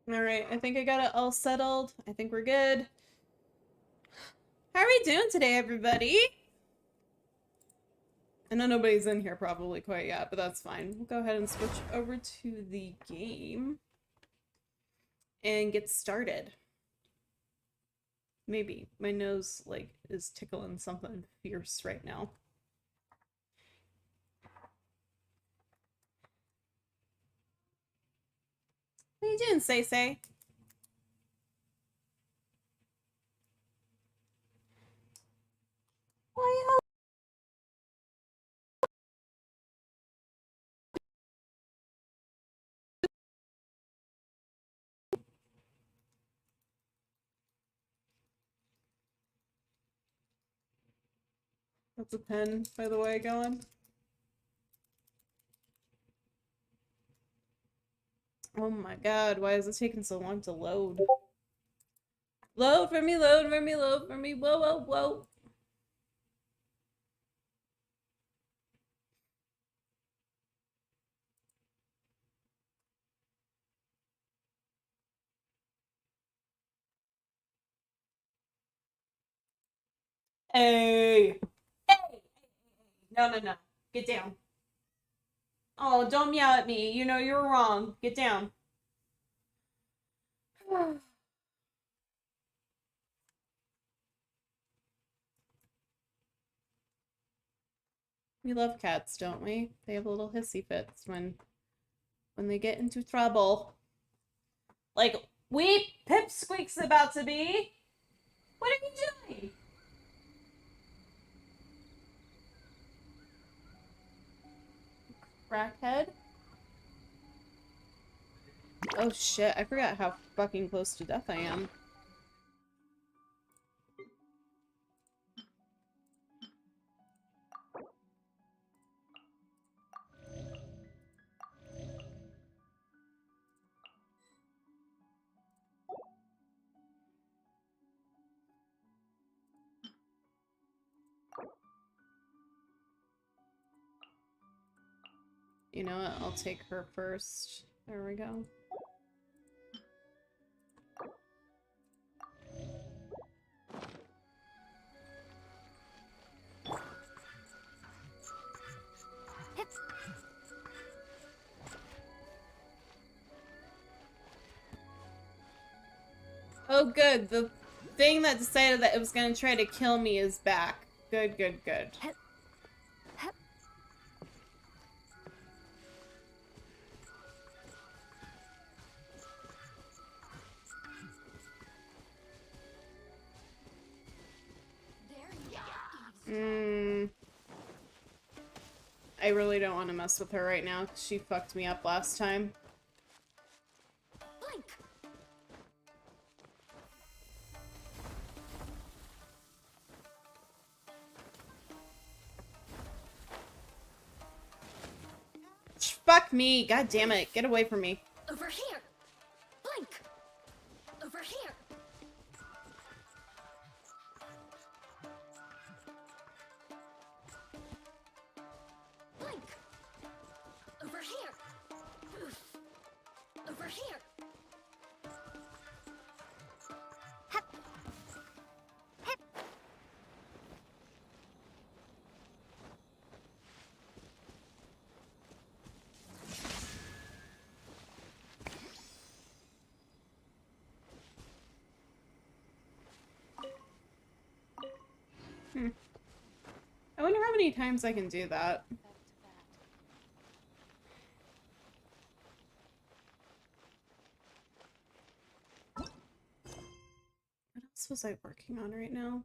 Alright, I think I got it all settled. I think we're good. How are we doing today, everybody? I know nobody's in here probably quite yet, but that's fine. We'll go ahead and switch over to the game and get started. Maybe. My nose, like, is tickling something fierce right now. What are you doing, Say? Why? That's a pen, by the way, going. Oh my god, why is it taking so long to load? Load for me, load for me, load for me. Whoa, whoa, whoa. Hey. Hey. No, no, no. Get down. Oh, don't meow at me. You know you're wrong. Get down. We love cats, don't we? They have little hissy fits when they get into trouble. Like wee Pipsqueak's about to be. What are you doing? Crackhead? Oh shit, I forgot how fucking close to death I am. You know what? I'll take her first. There we go. Oh good, the thing that decided that it was gonna try to kill me is back. Good, good, good. I really don't want to mess with her right now because she fucked me up last time. Fuck me! God damn it! Get away from me! Over here! Blink! Over here! Blink! Over here! Oof. Over here! Hep. Hep. I wonder how many times I can do that. What else was I working on right now?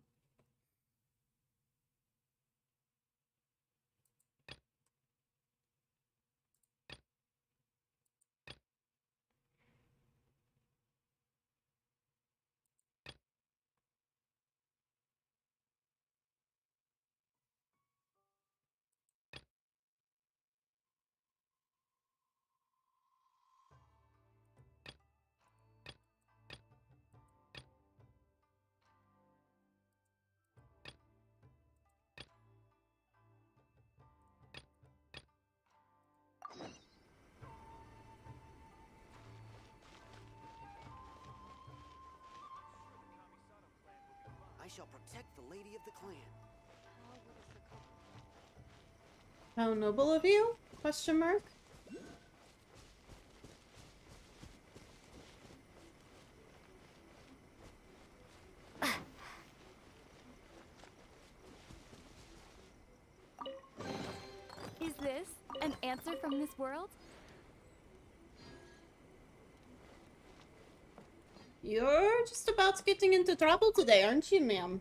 shall protect the lady of the clan. How noble of you? Question mark. Is this an answer from this world? You're just about getting into trouble today, aren't you, ma'am?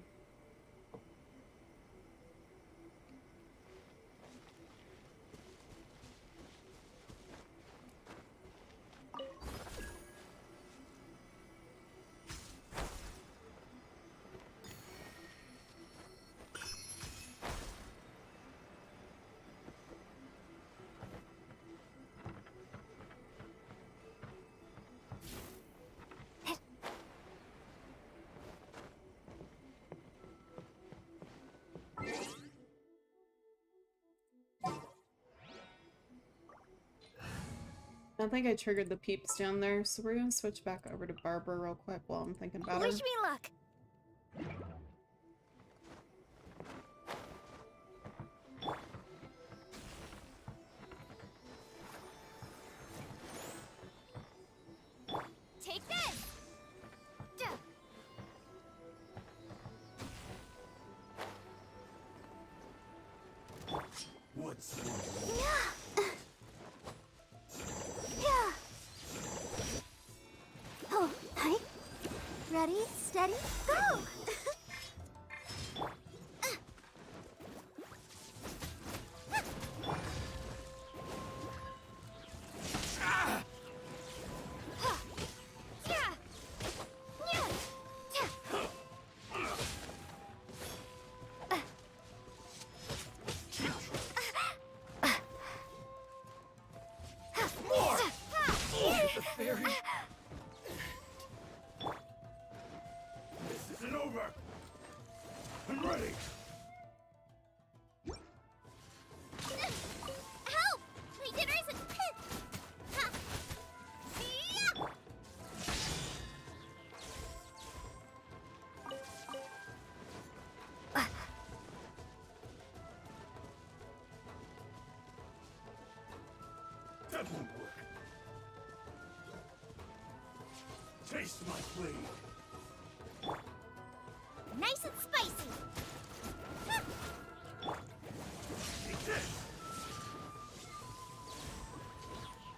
I think I triggered the peeps down there, so we're gonna switch back over to Barbara real quick while I'm thinking about her. Wish me luck. Take this. Duh. What's Yeah. Yeah. Oh, hi. Ready, steady, go! fairy? This isn't over. I'm ready. Help! My dinner isn't cooked! Ha! Yeah! That won't work. Taste my blade. Nice and spicy! Ha! Take this.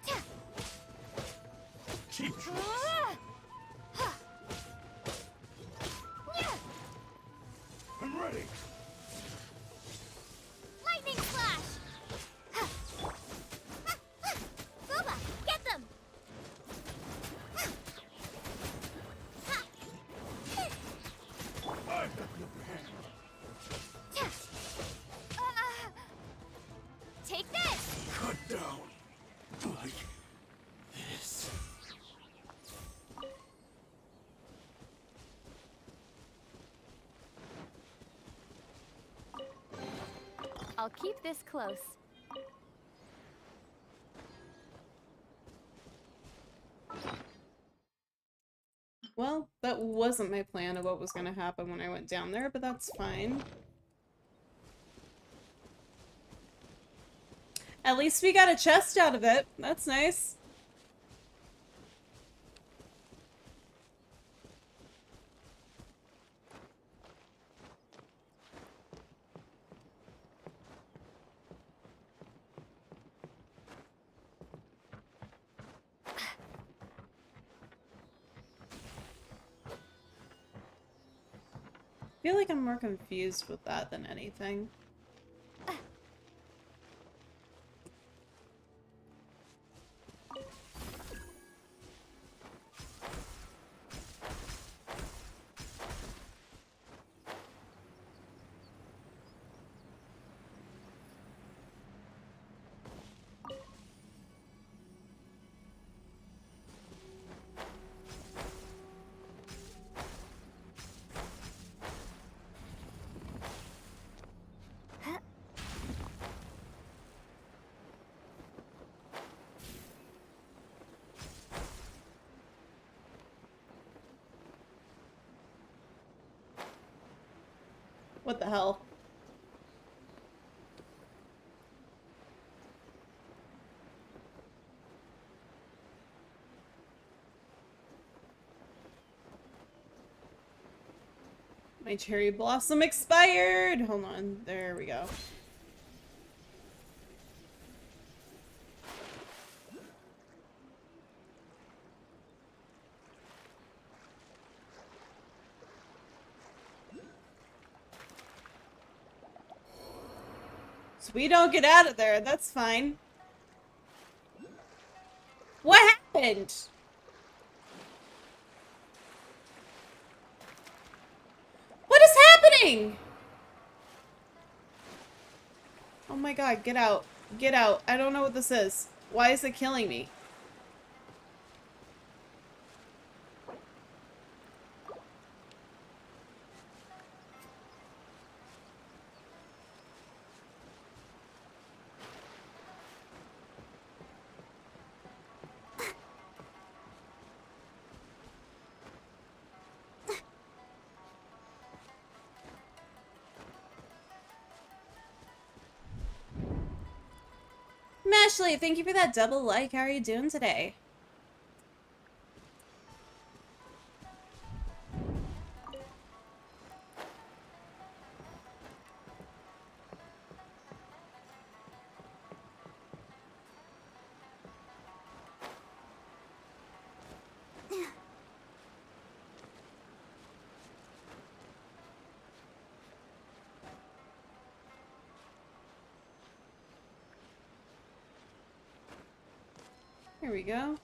Ta! Cheap tricks. Ah! Ha! Yeah! I'm ready. Lightning flash! Ha! Ha! Ha! Boba, get them! Ha! Ha! I've got the upper hand. Ta! Take this! Cut down. Like this. I'll keep this close. Well, that wasn't my plan of what was going to happen when I went down there, but that's fine. At least we got a chest out of it. That's nice. I feel like I'm more confused with that than anything. What the hell? My cherry blossom expired! Hold on. There we go. So we don't get out of there. That's fine. What happened? What is happening? Oh my god, get out. Get out. I don't know what this is. Why is it killing me? Mashley, thank you for that double like. How are you doing today? Here we go.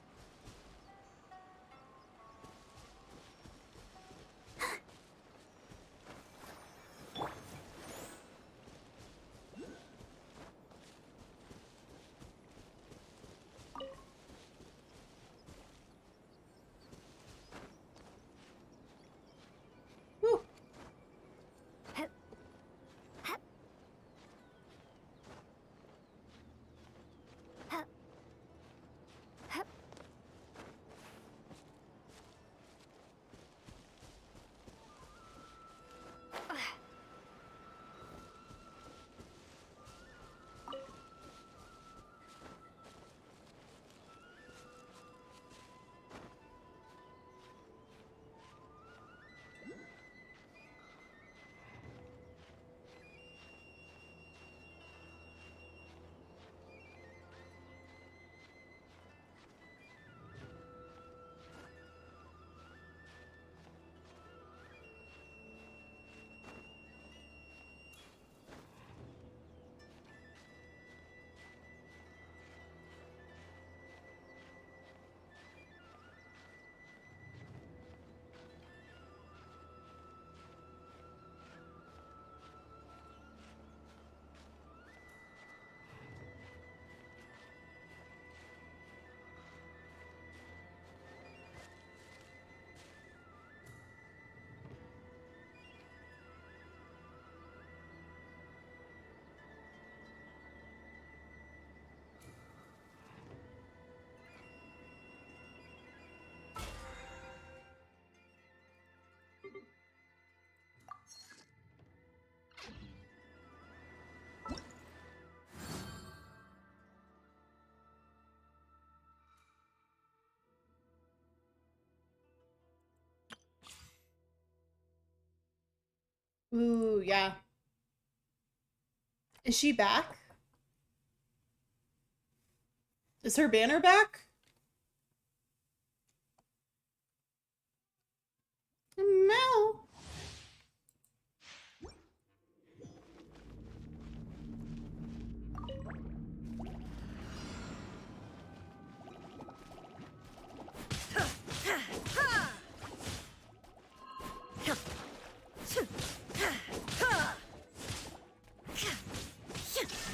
Whew. Ooh, yeah. Is she back? Is her banner back? No.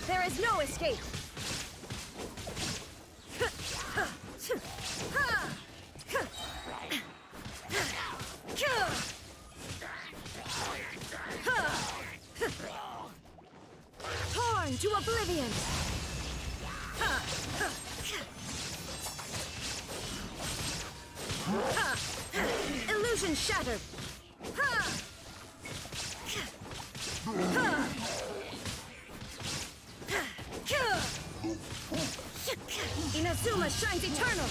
There is no escape. Torn to oblivion. Illusion shattered. Inazuma shines eternal!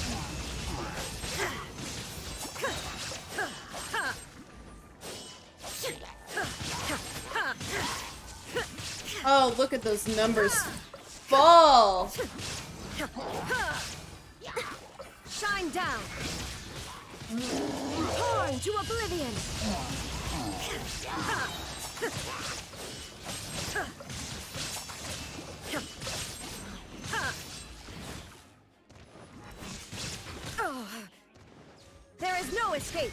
Oh, look at those numbers fall! Shine down! Torn to oblivion! Oh, there is no escape!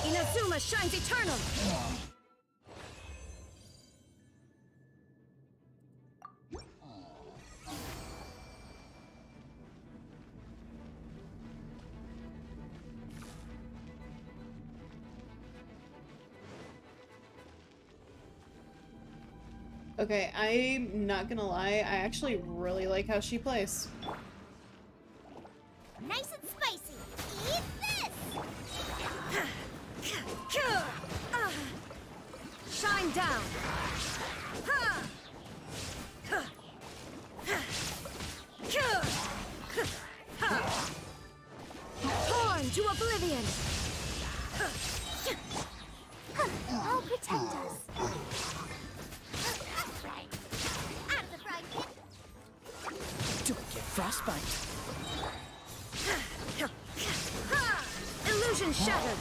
Inazuma shines eternal! Okay, I'm not gonna lie, I actually really like how she plays. Nice and spicy. Eat this! Shine down! Torn to oblivion! I'll protect us. That's right. Out of the frying pan. Don't get frostbite. Illusion shattered!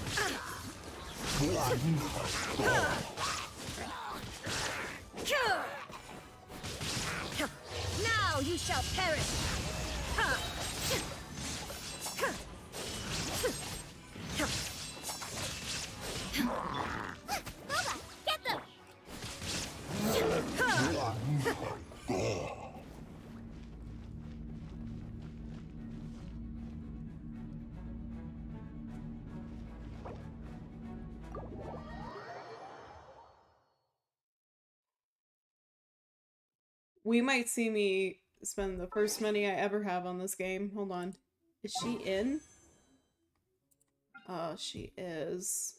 Now you shall perish! Boba, get them! We might see me spend the first money I ever have on this game. Hold on. Is she in? Oh, she is.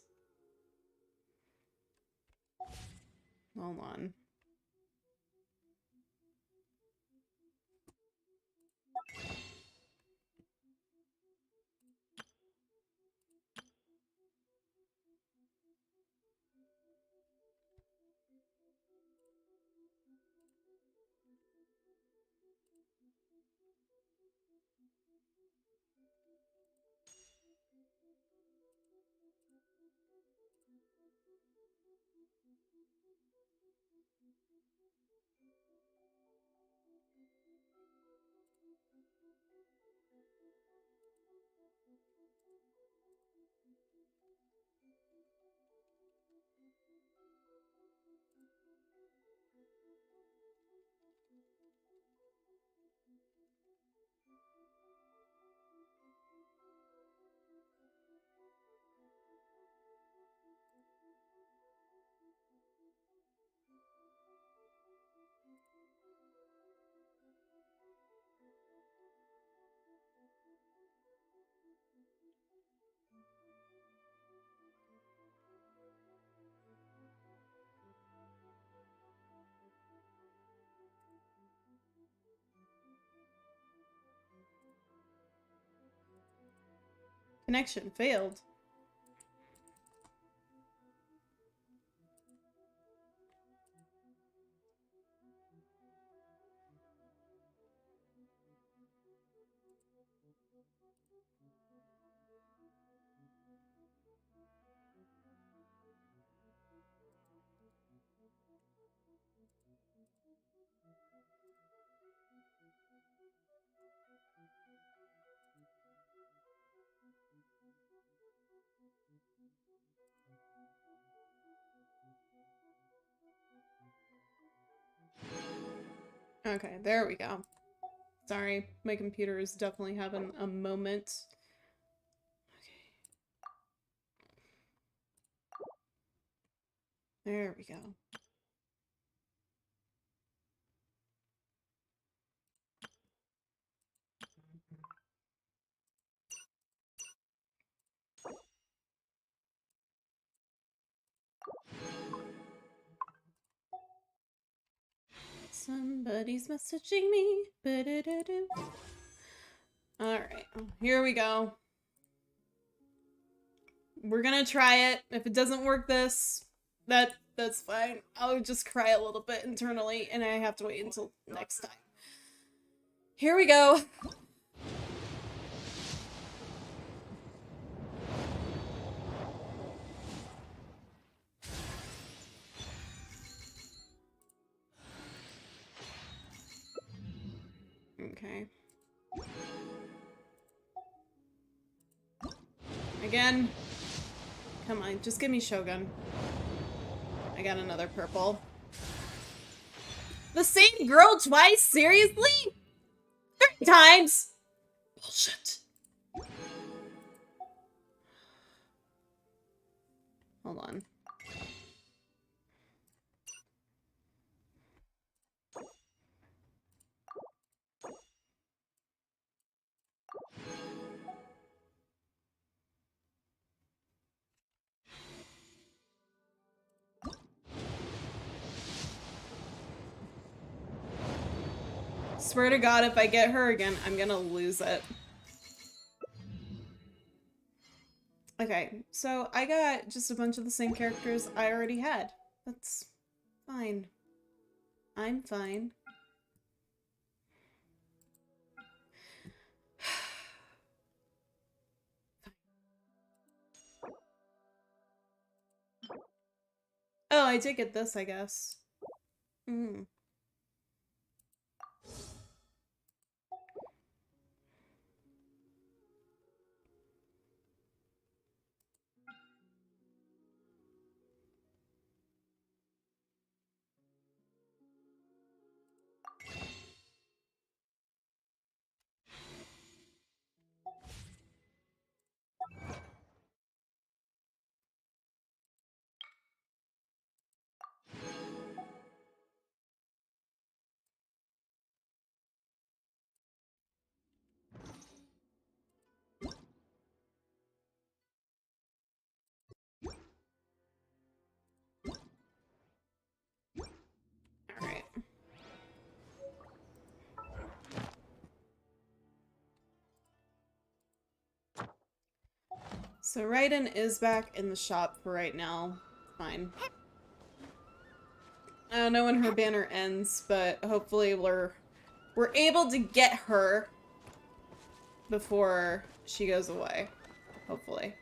Hold on. Connection failed. Okay, there we go. Sorry, my computer is definitely having a moment. Okay. There we go. Somebody's messaging me. Ba-da-da-do. Alright, here we go. We're gonna try it. If it doesn't work that's fine. I'll just cry a little bit internally and I have to wait until next time. Here we go. Okay. Again. Come on, just give me Shogun. I got another purple. The same girl twice? Seriously? 3 times? Bullshit. Hold on. Swear to God, if I get her again, I'm gonna lose it. Okay, so I got just a bunch of the same characters I already had. That's fine. I'm fine. Oh, I did get this, I guess. Hmm. Alright. So Raiden is back in the shop for right now. Fine. I don't know when her banner ends, but hopefully we're able to get her before she goes away. Hopefully.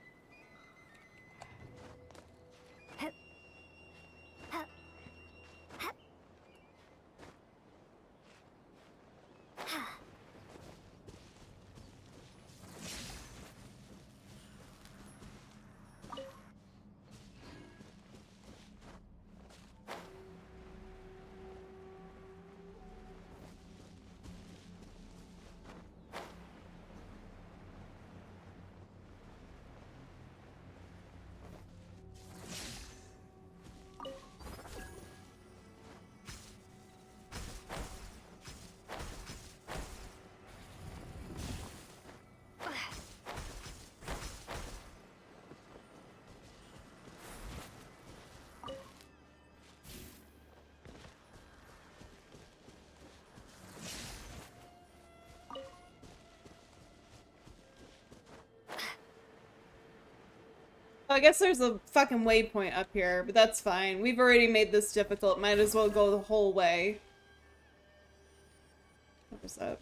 I guess there's a fucking waypoint up here, but that's fine. We've already made this difficult. Might as well go the whole way. What was that?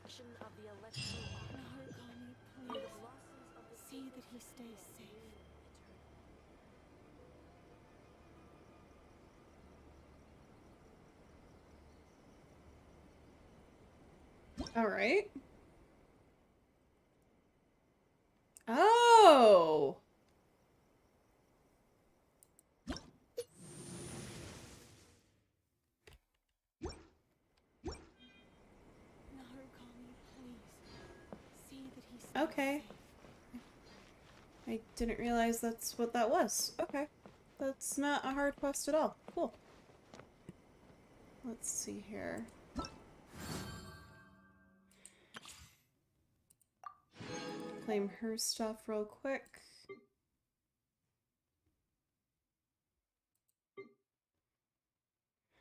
Protection of the electoral army. May the blossoms of the See that he stays safe. All right. Oh. Okay. I didn't realize that's what that was. Okay. That's not a hard quest at all. Cool. Let's see here. Claim her stuff real quick.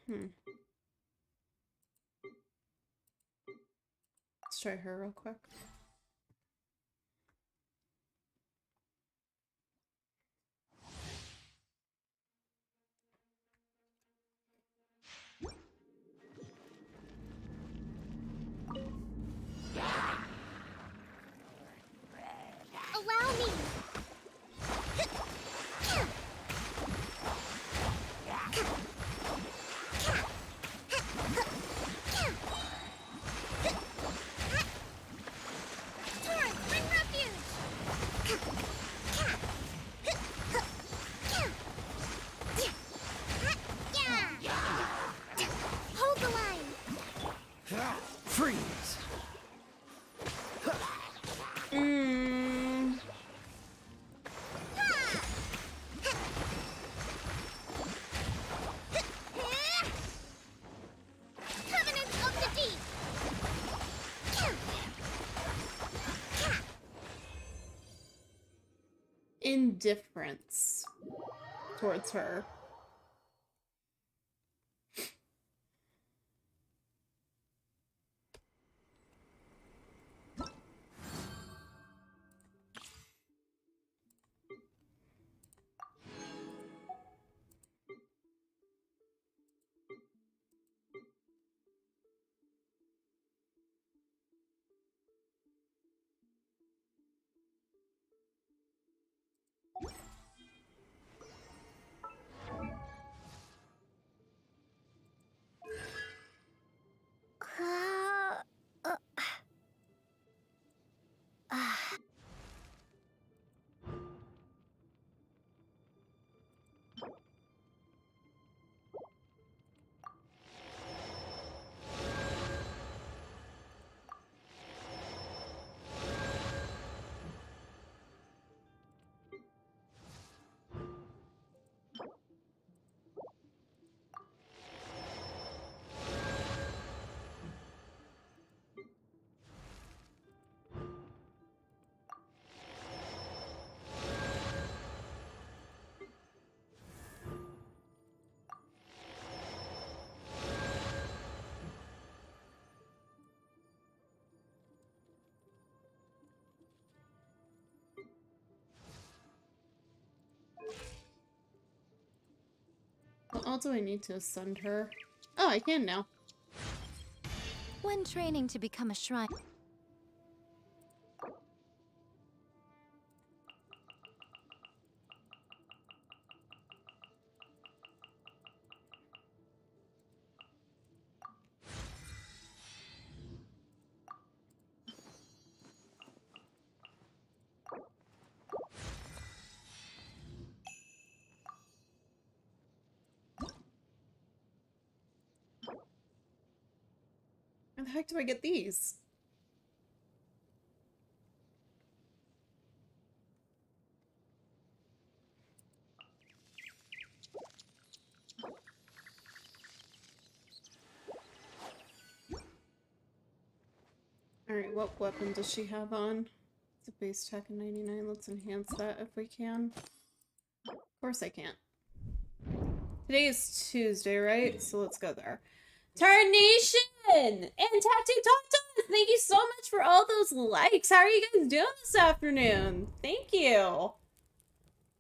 Let's try her real quick. Allow me. Torrent, bring refuge. Hold the line. Freeze! Covenant of the Deep. Indifference towards her. What all do I need to send her? Oh, I can now. When training to become a shrine. Where the heck do I get these? Alright, what weapon does she have on? It's a base attack of 99. Let's enhance that if we can. Of course I can't. Today is Tuesday, right? So let's go there. Tarnation! And Tattoo Tatas! Thank you so much for all those likes. How are you guys doing this afternoon? Thank you.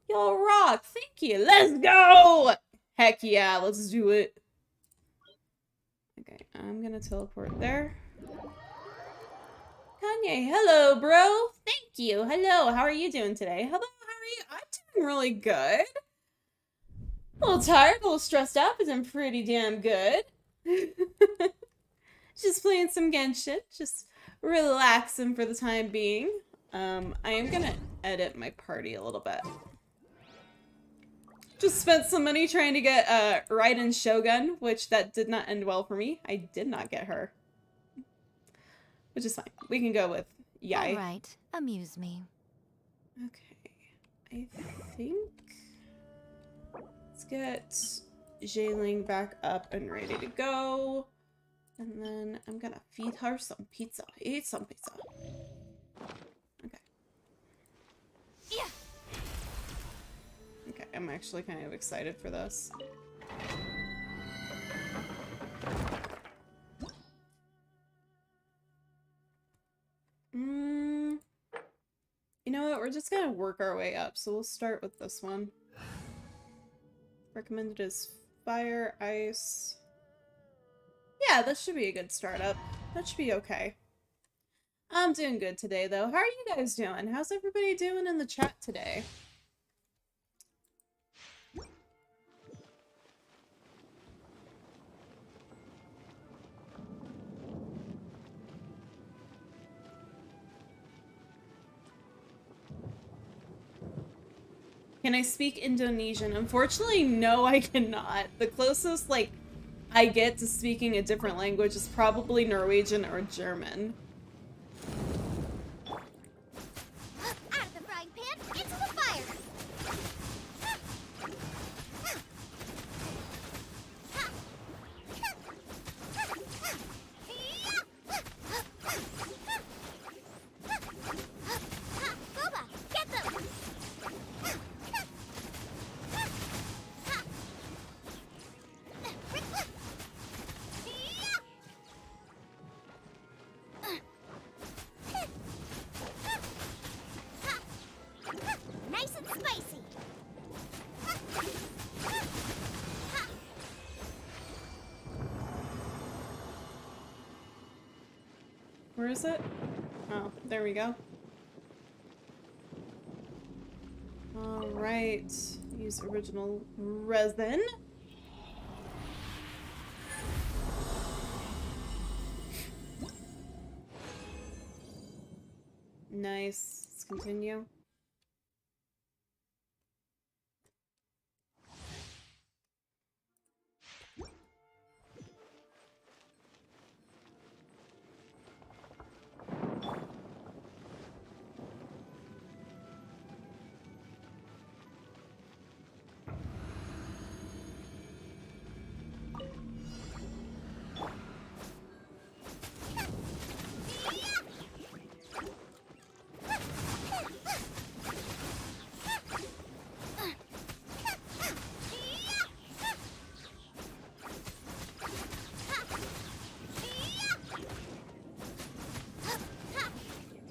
Y'all rock. Thank you. Let's go! Heck yeah, let's do it. Okay, I'm gonna teleport there. Kanye, hello, bro. Thank you. Hello, how are you doing today? Hello, how are you? I'm doing really good. A little tired, a little stressed out, but I'm pretty damn good. Just playing some Genshin, just relaxing for the time being. I am gonna edit my party a little bit. Just spent some money trying to get Raiden Shogun, which that did not end well for me. I did not get her. Which is fine. We can go with Yay. All right, amuse me. Okay. I think... Let's get Jayling back up and ready to go. And then I'm gonna feed her some pizza. Eat some pizza. Okay. Yeah. Okay, I'm actually kind of excited for this. You know what? We're just gonna work our way up. So we'll start with this one. Recommended is fire, ice. Yeah, this should be a good startup. That should be okay. I'm doing good today, though. How are you guys doing? How's everybody doing in the chat today? Can I speak Indonesian? Unfortunately, no, I cannot. The closest, like, I get to speaking a different language is probably Norwegian or German. Out of the frying pan, into the fire. Boba, get them. Nice and spicy. Where is it? Oh, there we go. Alright. Use original resin. Nice. Let's continue.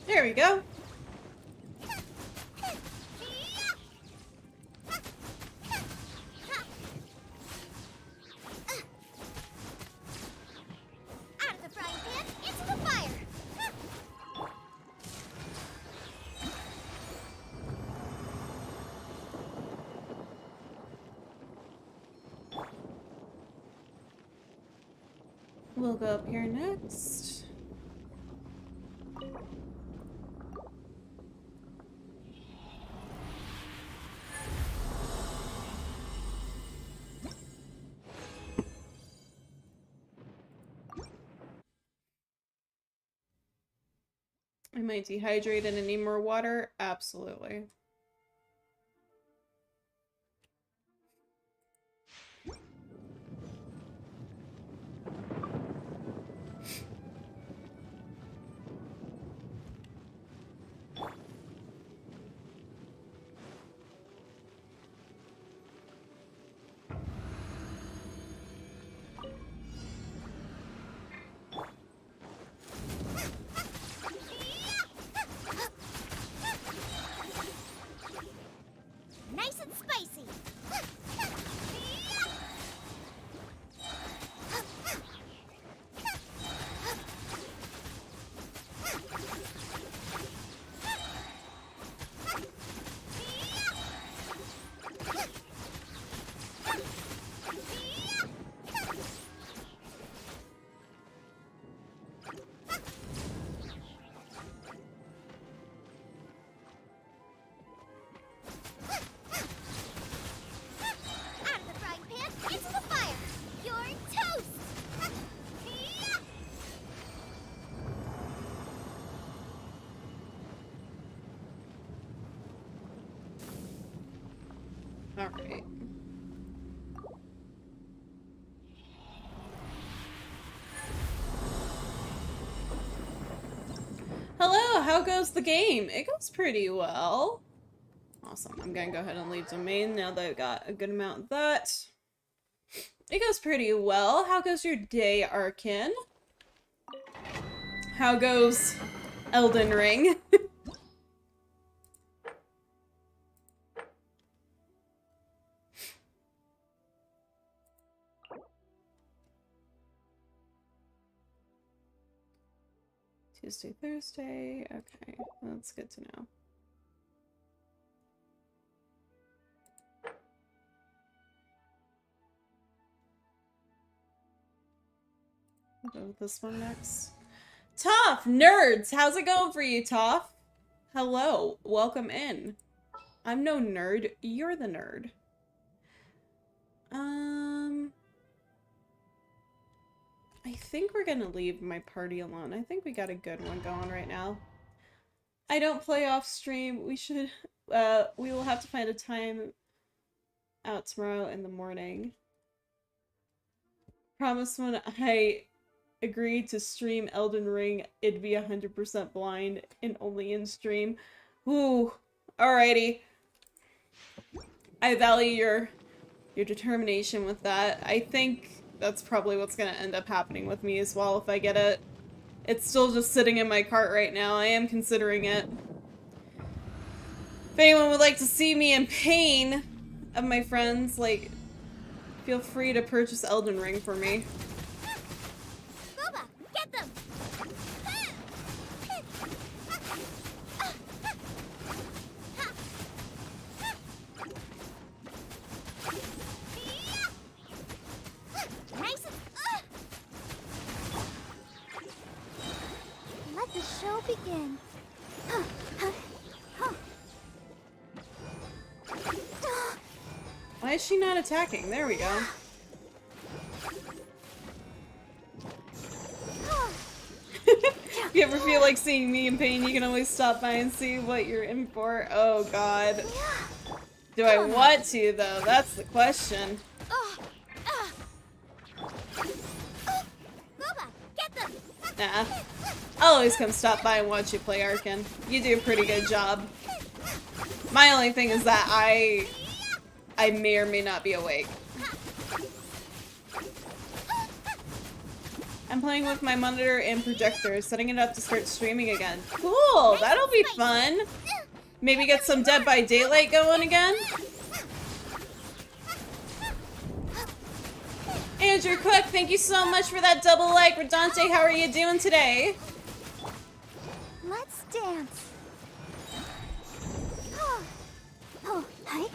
There we go. Out of the frying pan, into the fire. We'll go up here next. I might dehydrate and need more water. Absolutely. Nice and spicy. Alright. Hello, how goes the game? It goes pretty well. Awesome. I'm gonna go ahead and leave domain now that I got a good amount of that. It goes pretty well. How goes your day, Arkin? How goes Elden Ring? Tuesday, Thursday. Okay, that's good to know. I'll go with this one next. Toph, nerds, how's it going for you, Toph? Hello, welcome in. I'm no nerd, you're the nerd. I think we're gonna leave my party alone. I think we got a good one going right now. I don't play off stream. We should, we will have to find a time out tomorrow in the morning. Promise when I agreed to stream Elden Ring, it'd be 100% blind and only in stream. Ooh, alrighty. I value your determination with that. I think that's probably what's gonna end up happening with me as well if I get it. It's still just sitting in my cart right now. I am considering it. If anyone would like to see me in pain of my friends, like, feel free to purchase Elden Ring for me. Boba, get them! Nice. Let the show begin. Why is she not attacking? There we go. If you ever feel like seeing me in pain, you can always stop by and see what you're in for. Oh god. Do I want to, though? That's the question. Boba, get them! Nah. I'll always come stop by and watch you play Arkin. You do a pretty good job. My only thing is that I may or may not be awake. I'm playing with my monitor and projector, setting it up to start streaming again. Cool! That'll be fun! Maybe get some Dead by Daylight going again? Andrew Cook, thank you so much for that double like. Redante, how are you doing today? Let's dance. Oh, hi.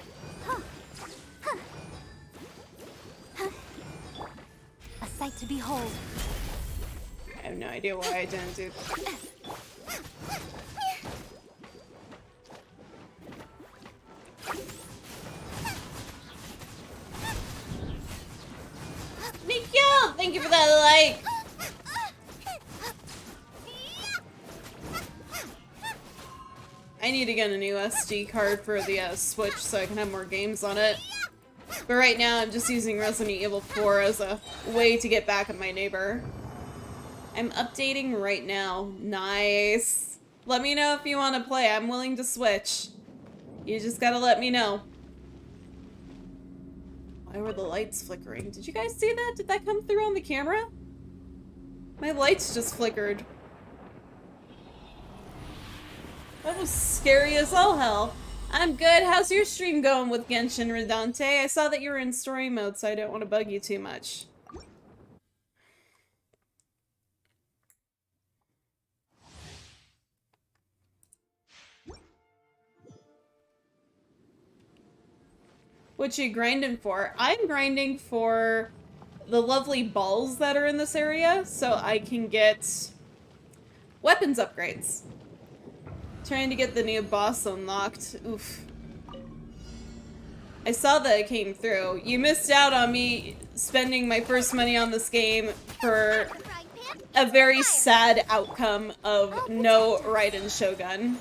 A sight to behold. I have no idea why I didn't do Mikyo, thank you for that like. I need to get a new SD card for the Switch so I can have more games on it. But right now I'm just using Resident Evil 4 as a way to get back at my neighbor. I'm updating right now. Nice. Let me know if you want to play. I'm willing to switch. You just gotta let me know. Why were the lights flickering? Did you guys see that? Did that come through on the camera? My lights just flickered. That was scary as all hell. I'm good. How's your stream going with Genshin, Redante? I saw that you were in story mode, so I don't want to bug you too much. What you grinding for? I'm grinding for the lovely balls that are in this area, so I can get weapons upgrades. Trying to get the new boss unlocked. Oof. I saw that it came through. You missed out on me spending my first money on this game for a very sad outcome of no Raiden Shogun.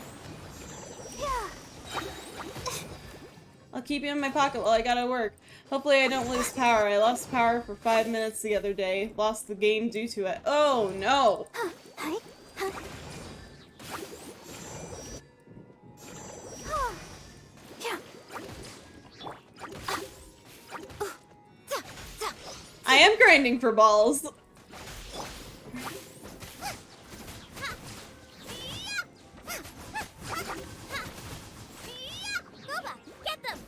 I'll keep you in my pocket while I gotta work. Hopefully I don't lose power. I lost power for 5 minutes the other day. Lost the game due to it. Oh no! I am grinding for balls. Booba, get them!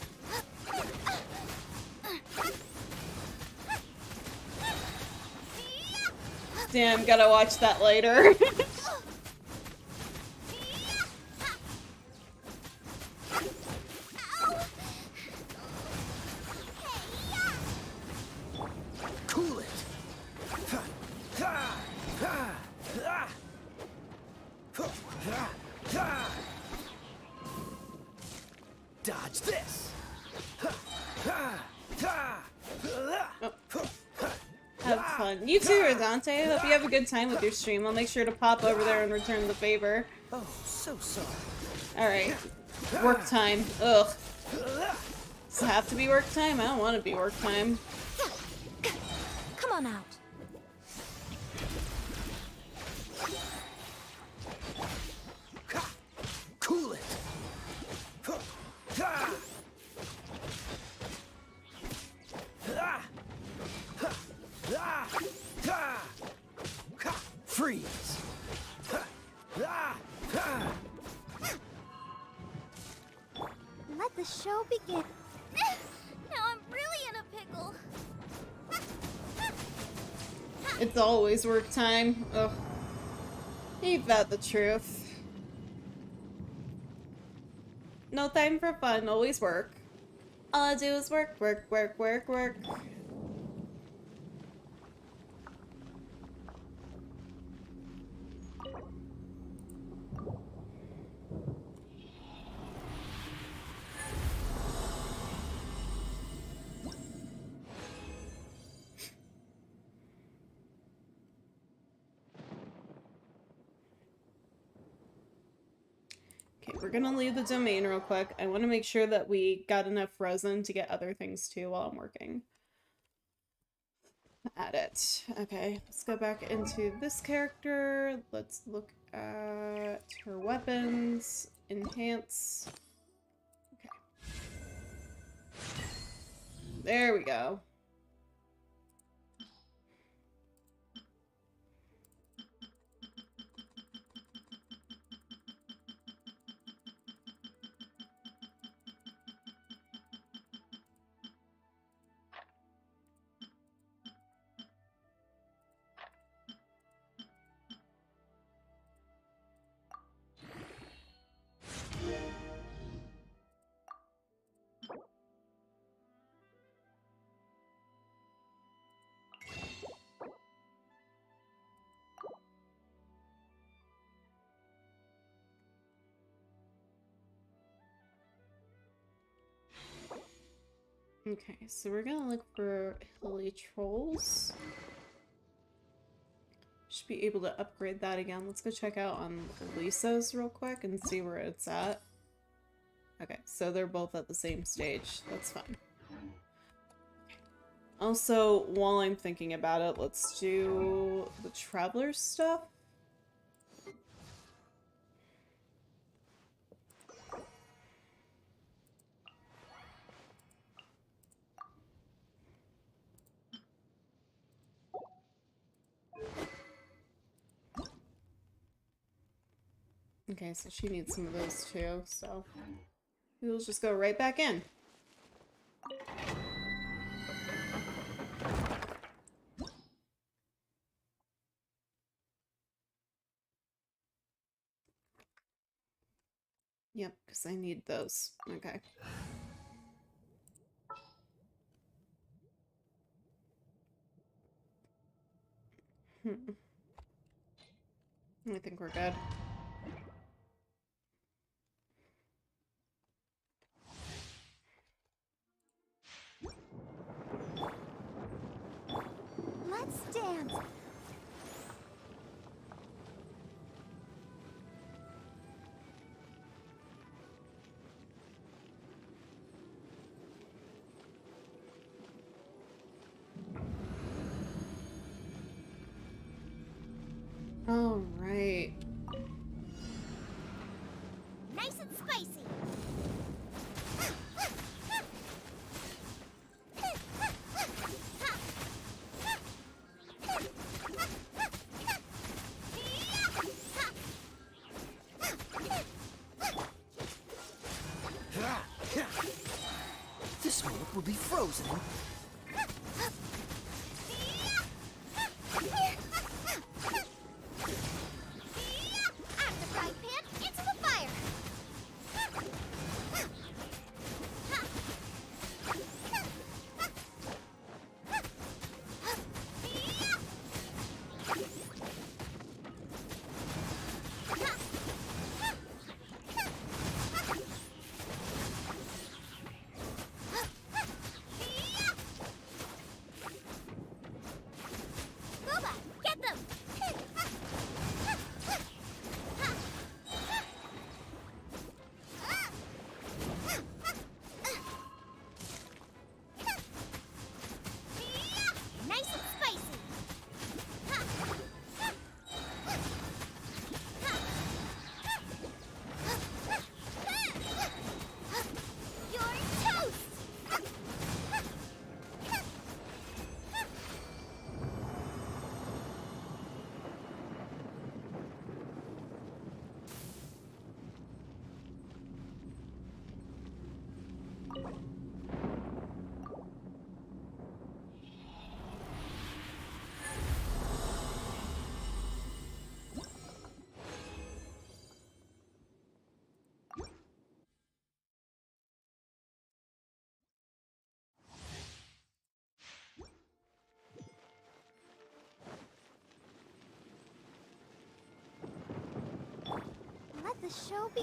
Damn, gotta watch that later. Cool it. Dodge this. Have fun. You too, Rodante. Hope you have a good time with your stream. I'll make sure to pop over there and return the favor. Oh, so sorry. Alright. Work time. Ugh. Does it have to be work time? I don't want to be work time. Come on out. Cool it. Freeze. Let the show begin. Now I'm really in a pickle. It's always work time. Ugh. Ain't that the truth? No time for fun, always work. All I do is work, work, work, work, work. Okay, we're gonna leave the domain real quick. I want to make sure that we got enough resin to get other things too while I'm working at it. Okay, let's go back into this character. Let's look at her weapons. Enhance. Okay. There we go. Okay, so we're gonna look for hilly trolls. Should be able to upgrade that again. Let's go check out on Lisa's real quick and see where it's at. Okay, so they're both at the same stage. That's fine. Also, while I'm thinking about it, let's do the Traveler stuff. Okay, so she needs some of those too, so we'll just go right back in. Yep, because I need those. Okay. I think we're good. Let's dance. All right. Nice and spicy. This world will be frozen. Out of the frying pan, into the fire. Booba, get them! Nice and spicy. You're toast! Let the show be.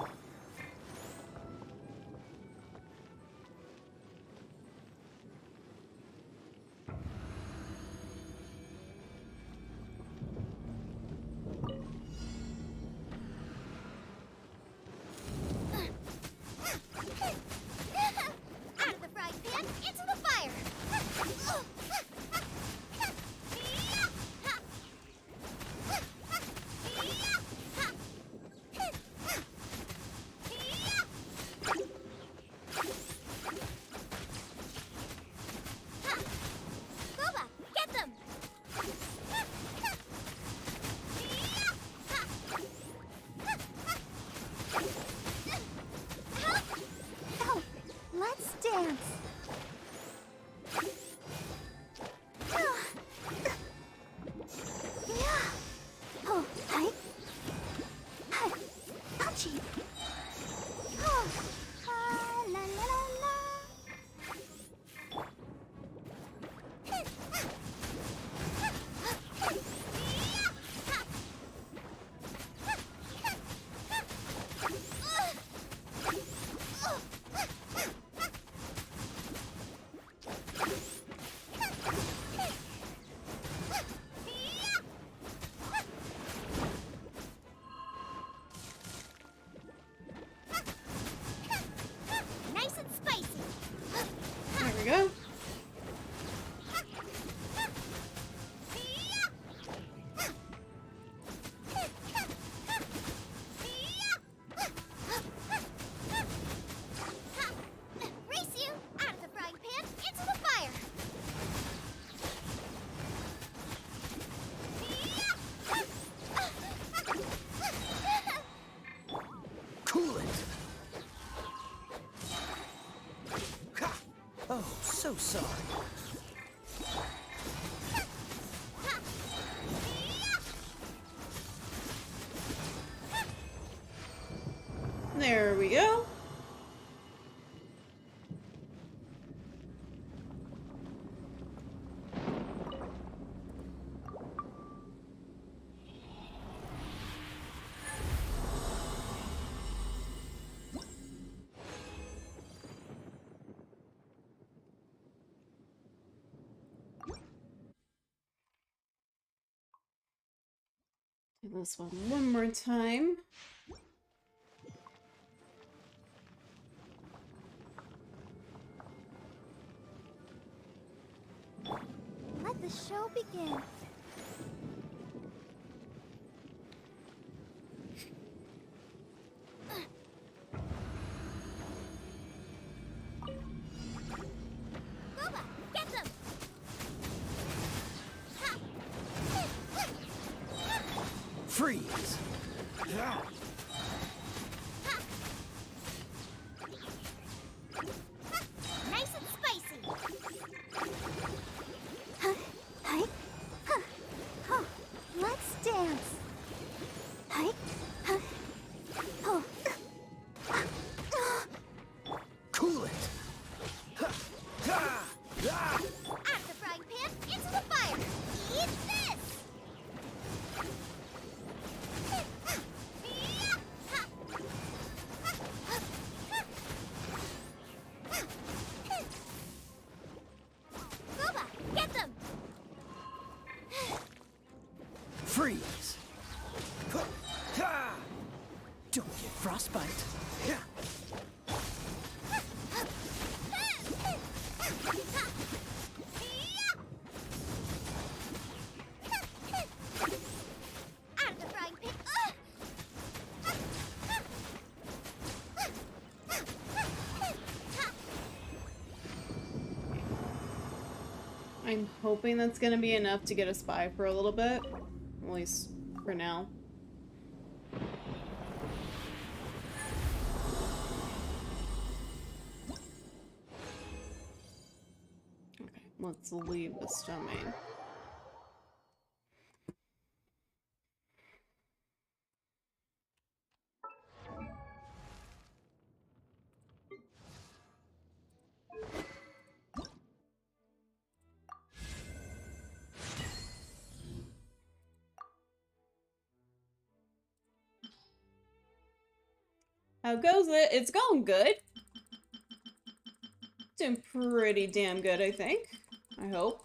Out of the frying pan, into the fire. Booba, get them! Oh, let's dance. Oh, hi. Hi. Ouchie. Oh, la la la la. Nice and spicy. There we go. Race you out of the frying pan into the fire. Cool it. Ha! Oh, so sorry. There we go. Do this one more time. Let the show begin. Freeze! Nice and spicy. Hi. Oh, let's dance. Hi. Oh. Cool it! Out of the frying pan, into the fire. Eat this. Boba, get them. Freeze! Don't get frostbite. Out of the frying pan. I'm hoping that's gonna be enough to get us by for a little bit. At least for now. Okay, let's leave this domain. How goes it? It's going good. Doing pretty damn good, I think. I hope.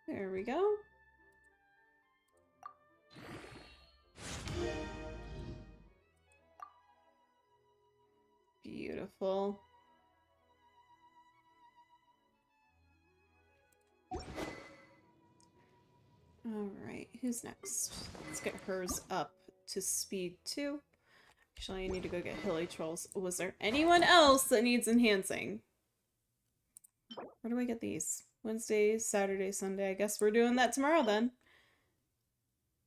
There we go. Beautiful. Alright, who's next? Let's get hers up to speed 2. Actually, I need to go get Hilly Trolls. Was there anyone else that needs enhancing? Where do I get these? Wednesday, Saturday, Sunday. I guess we're doing that tomorrow then.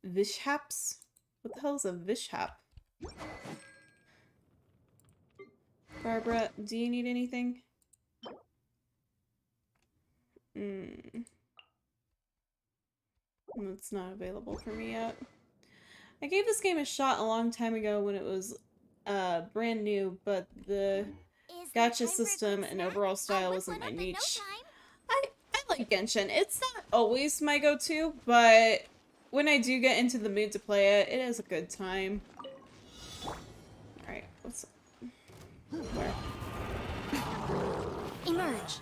Vishaps? What the hell is a Vishap? Barbara, do you need anything? It's not available for me yet. I gave this game a shot a long time ago when it was brand new, but the Is there gacha time for a quick system and snack? overall I'll style whip wasn't one my up in no niche. time. I like Genshin. It's not always my go-to, but when I do get into the mood to play it, it is a good time. Alright, what's... Where? Emerge.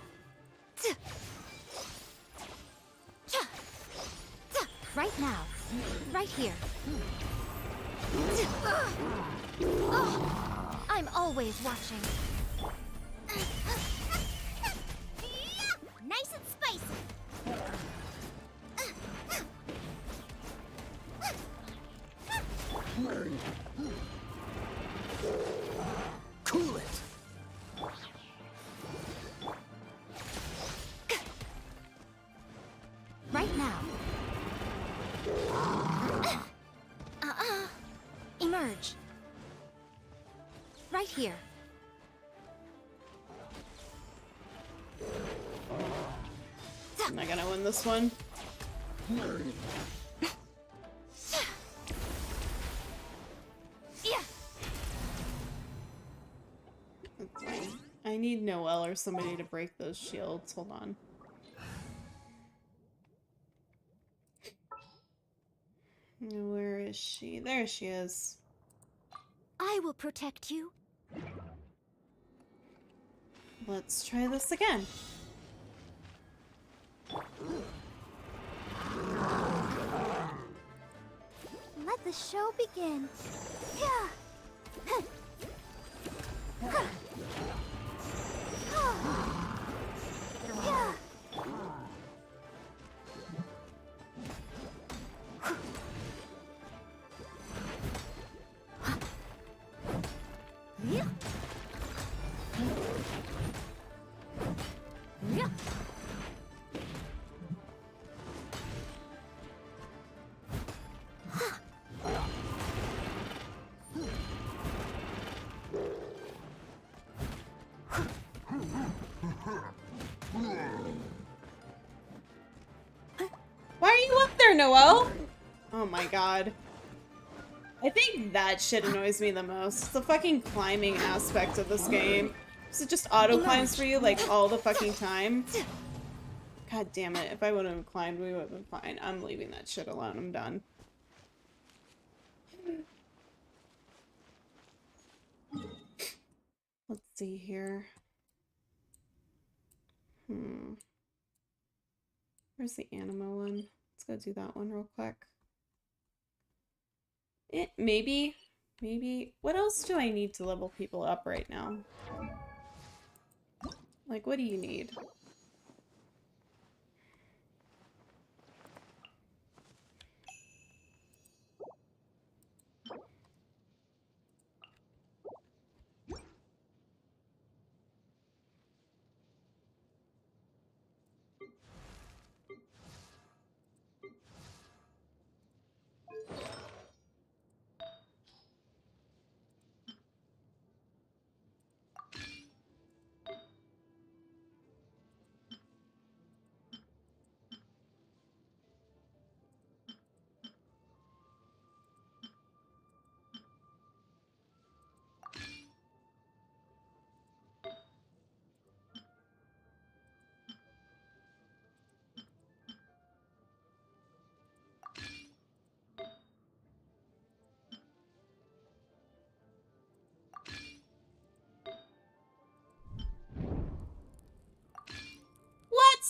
Right now. Right here. I'm always watching. Nice and spicy. Cool it! Right now. Emerge. Right here. Am I gonna win this one? Yeah. That's fine. I need Noelle or somebody to break those shields. Hold on. Where is she? There she is. I will protect you. Let's try this again. Let the show begin. Yeah. Yeah. Yeah. Why are you up there, Noelle? Oh my god. I think that shit annoys me the most. It's the fucking climbing aspect of this game. Is it just auto climbs for you like all the fucking time? God damn it. If I would have climbed, we would have been fine. I'm leaving that shit alone. I'm done. Let's see here. Where's the anima one? Let's go do that one real quick. Maybe. What else do I need to level people up right now? Like, what do you need?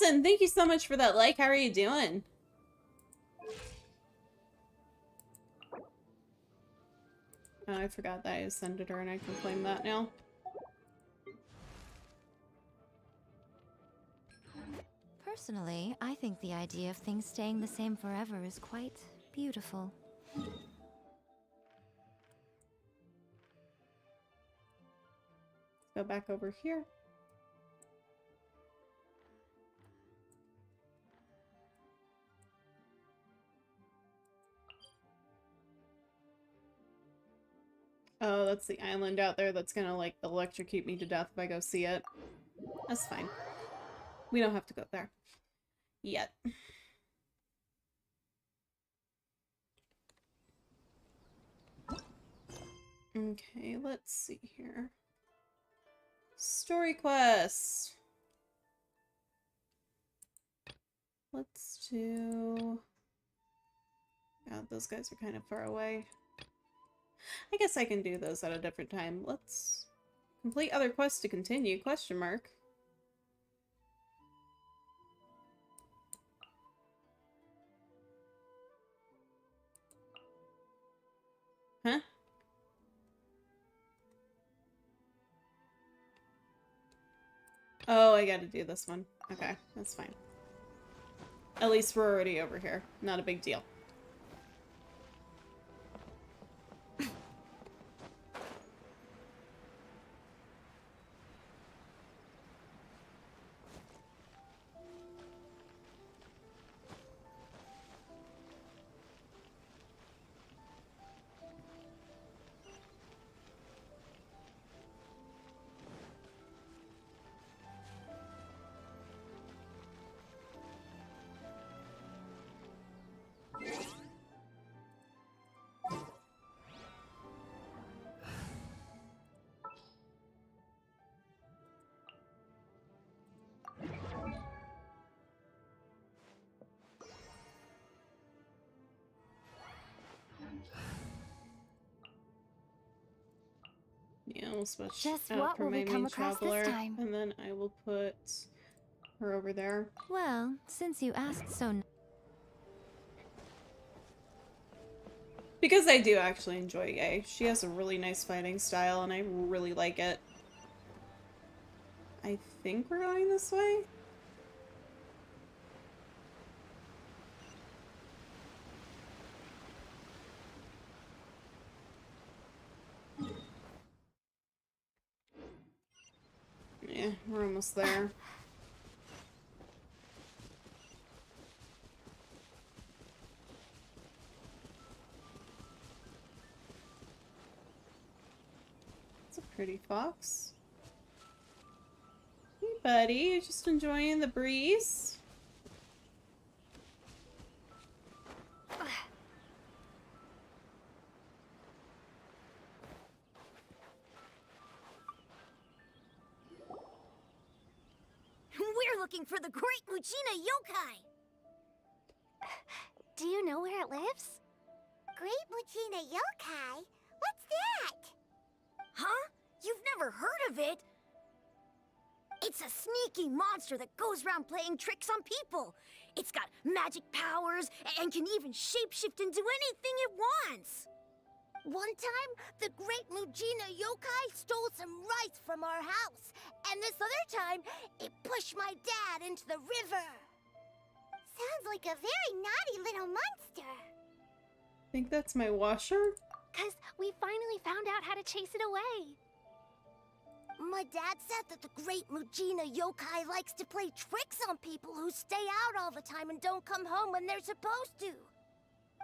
Watson, thank you so much for that like. How are you doing? Oh, I forgot that I ascended her and I can claim that now. Personally, I think the idea of things staying the same forever is quite beautiful. Go back over here. Oh, that's the island out there that's gonna, like, electrocute me to death if I go see it. That's fine. We don't have to go there. Yet. Okay, let's see here. Story quest! Let's do... God, those guys are kind of far away. I guess I can do those at a different time. Let's complete other quests to continue, question mark. Huh? Oh, I gotta do this one. Okay, that's fine. At least we're already over here. Not a big deal. Yeah, we'll switch Just out what for will my we come main across this traveler, time? and then I will put her over there. Well, since you asked so Because I do actually enjoy Yae. She has a really nice fighting style, and I really like it. I think we're going this way? Yeah, we're almost there. It's a pretty fox. Hey, buddy, you just enjoying the breeze? We're looking for the Great Mujina Yokai! Do you know where it lives? Great Mujina Yokai? What's that? Huh? You've never heard of it? It's a sneaky monster that goes around playing tricks on people. It's got magic powers and can even shapeshift into anything it wants. One time, the Great Mujina Yokai stole some rice from our house. And this other time, it pushed my dad into the river. Sounds like a very naughty little monster. Think that's my washer? 'Cause we finally found out how to chase it away. My dad said that the Great Mujina Yokai likes to play tricks on people who stay out all the time and don't come home when they're supposed to.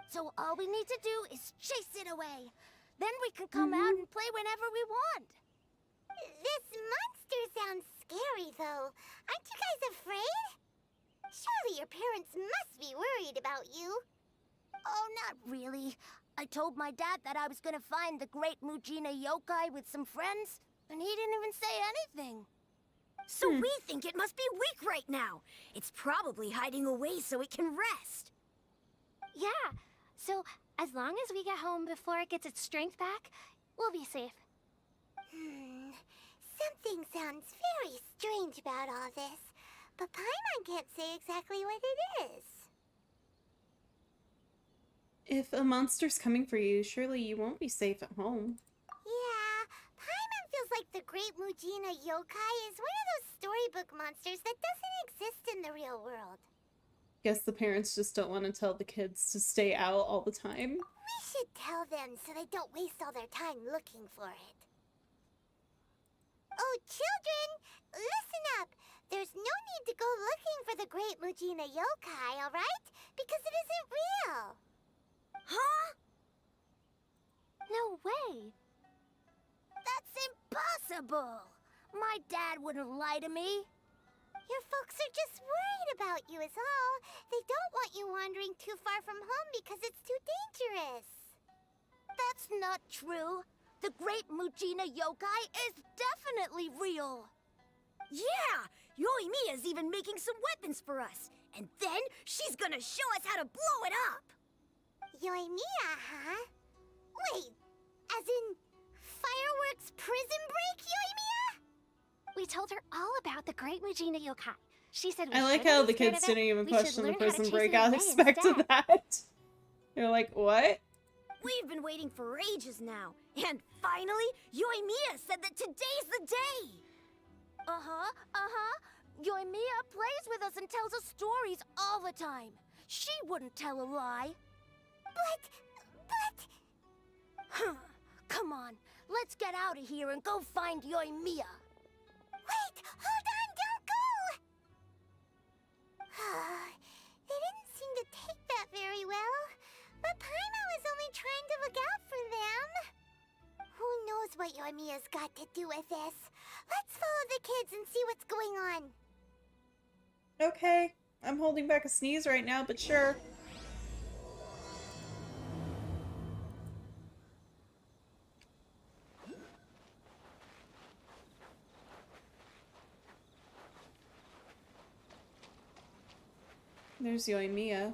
So all we need to do is chase it away. Then we can come out and play whenever we want. This monster sounds scary, though. Aren't you guys afraid? Surely your parents must be worried about you. Oh, not really. I told my dad that I was gonna find the Great Mujina Yokai with some friends, and he didn't even say anything. So we think it must be weak right now. It's probably hiding away so it can rest. Yeah, so as long as we get home before it gets its strength back, we'll be safe. Something sounds very strange about all this, but Paimon can't say exactly what it is. If a monster's coming for you, surely you won't be safe at home. Yeah, Paimon feels like the Great Mujina Yokai is one of those storybook monsters that doesn't exist in the real world. Guess the parents just don't want to tell the kids to stay out all the time. We should tell them so they don't waste all their time looking for it. Oh, children, listen up. There's no need to go looking for the Great Mujina Yokai, alright? Because it isn't real. Huh? No way! That's impossible! My dad wouldn't lie to me. Your folks are just worried about you is all. They don't want you wandering too far from home because it's too dangerous. That's not true. The Great Mujina Yokai is definitely real. Yeah! Yoimiya's even making some weapons for us. And then she's gonna show us how to blow it up. Yoimiya, huh? Wait, as in fireworks prison break, Yoimiya? We told her all about the Great Mujina Yokai. She said we I like shouldn't how be the scared kids of it. didn't even We should question the learn how to prison chase it break. I away expected instead. that. They're like, what? We've been waiting for ages now. And finally, Yoimiya said that today's the day. Yoimiya plays with us and tells us stories all the time. She wouldn't tell a lie. But... Come on, let's get out of here and go find Yoimiya. Wait, hold on, don't go! They didn't seem to take that very well. But Paimon was only trying to look out for them. Who knows what Yoimiya's got to do with this? Let's follow the kids and see what's going on. Okay. I'm holding back a sneeze right now, but sure. There's Yoimiya.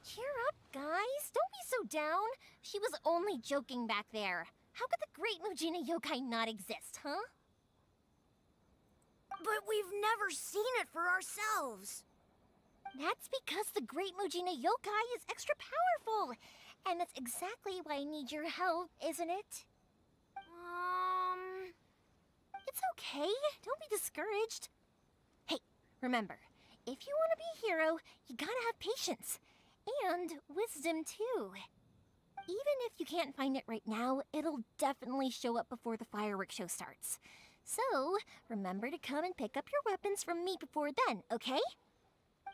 Cheer up, guys. Don't be so down. She was only joking back there. How could the Great Mujina Yokai not exist, huh? But we've never seen it for ourselves. That's because the Great Mujina Yokai is extra powerful. And that's exactly why I need your help, isn't it? It's okay. Don't be discouraged. Hey, remember, if you want to be a hero, you gotta have patience. And wisdom, too. Even if you can't find it right now, it'll definitely show up before the fireworks show starts. So, remember to come and pick up your weapons from me before then, okay?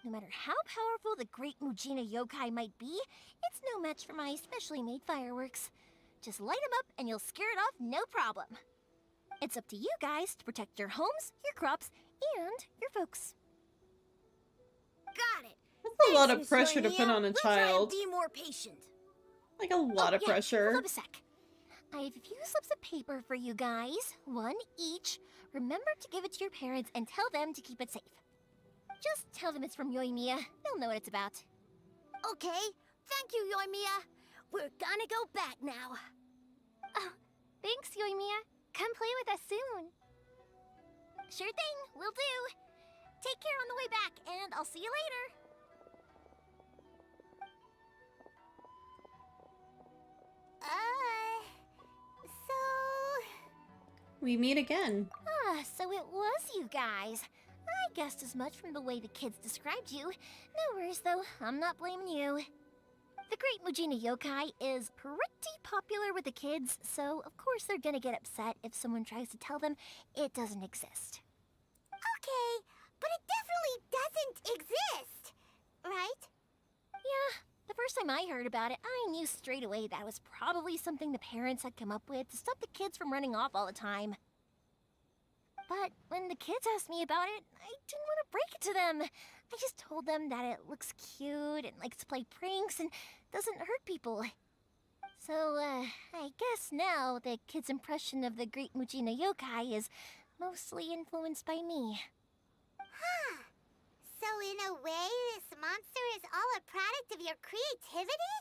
No matter how powerful the great Mujina yokai might be, it's no match for my specially made fireworks. Just light them up and you'll scare it off no problem. It's up to you guys to protect your homes, your crops, and your folks. Got it. That's a lot of Miss pressure to put Yoimiya. on a We'll try and child. be more patient. Like a lot of Yeah, pressure. hold up a sec. I have a few slips of paper for you guys, one each. Remember to give it to your parents and tell them to keep it safe. Just tell them it's from Yoimiya. They'll know what it's about. Okay, thank you, Yoimiya. We're gonna go back now. Oh, thanks, Yoimiya. Come play with us soon. Sure thing, will do. Take care on the way back, and I'll see you later. So... We meet again. Ah, so it was you guys. I guessed as much from the way the kids described you. No worries, though. I'm not blaming you. The Great Mujina Yokai is pretty popular with the kids, so of course they're gonna get upset if someone tries to tell them it doesn't exist. Okay, but it definitely doesn't exist, right? Yeah, the first time I heard about it, I knew straight away that was probably something the parents had come up with to stop the kids from running off all the time. But when the kids asked me about it, I didn't want to break it to them. I just told them that it looks cute and likes to play pranks and doesn't hurt people. So, I guess now the kids' impression of the Great Mujina Yokai is mostly influenced by me. Huh. So in a way, this monster is all a product of your creativity?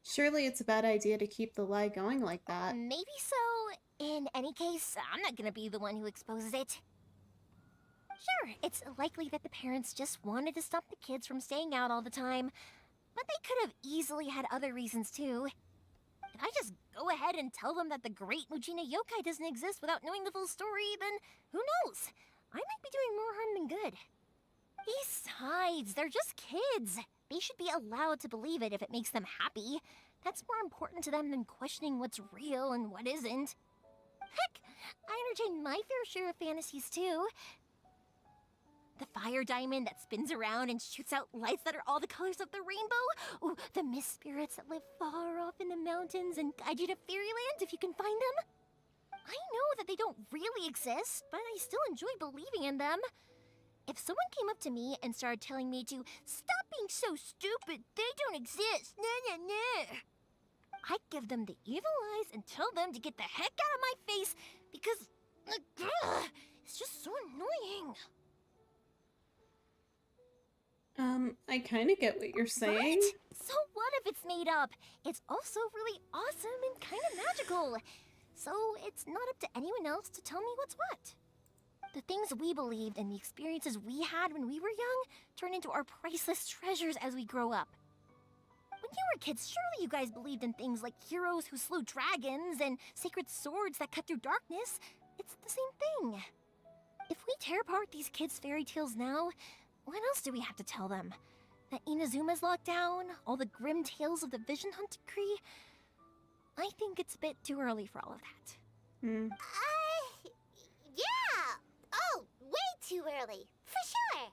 Surely it's a bad idea to keep the lie going like that. Maybe so. In any case, I'm not gonna be the one who exposes it. Sure, it's likely that the parents just wanted to stop the kids from staying out all the time, but they could have easily had other reasons too. If I just go ahead and tell them that the Great Mujina Yokai doesn't exist without knowing the full story, then who knows? I might be doing more harm than good. Besides, they're just kids. They should be allowed to believe it if it makes them happy. That's more important to them than questioning what's real and what isn't. Heck, I entertain my fair share of fantasies too. The fire diamond that spins around and shoots out lights that are all the colors of the rainbow. Ooh, the mist spirits that live far off in the mountains and guide you to fairyland if you can find them. I know that they don't really exist, but I still enjoy believing in them. If someone came up to me and started telling me to stop being so stupid, they don't exist, nah. I'd give them the evil eyes and tell them to get the heck out of my face because it's just so annoying. I kind of get what you're saying. Right? So what if it's made up? It's also really awesome and kind of magical. So it's not up to anyone else to tell me what's what. The things we believed and the experiences we had when we were young turn into our priceless treasures as we grow up. When you were kids, surely you guys believed in things like heroes who slew dragons and sacred swords that cut through darkness. It's the same thing. If we tear apart these kids' fairy tales now, what else do we have to tell them? That Inazuma's locked down? All the grim tales of the Vision Hunt Decree? I think it's a bit too early for all of that. Yeah! Oh, way too early, for sure!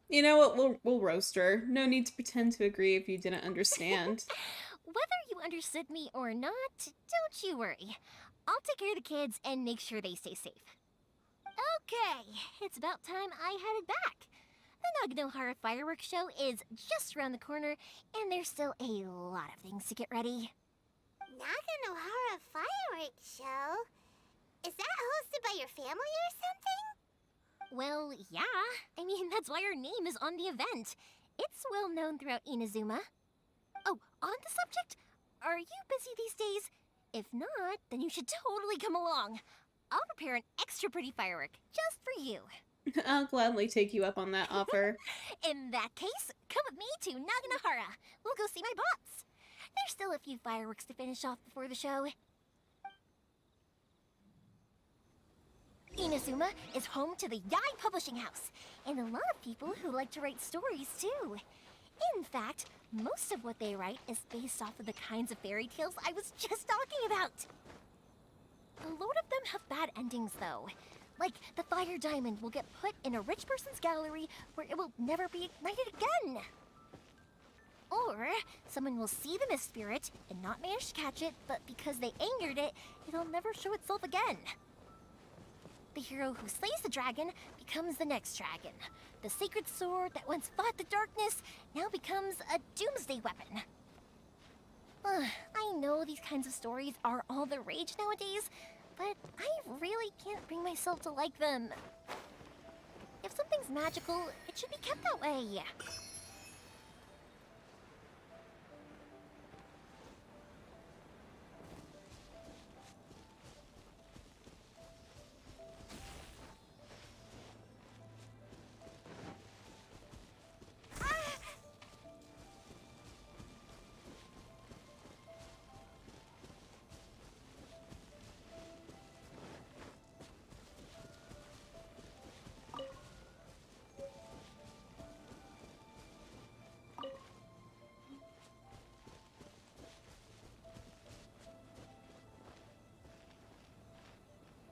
You know what? We'll roast her. No need to pretend to agree if you didn't understand. Whether you understood me or not, don't you worry. I'll take care of the kids and make sure they stay safe. Okay, it's about time I headed back. The Naganohara fireworks show is just around the corner, and there's still a lot of things to get ready. Naganohara fireworks show? Is that hosted by your family or something? Well, yeah. I mean, that's why our name is on the event. It's well known throughout Inazuma. Oh, on the subject, are you busy these days? If not, then you should totally come along. I'll prepare an extra pretty firework just for you. I'll gladly take you up on that offer. In that case, come with me to Naganohara. We'll go see my bots. There's still a few fireworks to finish off before the show. Inazuma is home to the Yai Publishing House, and a lot of people who like to write stories too. In fact, most of what they write is based off of the kinds of fairy tales I was just talking about. A load of them have bad endings though. Like, the fire diamond will get put in a rich person's gallery where it will never be ignited again. Or, someone will see the mist spirit and not manage to catch it, but because they angered it, it'll never show itself again. The hero who slays the dragon becomes the next dragon. The sacred sword that once fought the darkness now becomes a doomsday weapon. I know these kinds of stories are all the rage nowadays, but I really can't bring myself to like them. If something's magical, it should be kept that way.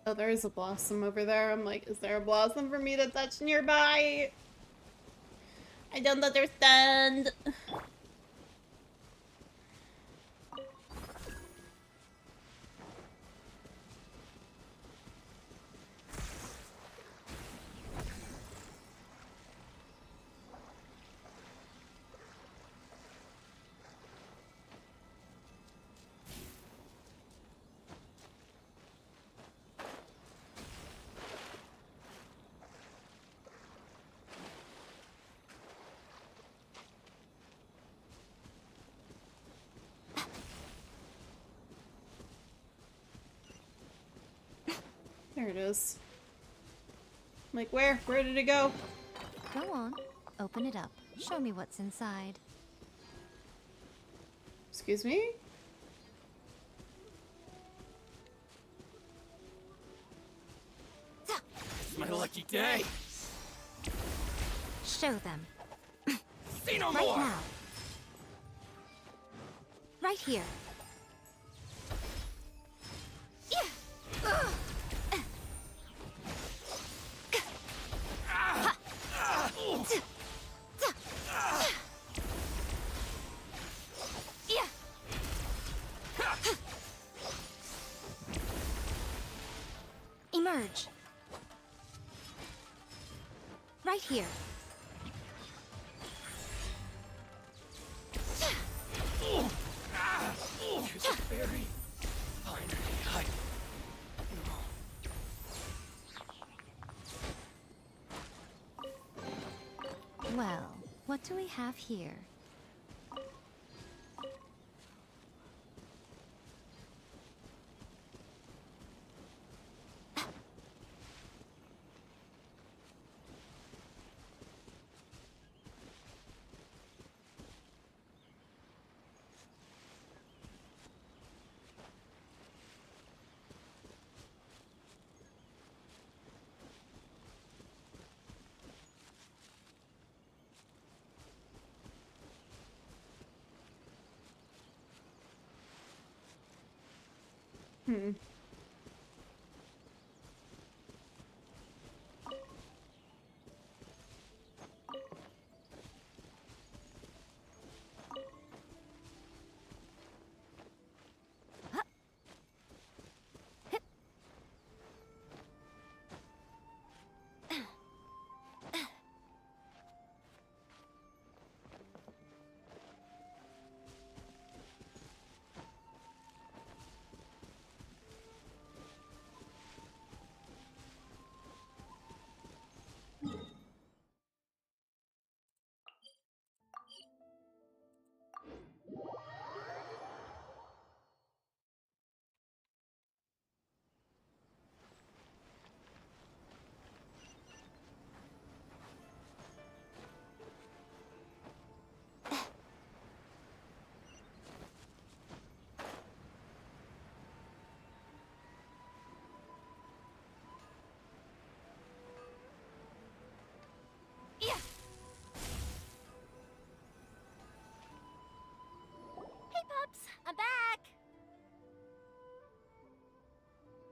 Oh, there is a blossom over there. I'm like, is there a blossom for me to touch nearby? I don't understand. There it is. I'm like, where? Where did it go? Go on, open it up. Show me what's inside. Excuse me? It's my lucky day. Show them. See no Right more. now. Right here. Emerge. Right here. Here's a berry. Finally, Well, what do we have here? Hmm.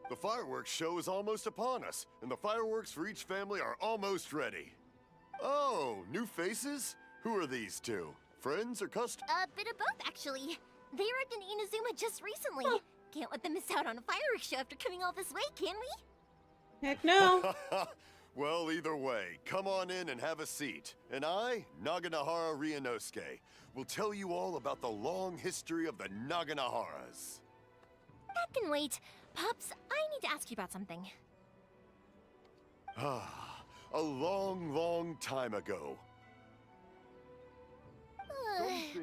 The fireworks show is almost upon us, and the fireworks for each family are almost ready. Oh, new faces? Who are these two? Friends or customers? A bit of both, actually. They arrived in Inazuma just recently. Can't let them miss out on a fireworks show after coming all this way, can we? Heck no. Well, either way, come on in and have a seat. And I, Naganahara Ryunosuke, will tell you all about the long history of the Naganaharas. That can wait. Pops, I need to ask you about something. A long, long time ago.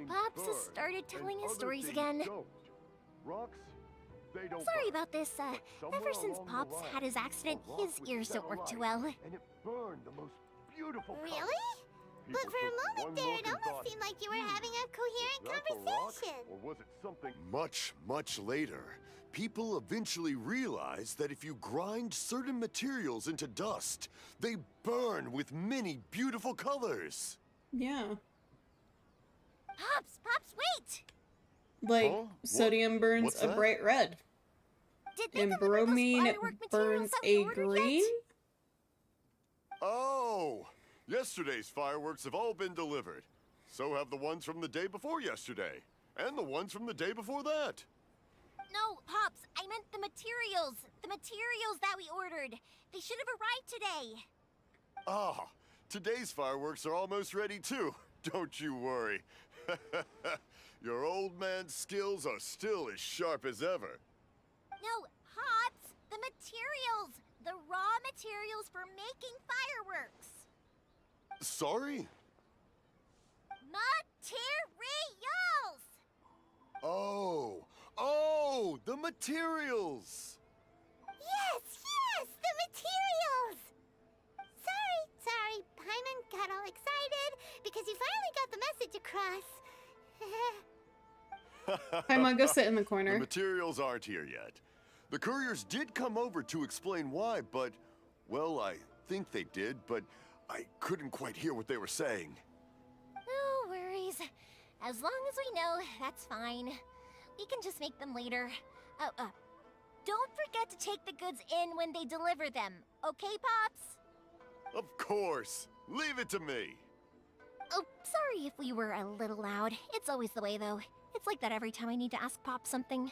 Pops has started telling his stories again. Rocks, they don't Sorry burn. about this, But somewhere ever since along the Pops line, had his accident, a rock his was ears set don't work too alight, well. And it burned the most beautiful color. Really? But People for a took moment one there, look it and almost thought, seemed like you were having a coherent "Is that the rock, conversation. or was it something much, much later? People eventually realized that if you grind certain materials into dust, they burn with many beautiful colors. Yeah. Pops, wait! Like, Huh? sodium burns What's a that? bright red. Did they And deliver those bromine firework materials burns that we a ordered green? yet? Oh, yesterday's fireworks have all been delivered. So have the ones from the day before yesterday, and the ones from the day before that. No, Pops, I meant the materials. The materials that we ordered. They should have arrived today. Ah, today's fireworks are almost ready too. Don't you worry. Your old man's skills are still as sharp as ever. No, Pops, the materials. The raw materials for making fireworks. Sorry? Materials! Oh, the materials. Yes, the materials! Sorry, Paimon got all excited because you finally got the message across. Paimon, go sit in the The corner. materials aren't here yet. The couriers did come over to explain why, but, well, I think they did, but I couldn't quite hear what they were saying. No worries. As long as we know, that's fine. We can just make them later. Don't forget to take the goods in when they deliver them. Okay, Pops? Of course. Leave it to me. Oh, sorry if we were a little loud. It's always the way, though. It's like that every time I need to ask Pop something.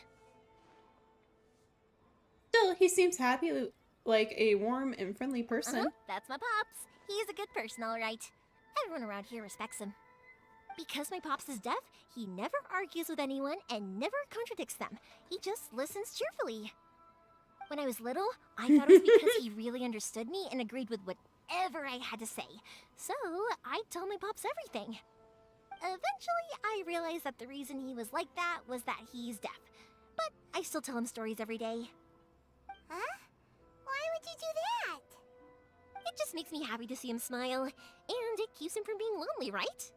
Still, he seems happy, like a warm and friendly person. That's my Pops. He's a good person, all right. Everyone around here respects him. Because my Pops is deaf, he never argues with anyone and never contradicts them. He just listens cheerfully. When I was little, I thought it was because he really understood me and agreed with whatever I had to say. So, I told my Pops everything. Eventually, I realized that the reason he was like that was that he's deaf. But I still tell him stories every day. Huh? Why would you do that? It just makes me happy to see him smile, and it keeps him from being lonely, right?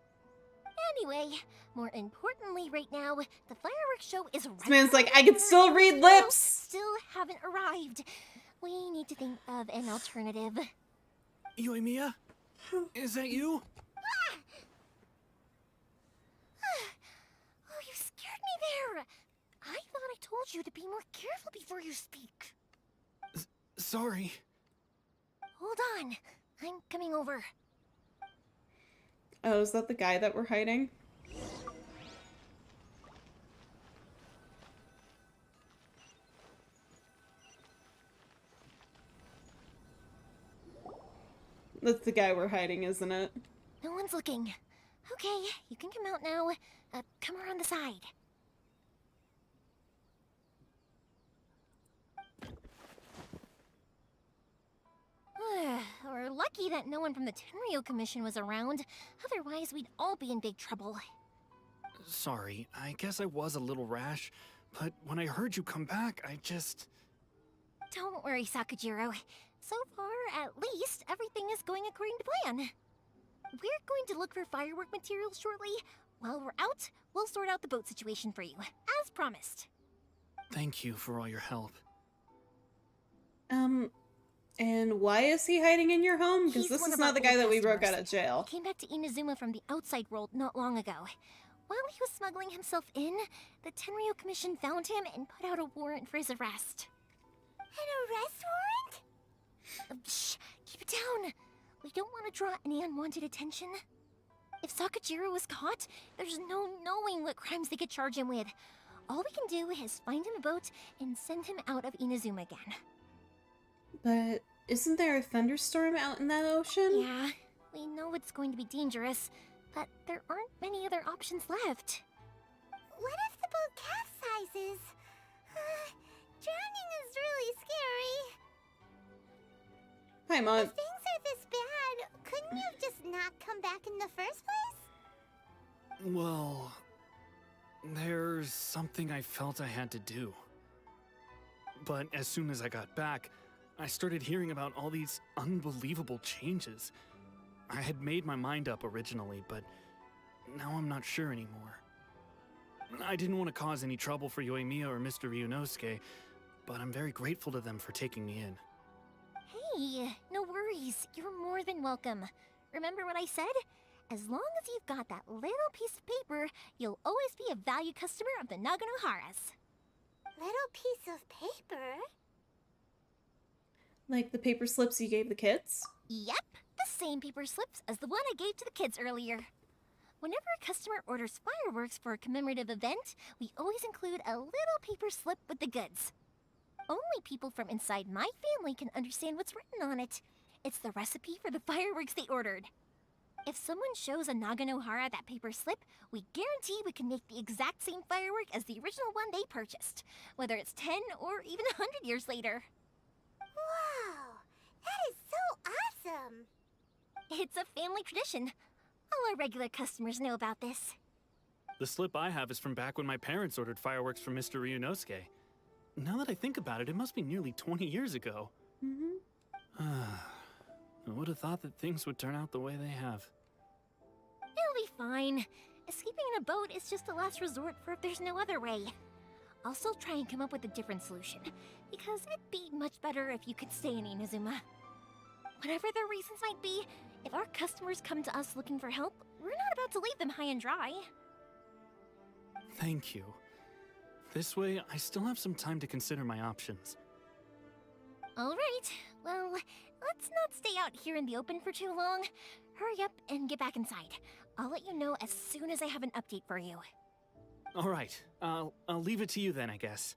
Anyway, more importantly right now, the fireworks show is right. This man's like, I can still read lips. Still haven't arrived. We need to think of an alternative. Yoimiya? Is that you? Oh, you scared me there. I thought I told you to be more careful before you speak. Sorry. Hold on. I'm coming over. Oh, is that the guy that we're hiding? That's the guy we're hiding, isn't it? No one's looking. Okay, you can come out now. Come around the side. We're lucky that no one from the Tenryo Commission was around. Otherwise, we'd all be in big trouble. Sorry, I guess I was a little rash, but when I heard you come back, I just... Don't worry, Sakujiro. So far, at least, everything is going according to plan. We're going to look for firework materials shortly. While we're out, we'll sort out the boat situation for you, as promised. Thank you for all your help. And why is he hiding in your home? Because He's this one is of not our the guy old that we broke out customers. of jail. He came back to Inazuma from the outside world not long ago. While he was smuggling himself in, the Tenryo Commission found him and put out a warrant for his arrest. An arrest warrant? Shh, keep it down. We don't want to draw any unwanted attention. If Sakajiro was caught, there's no knowing what crimes they could charge him with. All we can do is find him a boat and send him out of Inazuma again. But isn't there a thunderstorm out in that ocean? Yeah, we know it's going to be dangerous, but there aren't many other options left. What if the boat capsizes? Drowning is really scary. Paimon, If things are this bad, couldn't you have just not come back in the first place? Well, there's something I felt I had to do. But as soon as I got back, I started hearing about all these unbelievable changes. I had made my mind up originally, but now I'm not sure anymore. I didn't want to cause any trouble for Yoimiya or Mr. Ryunosuke, but I'm very grateful to them for taking me in. Hey, no worries. You're more than welcome. Remember what I said? As long as you've got that little piece of paper, you'll always be a valued customer of the Naganoharas. Little piece of paper? like the paper slips you gave the kids? Yep, the same paper slips as the one I gave to the kids earlier. Whenever a customer orders fireworks for a commemorative event, we always include a little paper slip with the goods. Only people from inside my family can understand what's written on it. It's the recipe for the fireworks they ordered. If someone shows a Naganohara that paper slip, we guarantee we can make the exact same firework as the original one they purchased, whether it's 10 or even 100 years later. Wow, that is so awesome! It's a family tradition. All our regular customers know about this. The slip I have is from back when my parents ordered fireworks from Mr. Ryunosuke. Now that I think about it, it must be nearly 20 years ago. Mm-hmm. I would have thought that things would turn out the way they have. It'll be fine. Escaping in a boat is just a last resort for if there's no other way. I'll still try and come up with a different solution, because it'd be much better if you could stay in Inazuma. Whatever their reasons might be, if our customers come to us looking for help, we're not about to leave them high and dry. Thank you. This way, I still have some time to consider my options. All right, well, let's not stay out here in the open for too long. Hurry up and get back inside. I'll let you know as soon as I have an update for you. All right, I'll leave it to you then, I guess.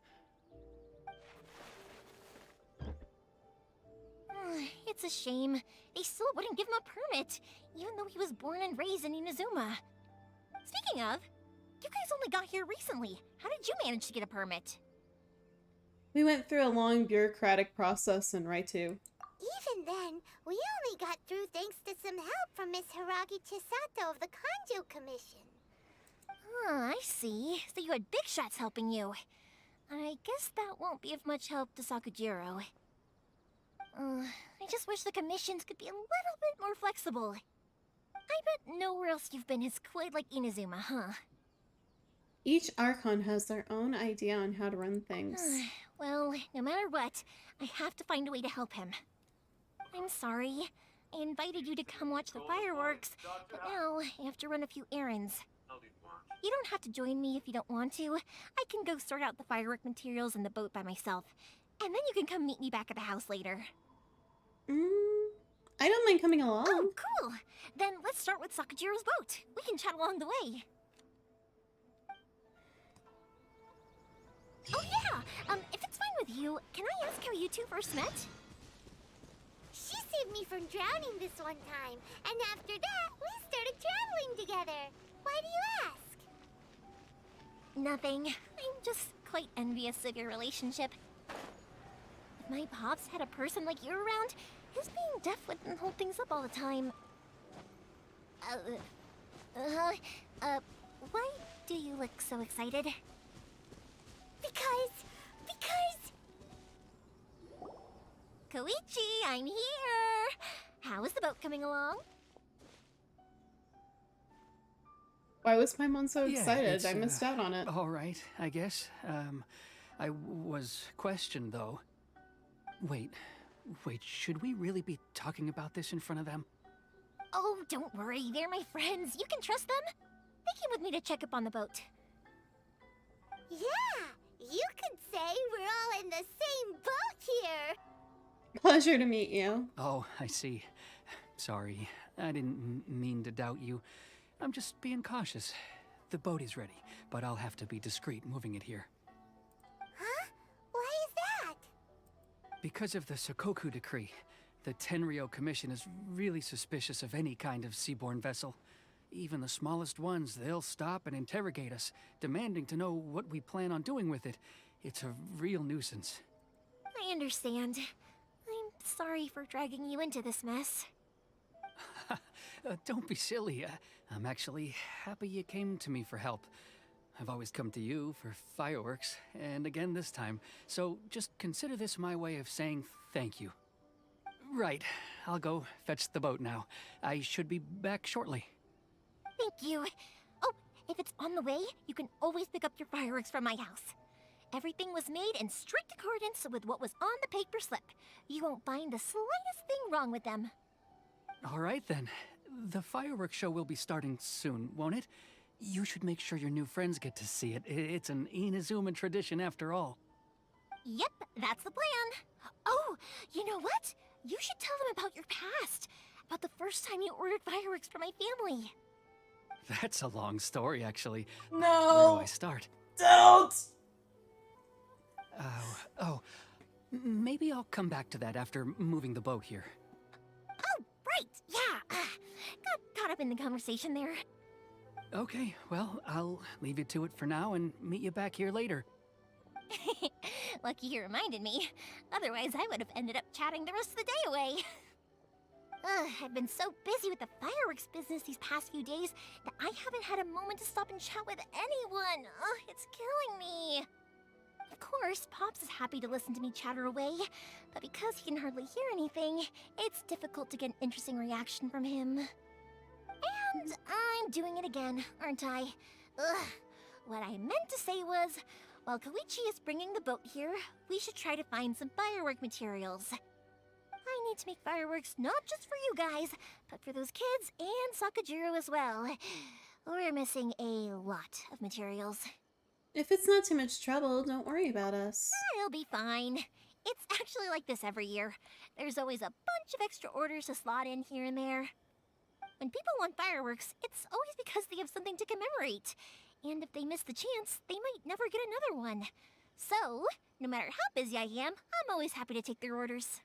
It's a shame. They still wouldn't give him a permit, even though he was born and raised in Inazuma. Speaking of, you guys only got here recently. How did you manage to get a permit? We went through a long bureaucratic process in Raitu. Even then, we only got through thanks to some help from Miss Hiragi Chisato of the Kanjo Commission. I see. So you had big shots helping you. I guess that won't be of much help to Sakujiro. I just wish the commissions could be a little bit more flexible. I bet nowhere else you've been is quite like Inazuma, huh? Each Archon has their own idea on how to run things. Well, no matter what, I have to find a way to help him. I'm sorry. I invited you to come watch the fireworks, but now I have to run a few errands. You don't have to join me if you don't want to. I can go sort out the firework materials in the boat by myself, and then you can come meet me back at the house later. I don't mind coming along. Oh, cool! Then let's start with Sakujiro's boat. We can chat along the way. Oh yeah! If it's fine with you, can I ask how you two first met? She saved me from drowning this one time, and after that, we started traveling together. Why do you ask? Nothing. I'm just quite envious of your relationship. If my pops had a person like you around, his being deaf wouldn't hold things up all the time. Why do you look so excited? Because... Koichi, I'm here! How is the boat coming along? Why was Paimon so Yeah, excited? it's, I missed out on it. All right, I guess. I was questioned, though. Wait, should we really be talking about this in front of them? Oh, don't worry, they're my friends. You can trust them. They came with me to check up on the boat. Yeah, you could say we're all in the same boat here. Pleasure to meet you. Oh, I see. Sorry, I didn't mean to doubt you. I'm just being cautious. The boat is ready, but I'll have to be discreet moving it here. Huh? Why is that? Because of the Sokoku decree, the Tenryou Commission is really suspicious of any kind of seaborne vessel. Even the smallest ones, they'll stop and interrogate us, demanding to know what we plan on doing with it. It's a real nuisance. I understand. I'm sorry for dragging you into this mess. Don't be silly. I'm actually happy you came to me for help. I've always come to you for fireworks, and again this time, so just consider this my way of saying thank you. Right, I'll go fetch the boat now. I should be back shortly. Thank you. Oh, if it's on the way, you can always pick up your fireworks from my house. Everything was made in strict accordance with what was on the paper slip. You won't find the slightest thing wrong with them. All right then. The fireworks show will be starting soon, won't it? You should make sure your new friends get to see it. It's an Inazuma tradition after all. Yep, that's the plan. Oh, you know what? You should tell them about your past. About the first time you ordered fireworks for my family. That's a long story, actually. Where No. do I start? Don't. Maybe I'll come back to that after moving the boat here. Oh, right, yeah. Got caught up in the conversation there. Okay, well, I'll leave you to it for now and meet you back here later. Lucky you reminded me. Otherwise, I would have ended up chatting the rest of the day away. I've been so busy with the fireworks business these past few days that I haven't had a moment to stop and chat with anyone. It's killing me. Of course, Pops is happy to listen to me chatter away, but because he can hardly hear anything, it's difficult to get an interesting reaction from him. And I'm doing it again, aren't I? What I meant to say was, while Koichi is bringing the boat here, we should try to find some firework materials. I need to make fireworks not just for you guys, but for those kids and Sakajiro as well. We're missing a lot of materials. If it's not too much trouble, don't worry about us. It'll be fine. It's actually like this every year. There's always a bunch of extra orders to slot in here and there. When people want fireworks, it's always because they have something to commemorate. And if they miss the chance, they might never get another one. So, no matter how busy I am, I'm always happy to take their orders.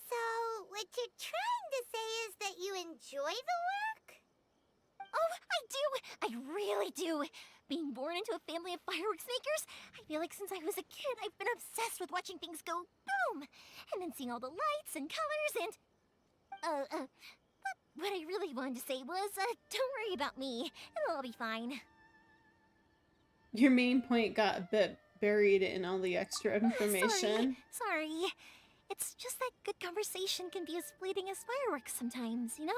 So, what you're trying to say is that you enjoy the work? Oh, I do! I really do! Being born into a family of fireworks makers, I feel like since I was a kid, I've been obsessed with watching things go boom! And then seeing all the lights and colors and... But what I really wanted to say was, don't worry about me. It'll all be fine. Your main point got a bit buried in all the extra information. Sorry. It's just that good conversation can be as fleeting as fireworks sometimes, you know?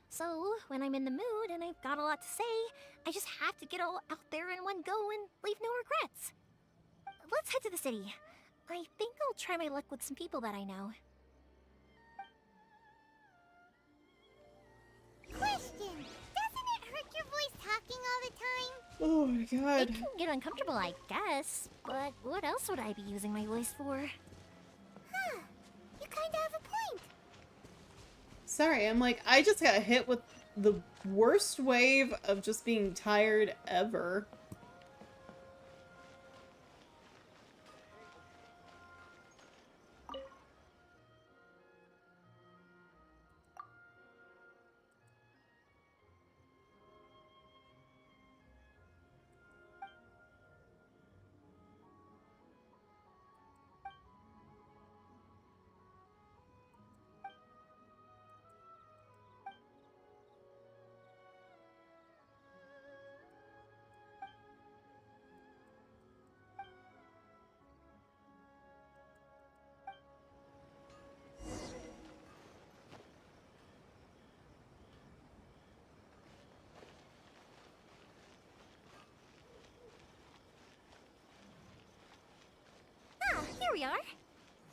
So, when I'm in the mood and I've got a lot to say, I just have to get all out there in one go and leave no regrets. Let's head to the city. I think I'll try my luck with some people that I know. Question! Doesn't it hurt your voice talking all the time? Oh my god. It can get uncomfortable, I guess, but what else would I be using my voice for? Huh. You kinda have a point. Sorry, I'm like, I just got hit with the worst wave of just being tired ever. Here we are.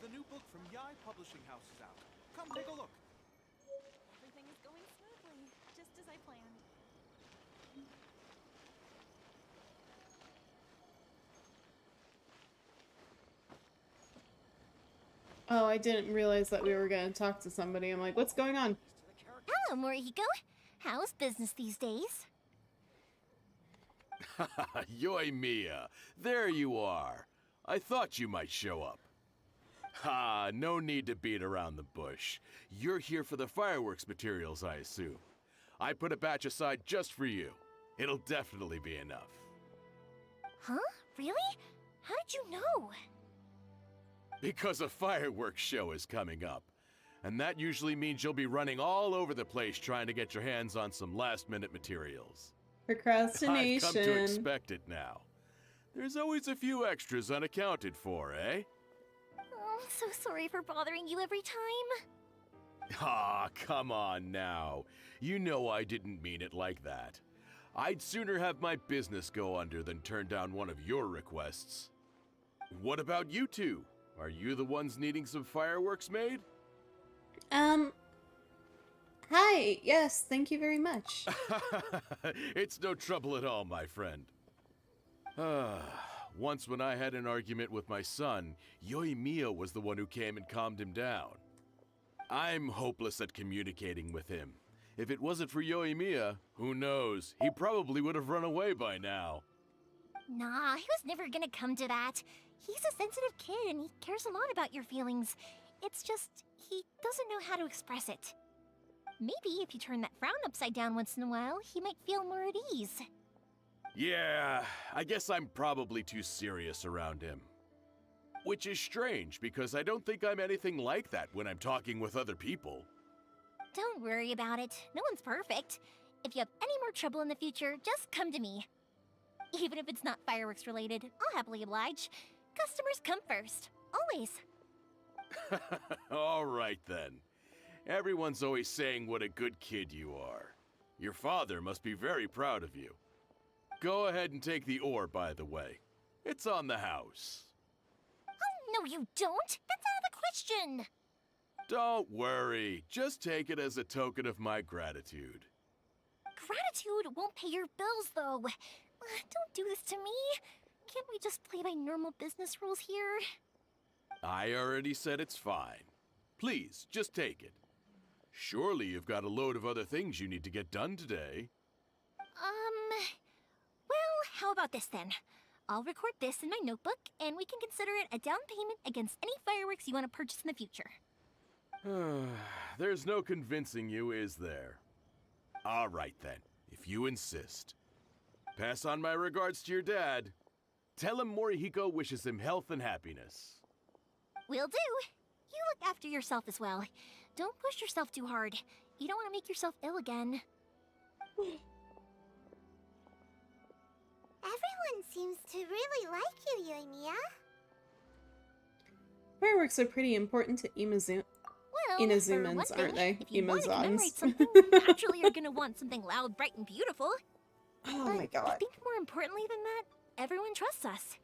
The new book from Yai Publishing House is out. Come take a look. Everything is going smoothly, just as I planned. Oh, I didn't realize that we were gonna talk to somebody. I'm like, what's going on? Hello, Morihiko. How's business these days? Yoimiya, there you are. I thought you might show up. Ha, no need to beat around the bush. You're here for the fireworks materials, I assume. I put a batch aside just for you. It'll definitely be enough. Huh? Really? How did you know? Because a fireworks show is coming up. And that usually means you'll be running all over the place trying to get your hands on some last-minute materials. Procrastination. I've come to expect it now. There's always a few extras unaccounted for, eh? Oh, I'm so sorry for bothering you every time. Ah, come on now. You know I didn't mean it like that. I'd sooner have my business go under than turn down one of your requests. What about you two? Are you the ones needing some fireworks made? Hi. Yes, thank you very much. It's no trouble at all, my friend. Once when I had an argument with my son, Yoimiya was the one who came and calmed him down. I'm hopeless at communicating with him. If it wasn't for Yoimiya, who knows, he probably would have run away by now. Nah, he was never gonna come to that. He's a sensitive kid and he cares a lot about your feelings. It's just, he doesn't know how to express it. Maybe if you turn that frown upside down once in a while, he might feel more at ease. Yeah, I guess I'm probably too serious around him. Which is strange, because I don't think I'm anything like that when I'm talking with other people. Don't worry about it. No one's perfect. If you have any more trouble in the future, just come to me. Even if it's not fireworks related, I'll happily oblige. Customers come first. Always. All right then. Everyone's always saying what a good kid you are. Your father must be very proud of you. Go ahead and take the ore, by the way. It's on the house. Oh, no you don't! That's out of the question! Don't worry. Just take it as a token of my gratitude. Gratitude won't pay your bills, though. Don't do this to me. Can't we just play by normal business rules here? I already said it's fine. Please, just take it. Surely you've got a load of other things you need to get done today. Well, how about this then? I'll record this in my notebook, and we can consider it a down payment against any fireworks you want to purchase in the future. There's no convincing you, is there? All right then, if you insist. Pass on my regards to your dad. Tell him Morihiko wishes him health and happiness. Will do. You look after yourself as well. Don't push yourself too hard. You don't want to make yourself ill again. Everyone seems to really like you, Yoimiya. Fireworks are pretty important to Imazu. Well, Inazumans, for one aren't they? thing, if you want to Imazons. commemorate something, naturally you're gonna want something loud, bright, and beautiful. Oh But my god. I think more importantly than that, everyone trusts us.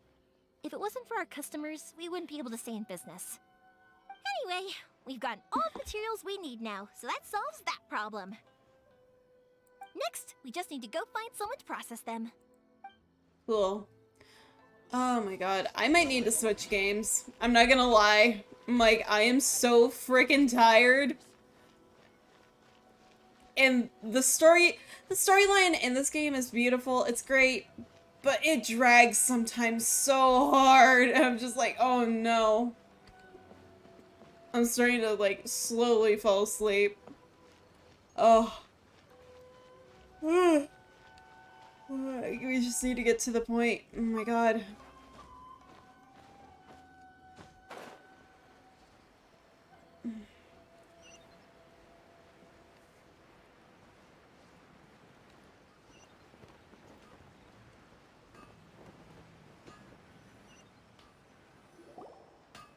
If it wasn't for our customers, we wouldn't be able to stay in business. Anyway, we've gotten all the materials we need now, so that solves that problem. Next, we just need to go find someone to process them. Cool. Oh my god. I might need to switch games. I'm not gonna lie. I'm like, I am so freaking tired. And the storyline in this game is beautiful. It's great. But it drags sometimes so hard. And I'm just like, oh no. I'm starting to like slowly fall asleep. Oh. We just need to get to the point. Oh my god.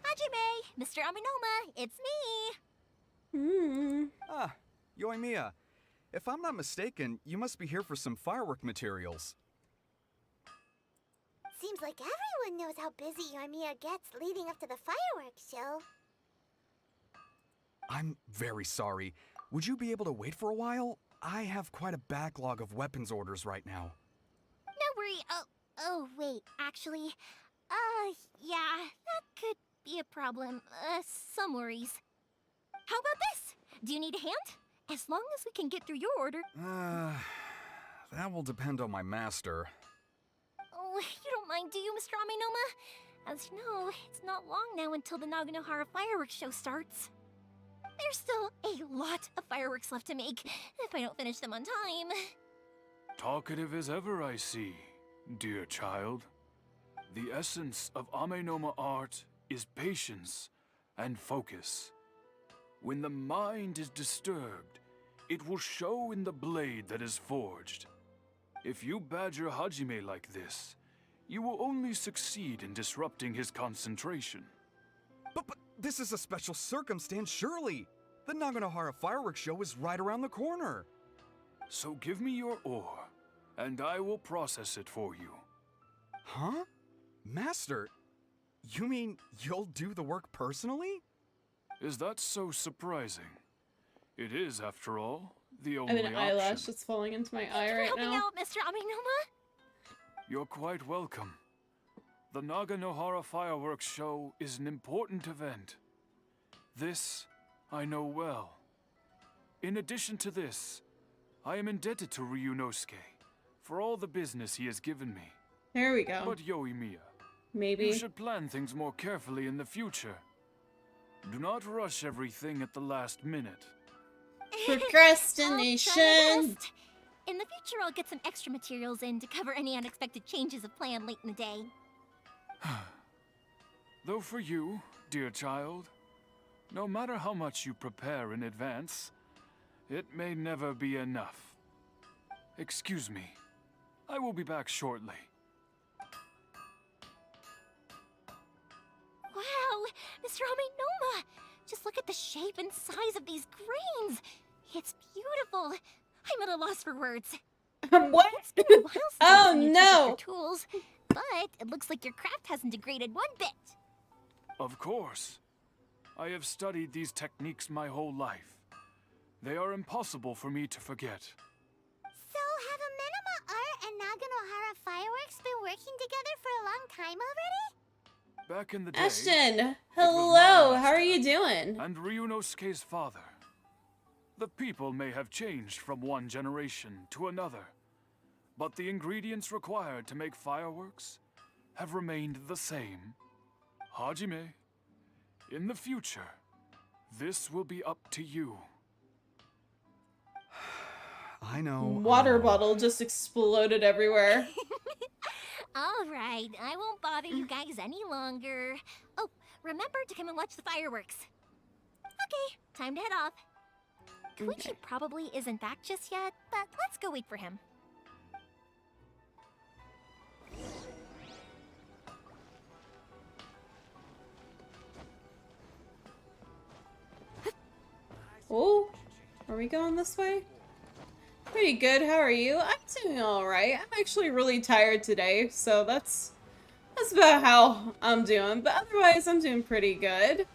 Hajime, Mr. Aminoma, it's me. Ah, Yoimiya. If I'm not mistaken, you must be here for some firework materials. Seems like everyone knows how busy Yoimiya gets leading up to the fireworks show. I'm very sorry. Would you be able to wait for a while? I have quite a backlog of weapons orders right now. No worry. Oh, wait, actually, yeah, that could be a problem. Some worries. How about this? Do you need a hand? As long as we can get through your order. That will depend on my master. Oh, you don't mind, do you, Mr. Amenoma? As you know, it's not long now until the Naganohara fireworks show starts. There's still a lot of fireworks left to make, if I don't finish them on time. Talkative as ever, I see, dear child. The essence of Amenoma art is patience and focus. When the mind is disturbed, it will show in the blade that is forged. If you badger Hajime like this, you will only succeed in disrupting his concentration. But this is a special circumstance, surely. The Naganohara fireworks show is right around the corner. So give me your ore, and I will process it for you. Huh? Master, you mean you'll do the work personally? Is that so surprising? It is, after all, the I only have an eyelash option. that's falling into my Thank eye you for right helping now. out, Mr. Amenoma. You're quite welcome. The Naganohara fireworks show is an important event. This I know well. In addition to this, I am indebted to Ryunosuke for all the business he has given me. There we go. But Yoimiya, Maybe. you should plan things more carefully in the future. Do not rush everything at the last minute. Procrastination. I'll try my best. In the future, I'll get some extra materials in to cover any unexpected changes of plan late in the day. Though for you, dear child, no matter how much you prepare in advance, it may never be enough. Excuse me. I will be back shortly. Wow, Mr. Amenoma! Just look at the shape and size of these grains. It's beautiful. I'm at a loss for words. What? It's been a while since Oh, I've seen you take up no. your tools, but it looks like your craft hasn't degraded one bit. Of course. I have studied these techniques my whole life. They are impossible for me to forget. So, have Amenoma Art and Naganohara Fireworks been working together for a long time already? Back in the day, Ashton, was my hello. How are master. you doing? and Ryunosuke's father. The people may have changed from one generation to another, but the ingredients required to make fireworks have remained the same. Hajime, in the future, this will be up to you. I know. Water bottle just exploded everywhere. All right, I won't bother you guys any longer. Oh, remember to come and watch the fireworks. Okay, time to head off. Koichi probably isn't back just yet, but let's go wait for him. Oh, are we going this way? Pretty good. How are you? I'm doing all right. I'm actually really tired today, so that's about how I'm doing. But otherwise, I'm doing pretty good.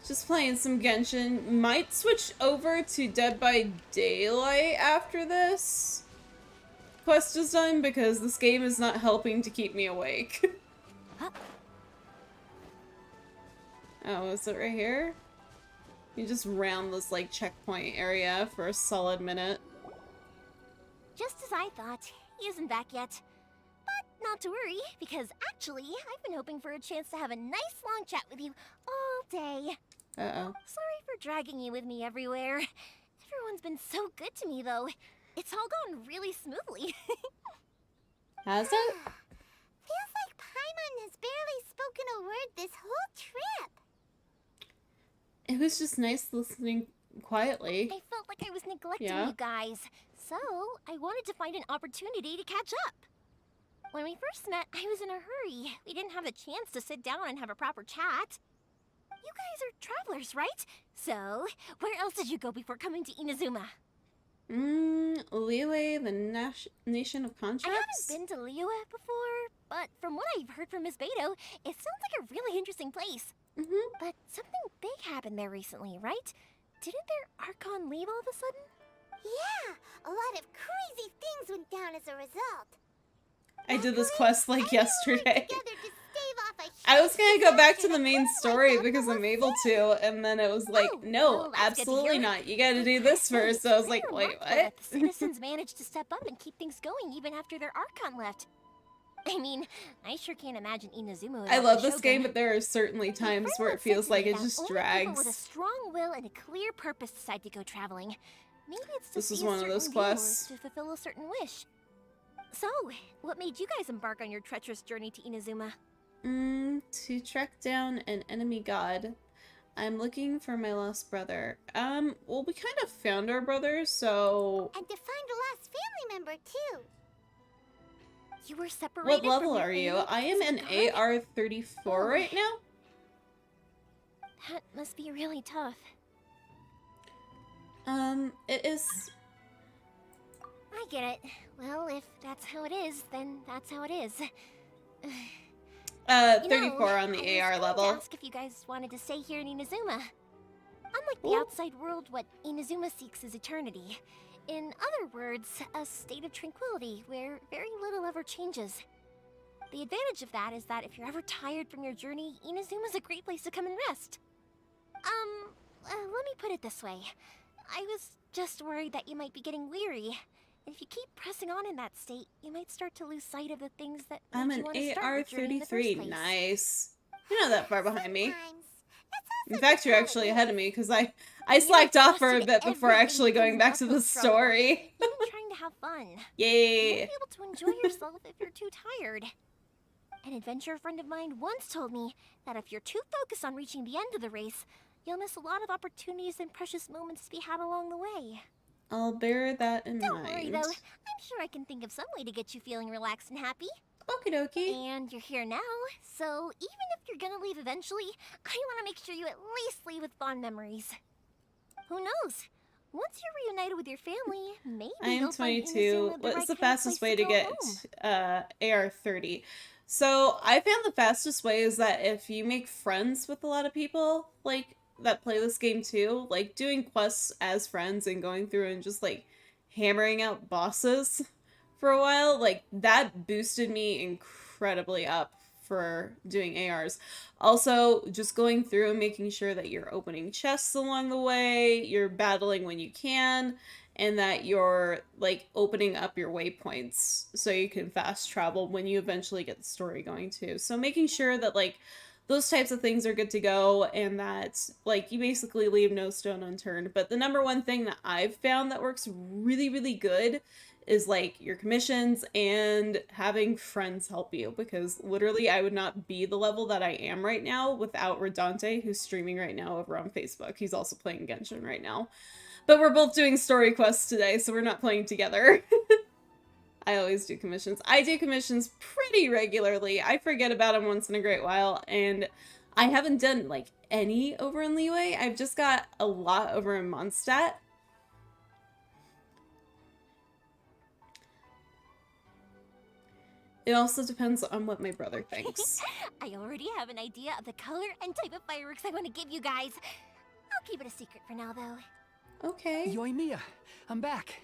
Just playing some Genshin. Might switch over to Dead by Daylight after this quest is done because this game is not helping to keep me awake. Oh, is it right here? You just round this like checkpoint area for a solid minute. Just as I thought, he isn't back yet. But not to worry, because actually, I've been hoping for a chance to have a nice long chat with you all day. Uh-oh. Sorry for dragging you with me everywhere. Everyone's been so good to me, though. It's all gone really smoothly. Has it? Feels like Paimon has barely spoken a word this whole trip. It was just nice listening quietly. I felt like I was neglecting Yeah. you guys, so I wanted to find an opportunity to catch up. When we first met, I was in a hurry. We didn't have the chance to sit down and have a proper chat. You guys are travelers, right? So, where else did you go before coming to Inazuma? Liyue, the Nation of I Contracts? haven't been to Liyue before, but from what I've heard from Miss Beto, it sounds like a really interesting place. But something big happened there recently, right? Didn't their Archon leave all of a sudden? Yeah, a lot of crazy things went down as a result. I did this quest like yesterday. Together to stave off a I was gonna go back to disaster the main that story wiped out because the I'm whole able city. to, and then it was like, Oh, no, well, that's good to absolutely hear. not. You gotta do But this hey, first. So I was pretty like, wait, remarkable what? that the citizens managed to step up and keep things going even after their Archon left. I mean, I sure can't imagine Inazuma without I love the this game, Shogun. but there are certainly A times friend where it once said feels to me like it that just only people with a drags. strong will and a clear purpose decide to go traveling. Maybe it's to This is see a one of certain those view or quests. to fulfill a certain wish. So, what made you guys embark on your treacherous journey to Inazuma? To track down an enemy god. I'm looking for my lost brother. Well, we kind of found our brother, so... And to find a lost family member, too. You were separated What from level your are you? family I am because an of God? AR-34 Oh. right now? That must be really tough. It is... I get it. Well, if that's how it is, then that's how it is. You 34 know, on the I AR was going level. to ask if you guys wanted to stay here in Inazuma. Unlike the Ooh. outside world, what Inazuma seeks is eternity. In other words, a state of tranquility where very little ever changes. The advantage of that is that if you're ever tired from your journey, Inazuma's a great place to come and rest. Let me put it this way. I was just worried that you might be getting weary. And if you keep pressing on in that state, you might start to lose sight of the things that I'm made an you want to start your journey in the first AR-33. place. Nice. You're not that far behind me. Sometimes. That's In also fact, the you're how it actually is. ahead of me because I You slacked off for a exhausted bit before everything actually going because back to the muscle trouble. story. You've been trying to have fun. You Yay. won't be able to enjoy yourself if you're too tired. An adventurer friend of mine once told me that if you're too focused on reaching the end of the race, you'll miss a lot of opportunities and precious moments to be had along the way. I'll bear that in Don't worry mind. though, I'm sure I can think of some way to get you feeling relaxed and happy. Okie dokie. And you're here now, so even if you're gonna leave eventually, I want to make sure you at least leave with fond memories. Who knows? Once you're reunited with your family, maybe I am you'll find 22. Inazuma What's right the kind of fastest place way to call get home. AR-30? So I found the fastest way is that if you make friends with a lot of people, like, that play this game too, like, doing quests as friends and going through and just, like, hammering out bosses for a while, like, that boosted me incredibly up for doing ARs. Also, just going through and making sure that you're opening chests along the way, you're battling when you can, and that you're, like, opening up your waypoints so you can fast travel when you eventually get the story going too. So making sure that, like, those types of things are good to go and that, like, you basically leave no stone unturned. But the number one thing that I've found that works really, really good is, like, your commissions and having friends help you, because literally I would not be the level that I am right now without Redante, who's streaming right now over on Facebook. He's also playing Genshin right now. But we're both doing story quests today, so we're not playing together. I always do commissions. I do commissions pretty regularly. I forget about them once in a great while, and I haven't done, like, any over in Leeway. I've just got a lot over in Mondstadt. It also depends on what my brother thinks. I already have an idea of the color and type of fireworks I want to give you guys. I'll keep it a secret for now, though. Okay. Yoimiya, I'm back.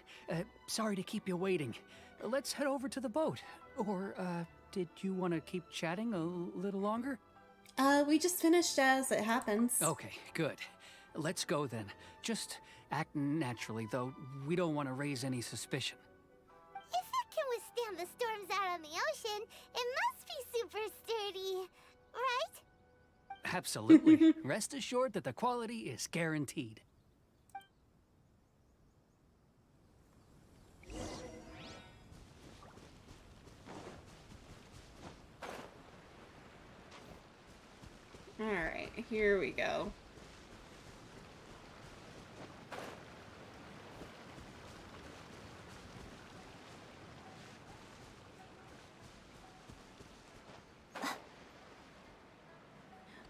Sorry to keep you waiting. Let's head over to the boat. Or, did you want to keep chatting a little longer? We just finished as it happens. Okay, good. Let's go then. Just act naturally, though we don't want to raise any suspicion. If it can withstand the storms out on the ocean, it must be super sturdy, right? Absolutely. Rest assured that the quality is guaranteed. Alright, here we go.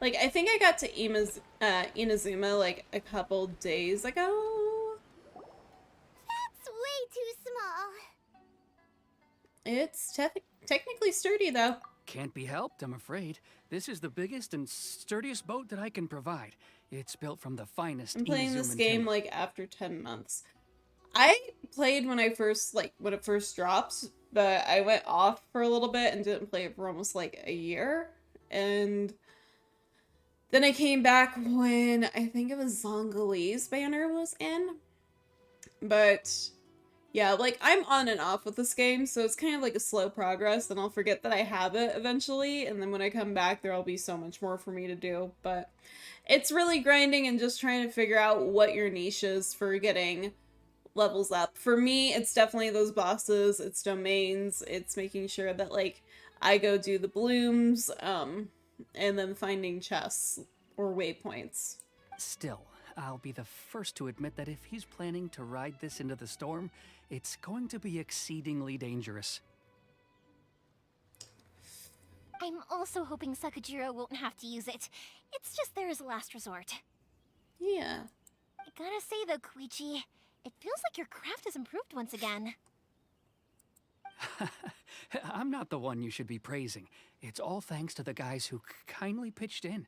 Like, I think I got to Inazuma, like, a couple days ago. That's way too small. It's technically sturdy, though. Can't be helped, I'm afraid. This is the biggest and sturdiest boat that I can provide. It's built from the finest I'm playing Inazuma this game, timber. like, after 10 months. I played when when it first dropped, but I went off for a little bit and didn't play it for almost like a year. And then I came back when I think it was Zongali's banner was in. But yeah, like I'm on and off with this game, so it's kind of like a slow progress, and I'll forget that I have it eventually, and then when I come back, there'll be so much more for me to do. But it's really grinding and just trying to figure out what your niche is for getting levels up. For me, it's definitely those bosses, it's domains, it's making sure that like I go do the blooms, and then finding chests or waypoints. Still, I'll be the first to admit that if he's planning to ride this into the storm, it's going to be exceedingly dangerous. I'm also hoping Sakajiro won't have to use it. It's just there as a last resort. Yeah. I gotta say though, Koichi, it feels like your craft has improved once again. I'm not the one you should be praising. It's all thanks to the guys who kindly pitched in.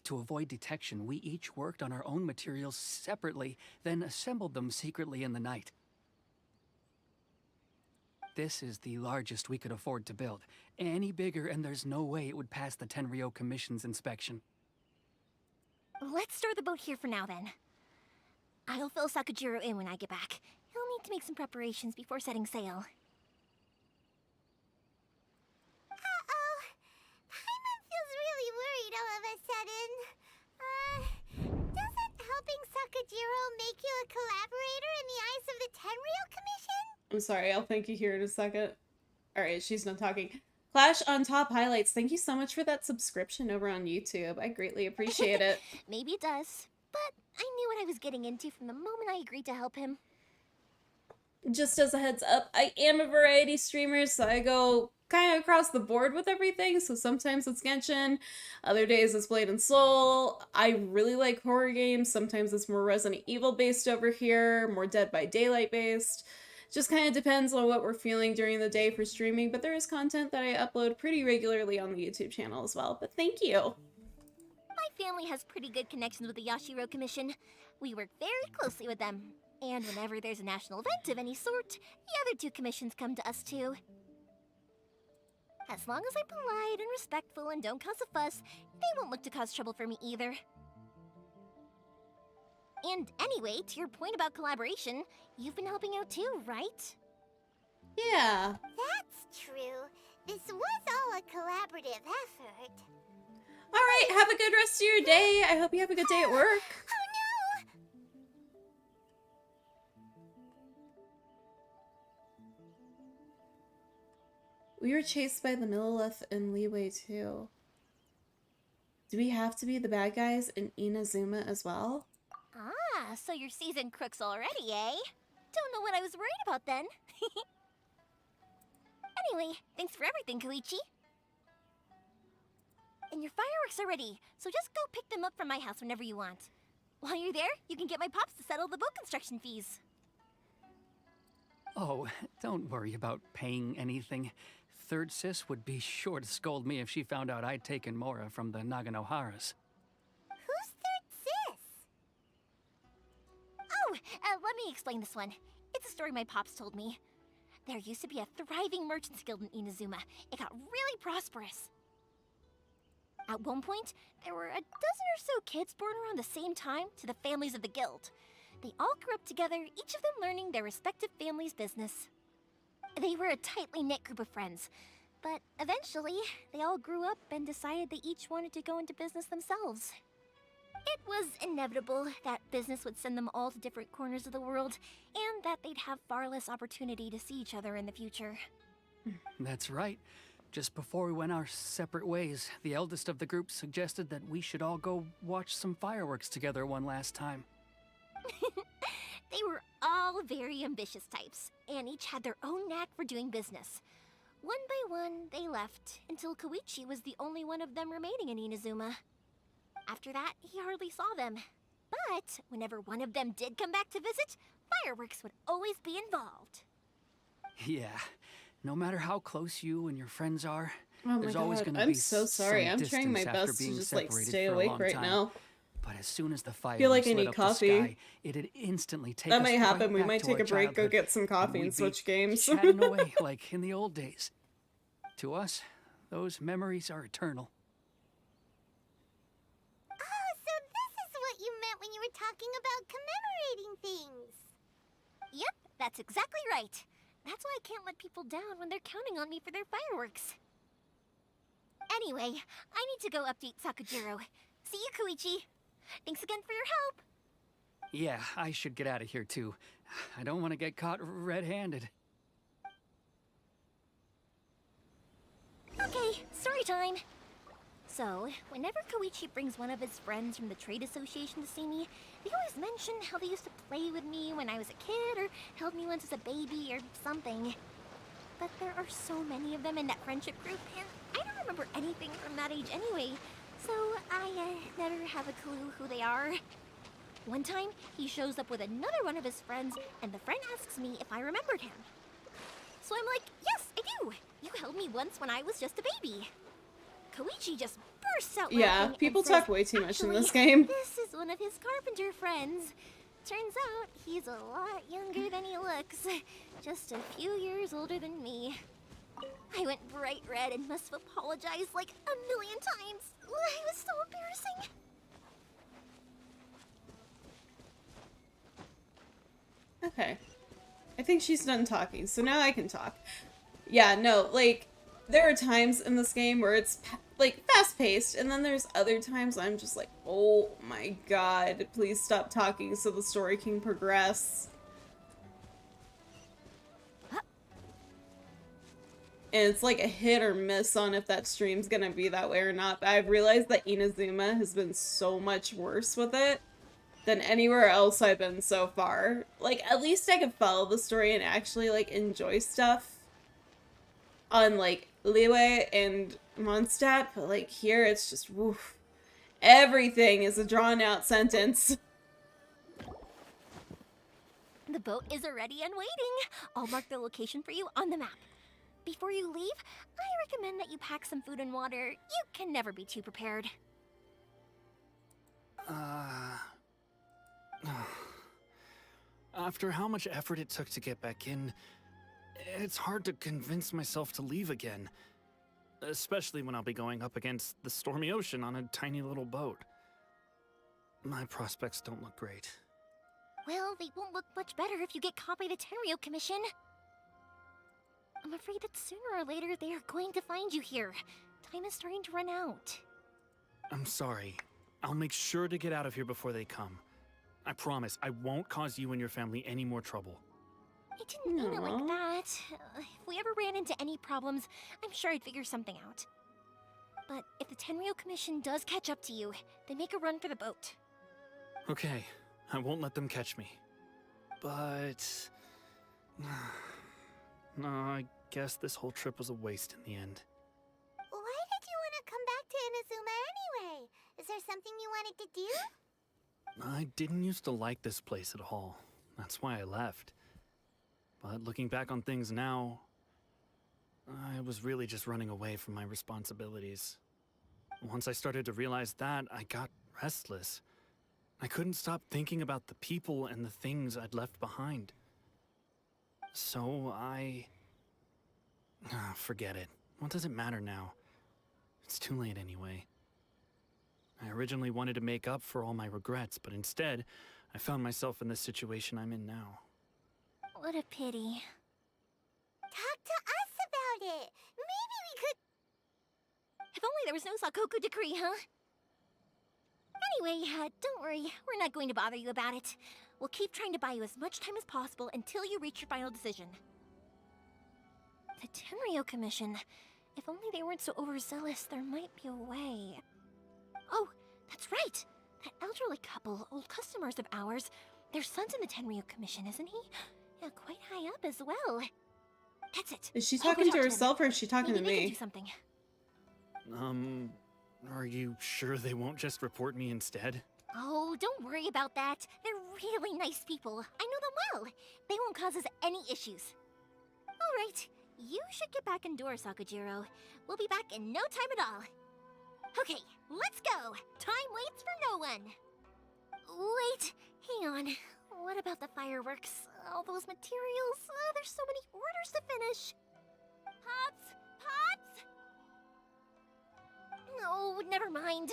To avoid detection, we each worked on our own materials separately, then assembled them secretly in the night. This is the largest we could afford to build. Any bigger and there's no way it would pass the Tenryou Commission's inspection. Let's store the boat here for now then. I'll fill Sakajiro in when I get back. He'll need to make some preparations before setting sail. Uh-oh. Paimon feels really worried all of a sudden. Doesn't helping Sakajiro make you a collaborator in the eyes of the Tenryou Commission? I'm sorry, I'll thank you here in a second. Alright, she's not talking. Clash on Top Highlights, thank you so much for that subscription over on YouTube. I greatly appreciate it. Maybe it does, but I knew what I was getting into from the moment I agreed to help him. Just as a heads up, I am a variety streamer, so I go kind of across the board with everything. So sometimes it's Genshin, other days it's Blade and Soul. I really like horror games. Sometimes it's more Resident Evil based over here, more Dead by Daylight based. Just kind of depends on what we're feeling during the day for streaming, but there is content that I upload pretty regularly on the YouTube channel as well. But thank you. My family has pretty good connections with the Yashiro Commission. We work very closely with them. And whenever there's a national event of any sort, the other two commissions come to us too. As long as I'm polite and respectful and don't cause a fuss, they won't look to cause trouble for me either. And anyway, to your point about collaboration, you've been helping out too, right? Yeah. That's true. This was all a collaborative effort. Alright, have a good rest of your day. I hope you have a good day at work. Oh no! We were chased by the Millilith and Leeway too. Do we have to be the bad guys in Inazuma as well? Ah, so you're seasoned crooks already, eh? Don't know what I was worried about then. Anyway, thanks for everything, Koichi. And your fireworks are ready, so just go pick them up from my house whenever you want. While you're there, you can get my pops to settle the boat construction fees. Oh, don't worry about paying anything. Third Sis would be sure to scold me if she found out I'd taken Mora from the Naganoharas. Who's Third Sis? Oh, let me explain this one. It's a story my pops told me. There used to be a thriving merchants guild in Inazuma. It got really prosperous. At one point, there were a dozen or so kids born around the same time to the families of the guild. They all grew up together, each of them learning their respective family's business. They were a tightly knit group of friends, but eventually, they all grew up and decided they each wanted to go into business themselves. It was inevitable that business would send them all to different corners of the world, and that they'd have far less opportunity to see each other in the future. That's right. Just before we went our separate ways, the eldest of the group suggested that we should all go watch some fireworks together one last time. They were all very ambitious types, and each had their own knack for doing business. One by one, they left, until Koichi was the only one of them remaining in Inazuma. After that, he hardly saw them. But whenever one of them did come back to visit, fireworks would always be involved. Yeah, no matter how close you and your friends are, Oh my there's always god, going to I'm be so sorry. some I'm trying my distance after best to being just like separated stay for a awake long right time. now. but as soon as the fire feel like I lit need up coffee. the sky, it'd instantly take That us might right happen. We back might to take our a break, go childhood, get some coffee, and we'd be switch games. chatting away like in the old days. To us, those memories are eternal. Oh, so this is what you meant when you were talking about commemorating things. Yep, that's exactly right. That's why I can't let people down when they're counting on me for their fireworks. Anyway, I need to go update Sakujiro. See you, Koichi. Thanks again for your help. Yeah, I should get out of here too. I don't want to get caught red-handed. Okay, story time. So, whenever Koichi brings one of his friends from the trade association to see me, they always mention how they used to play with me when I was a kid or held me once as a baby or something. But there are so many of them in that friendship group, and I don't remember anything from that age anyway, so I never have a clue who they are. One time, he shows up with another one of his friends, and the friend asks me if I remembered him. So I'm like, yes, I do. You held me once when I was just a baby. Koichi just bursts out Yeah, laughing people and says, talk way too much in this "Actually, game. This is one of his carpenter friends. Turns out he's a lot younger than he looks. Just a few years older than me." I went bright red and must have apologized like a million times. It was so embarrassing. Okay. I think she's done talking, so now I can talk. Yeah, no, like, there are times in this game where it's, like, fast-paced, and then there's other times I'm just like, oh my god, please stop talking so the story can progress. And it's like a hit or miss on if that stream's gonna be that way or not, but I've realized that Inazuma has been so much worse with it than anywhere else I've been so far. Like, at least I could follow the story and actually, like, enjoy stuff on, like, Liyue and Mondstadt, but, like, here it's just, woof. Everything is a drawn-out sentence. The boat is already and waiting. I'll mark the location for you on the map. Before you leave, I recommend that you pack some food and water. You can never be too prepared. After how much effort it took to get back in, it's hard to convince myself to leave again. Especially when I'll be going up against the stormy ocean on a tiny little boat. My prospects don't look great. Well, they won't look much better if you get caught by the Tenryou Commission. I'm afraid that sooner or later they are going to find you here. Time is starting to run out. I'm sorry. I'll make sure to get out of here before they come. I promise, I won't cause you and your family any more trouble. I didn't mean it like that. If we ever ran into any problems, I'm sure I'd figure something out. But if the Tenryou Commission does catch up to you, then make a run for the boat. Okay, I won't let them catch me. But... no, I guess this whole trip was a waste in the end. Why did you want to come back to Inazuma anyway? Is there something you wanted to do? I didn't used to like this place at all. That's why I left. But looking back on things now, I was really just running away from my responsibilities. Once I started to realize that, I got restless. I couldn't stop thinking about the people and the things I'd left behind. So forget it. What does it matter now? It's too late anyway. I originally wanted to make up for all my regrets, but instead, I found myself in the situation I'm in now. What a pity. Talk to us about it. Maybe we could... If only there was no Sakoku decree, huh? Anyway, don't worry. We're not going to bother you about it. We'll keep trying to buy you as much time as possible until you reach your final decision. The Tenryou Commission. If only they weren't so overzealous, there might be a way. Oh, that's right! That elderly couple, old customers of ours, their son's in the Tenryou Commission, isn't he? Yeah, quite high up as well. That's it. Is she I'll go talking talk to them. herself or is she talking Maybe to they can me? do something. Are you sure they won't just report me instead? Oh, don't worry about that. They're really nice people. I know them well. They won't cause us any issues. All right, you should get back indoors, Sakujiro. We'll be back in no time at all. Okay, let's go. Time waits for no one. Wait, hang on. What about the fireworks? All those materials? There's so many orders to finish. Pops! Pops! No, never mind.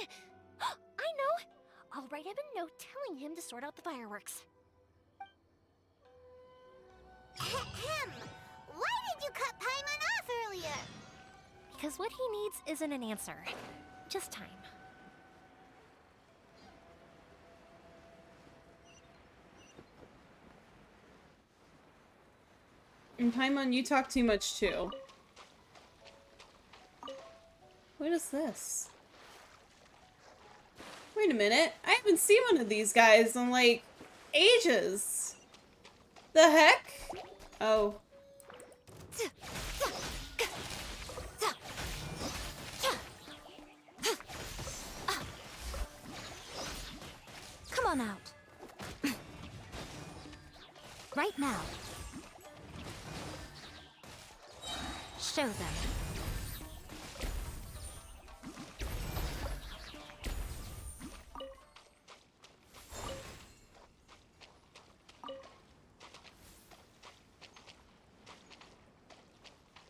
I know! I'll write him a note telling him to sort out the fireworks. Ahem! Why did you cut Paimon off earlier? Because what he needs isn't an answer. Just time. And Paimon, you talk too much too. What is this? Wait a minute. I haven't seen one of these guys in like ages. The heck? Oh. Come on out. Right now. Show them.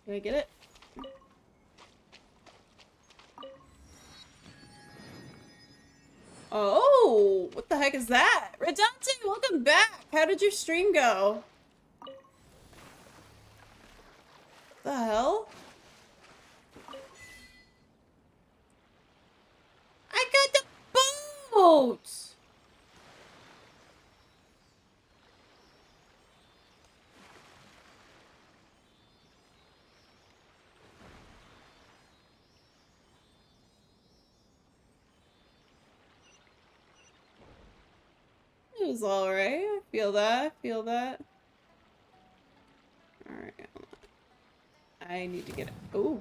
Did I get it? Oh, what the heck is that? Redante, welcome back. How did your stream go? The hell? I got the boat! It was alright. I feel that. I feel that. Alright. I need to get it. Oh.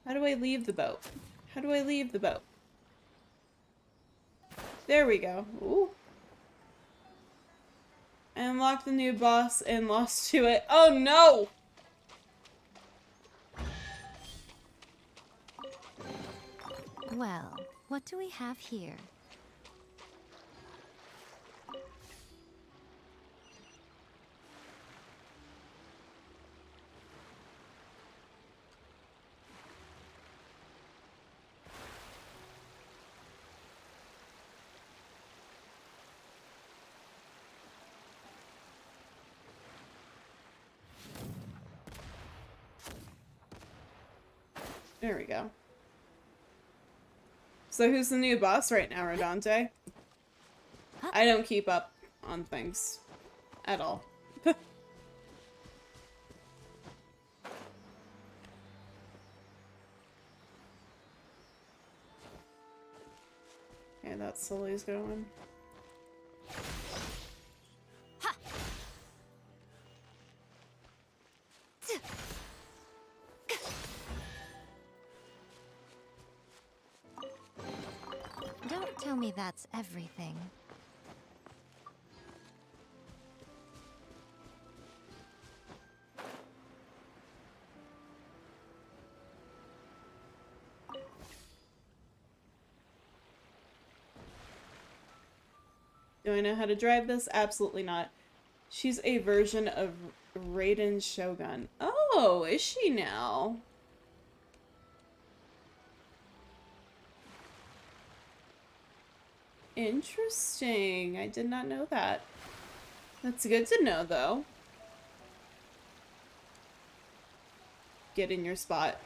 How do I leave the boat? How do I leave the boat? There we go. Ooh. I unlocked the new boss and lost to it. Oh no! Well, what do we have here? There we go. So who's the new boss right now, Rodante? I don't keep up on things. At all. Okay, that slowly's going. Don't tell me that's everything. Do I know how to drive this? Absolutely not. She's a version of Raiden's Shogun. Oh, is she now? Interesting. I did not know that. That's good to know, though. Get in your spot.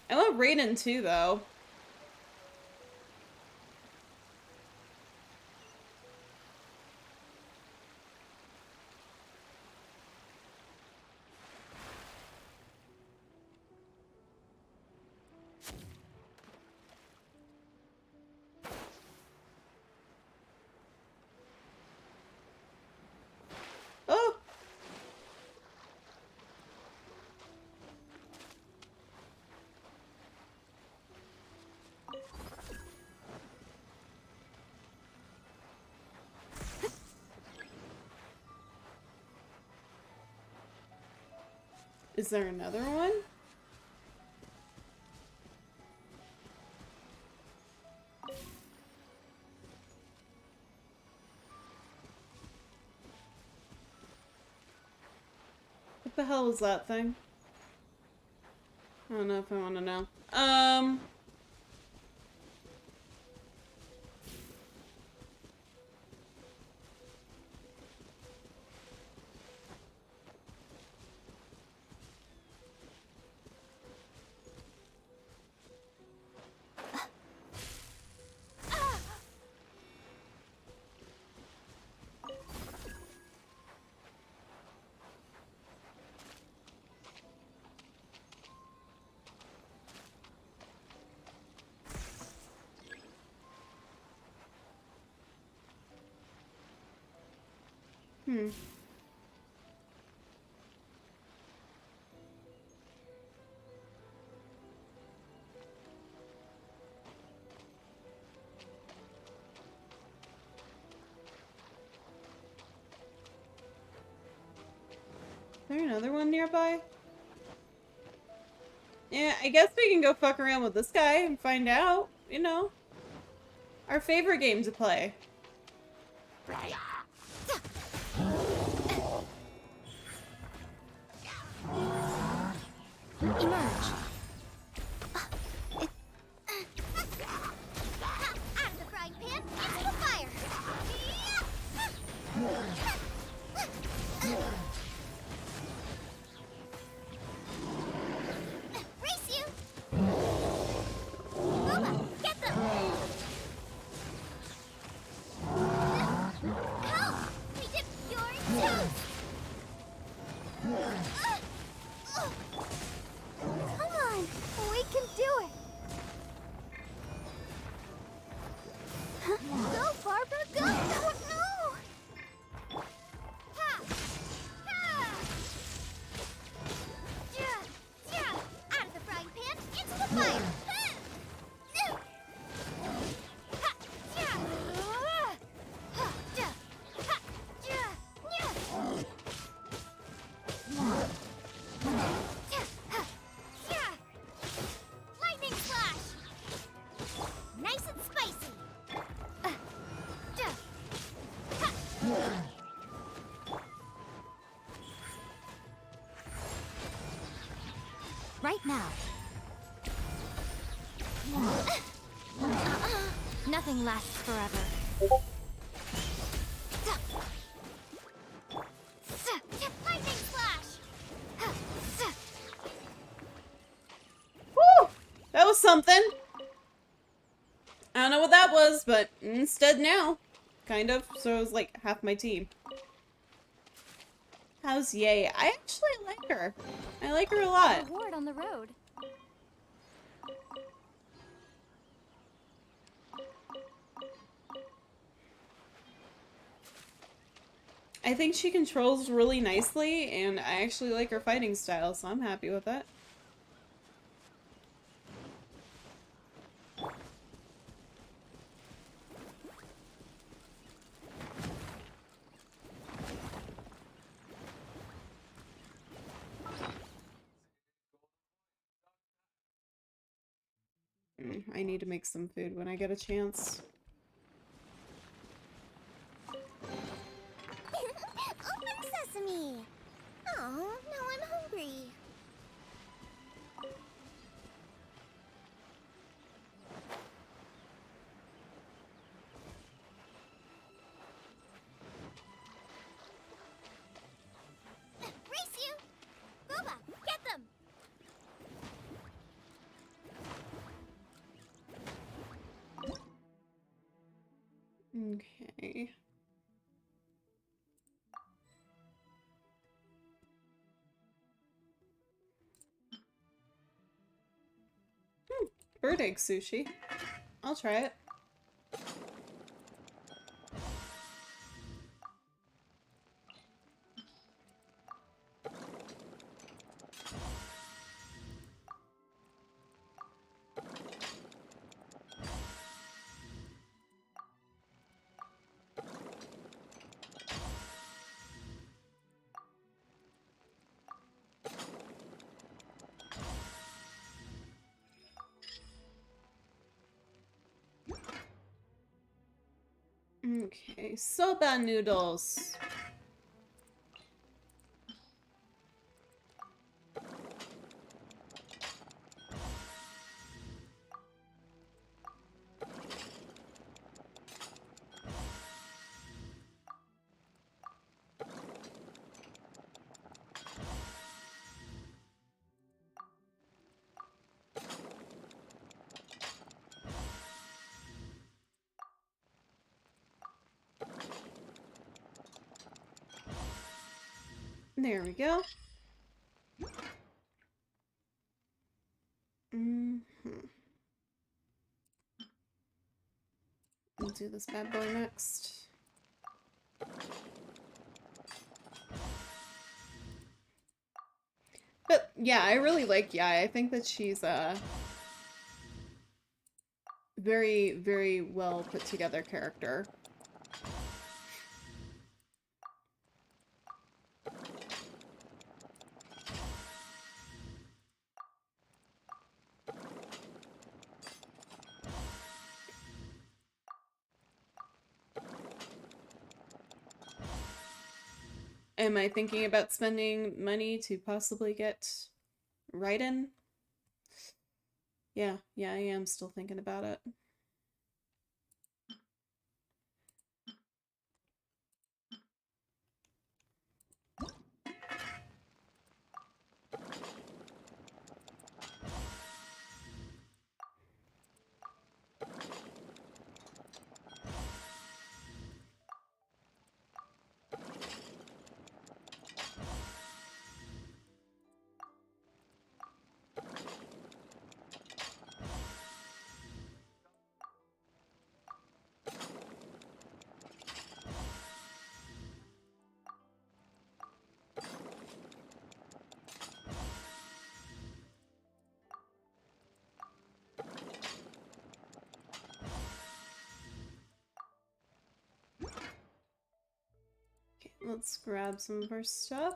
I love Raiden too, though. Oh! Is there another one? What the hell is that thing? I don't know if I want to know. Hmm. Is there another one nearby? Yeah, I guess we can go fuck around with this guy and find out, you know. Our favorite game to play. Emerge. Out of the frying pan, into the fire. Race you. Booba, get them. Help! We dipped your toes. Come on, we can do it. Go, Barbara, go! Oh, no! Ha! Ha! Yeah, yeah. Out of the frying pan, into the fire! Ha! Yeah. Ha! Yeah. Ha! Yeah. Yeah. Yeah. Lightning flash! Nice and spicy! Right now. Nothing lasts forever. Lightning flash! Woo! That was something. I don't know what that was, but instead now. Kind of. So it was like half my team. How's Yay? I actually like her. I like her a lot. Reward on the road. I think she controls really nicely, and I actually like her fighting style, so I'm happy with that. I need to make some food when I get a chance. Open sesame! Oh, now I'm hungry. Race you! Booba, get them! Okay. Bird egg sushi. I'll try it. Okay, soba noodles. There we go. We'll do this bad boy next. But yeah, I really like Yai. I think that she's a very, very well put together character. Am I thinking about spending money to possibly get Raiden? Yeah, I am still thinking about it. Okay, let's grab some of our stuff.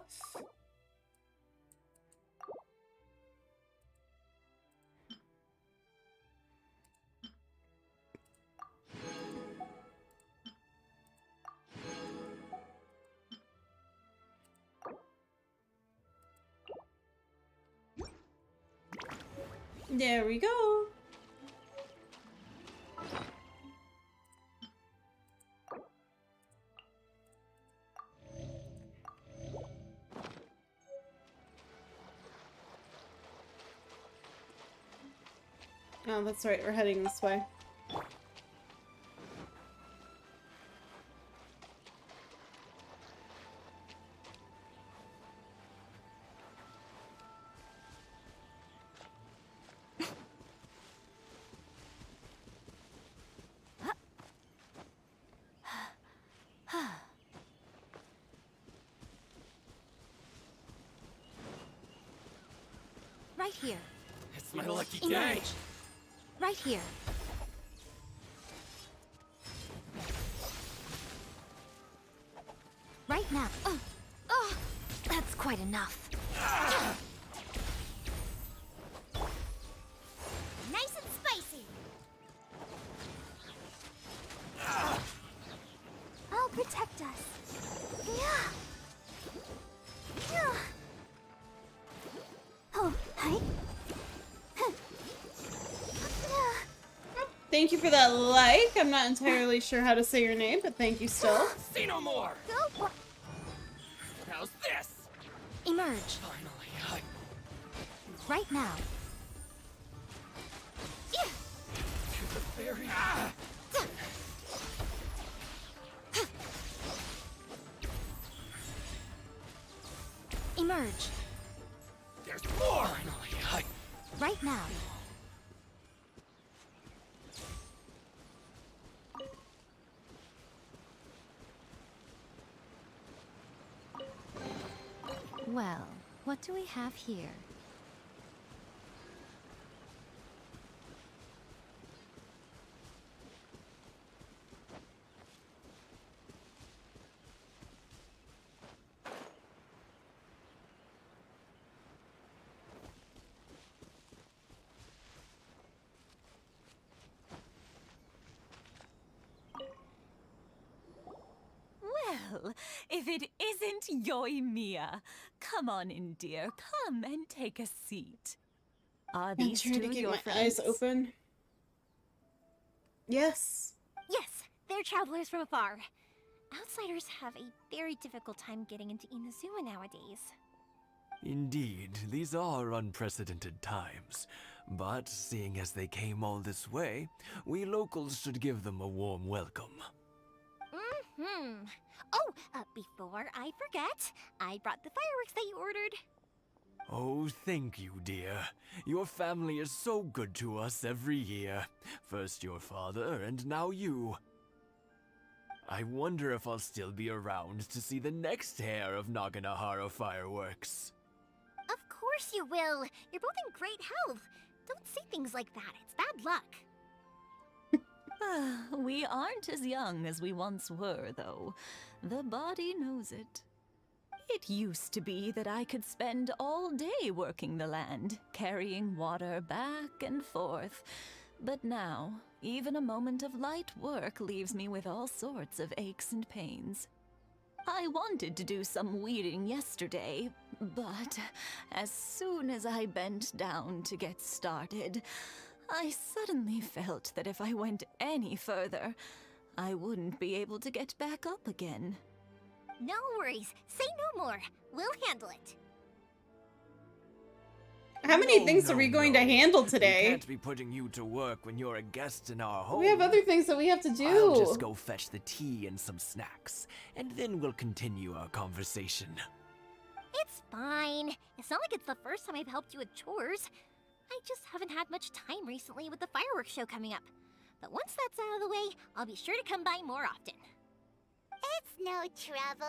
There we go. Oh, that's right, we're heading this way. Right here. It's my lucky Emerge. day. Right here. Right now. That's quite enough. Nice and spicy. I'll protect us. Yeah. Oh, hi. Thank you for that like. I'm not entirely sure how to say your name, but thank you still. See no more. Go. How's this? Emerge. Finally, Right now. to the very. Emerge. There's more. Finally, Right now. Well, what do we have here? Well, if it isn't Yoimiya. Come on in, dear. Come and take a seat. Are I'm these trying two to keep your my friends? eyes open. Yes. Yes, they're travelers from afar. Outsiders have a very difficult time getting into Inazuma nowadays. Indeed, these are unprecedented times. But seeing as they came all this way, we locals should give them a warm welcome. Mm-hmm. Oh, before I forget, I brought the fireworks that you ordered. Oh, thank you, dear. Your family is so good to us every year. First your father, and now you. I wonder if I'll still be around to see the next hair of Naganahara fireworks. Of course you will. You're both in great health. Don't say things like that. It's bad luck. We aren't as young as we once were, though. The body knows it. It used to be that I could spend all day working the land, carrying water back and forth. But now, even a moment of light work leaves me with all sorts of aches and pains. I wanted to do some weeding yesterday, but as soon as I bent down to get started, I suddenly felt that if I went any further, I wouldn't be able to get back up again. No worries. Say no more. We'll handle it. How many things are we going to handle today? We can't be putting you to work when you're a guest in our home. We have other things that we have to do. I'll just go fetch the tea and some snacks, and then we'll continue our conversation. It's fine. It's not like it's the first time I've helped you with chores. I just haven't had much time recently with the fireworks show coming up. But once that's out of the way, I'll be sure to come by more often. It's no trouble,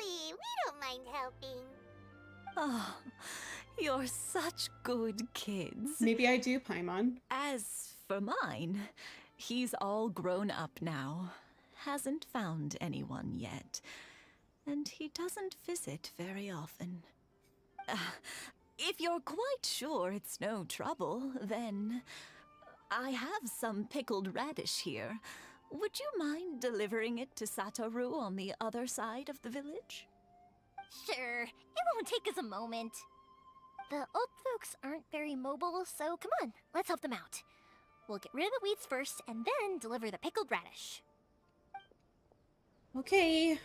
really. We don't mind helping. Oh, you're such good kids. Maybe I do, Paimon. As for mine, he's all grown up now. Hasn't found anyone yet. And he doesn't visit very often. If you're quite sure it's no trouble, then I have some pickled radish here. Would you mind delivering it to Satoru on the other side of the village? Sure, it won't take us a moment. The old folks aren't very mobile, so come on, let's help them out. We'll get rid of the weeds first, and then deliver the pickled radish. Okay.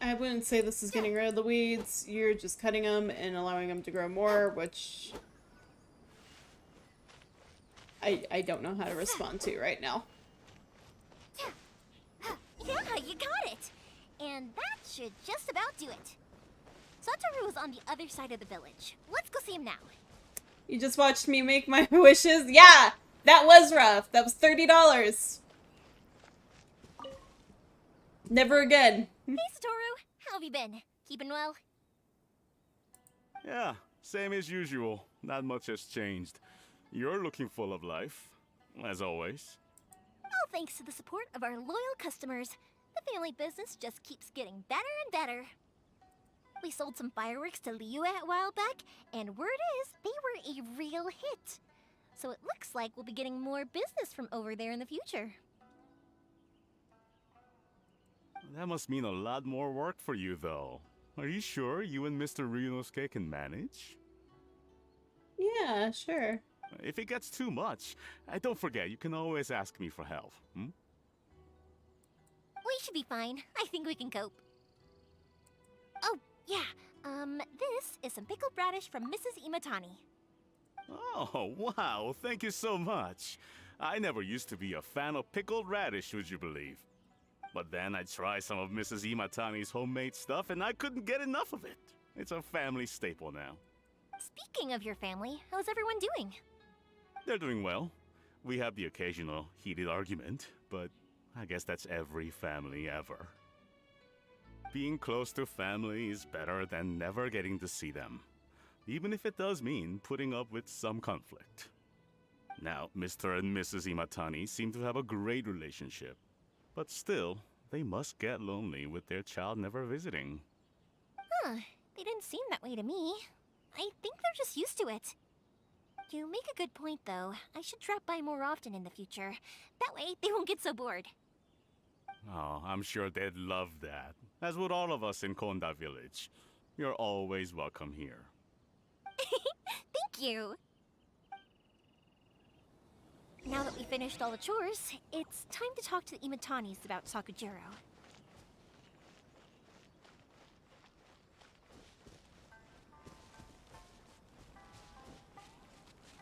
I wouldn't say this is getting rid of the weeds. You're just cutting them and allowing them to grow more, which I don't know how to respond to right now. Yeah, you got it! And that should just about do it. Satoru is on the other side of the village. Let's go see him now. You just watched me make my wishes? Yeah! That was rough. That was $30. Never again. Hey, Satoru. How have you been? Keeping well? Yeah, same as usual. Not much has changed. You're looking full of life, as always. All thanks to the support of our loyal customers, the family business just keeps getting better and better. We sold some fireworks to Liyue a while back, and word is they were a real hit. So it looks like we'll be getting more business from over there in the future. That must mean a lot more work for you, though. Are you sure you and Mr. Ryunosuke can manage? Yeah, sure. If it gets too much, don't forget, you can always ask me for help, hmm? We should be fine. I think we can cope. Oh, yeah. This is some pickled radish from Mrs. Imatani. Oh, wow, thank you so much. I never used to be a fan of pickled radish, would you believe? But then I tried some of Mrs. Imatani's homemade stuff and I couldn't get enough of it. It's a family staple now. Speaking of your family, how's everyone doing? They're doing well. We have the occasional heated argument, but I guess that's every family ever. Being close to family is better than never getting to see them. even if it does mean putting up with some conflict. Now, Mr. and Mrs. Imatani seem to have a great relationship, but still, they must get lonely with their child never visiting. Huh, they didn't seem that way to me. I think they're just used to it. You make a good point, though. I should drop by more often in the future. That way, they won't get so bored. Oh, I'm sure they'd love that, as would all of us in Konda Village. You're always welcome here. Thank you! Now that we finished all the chores, it's time to talk to the Imatanis about Sakujiro.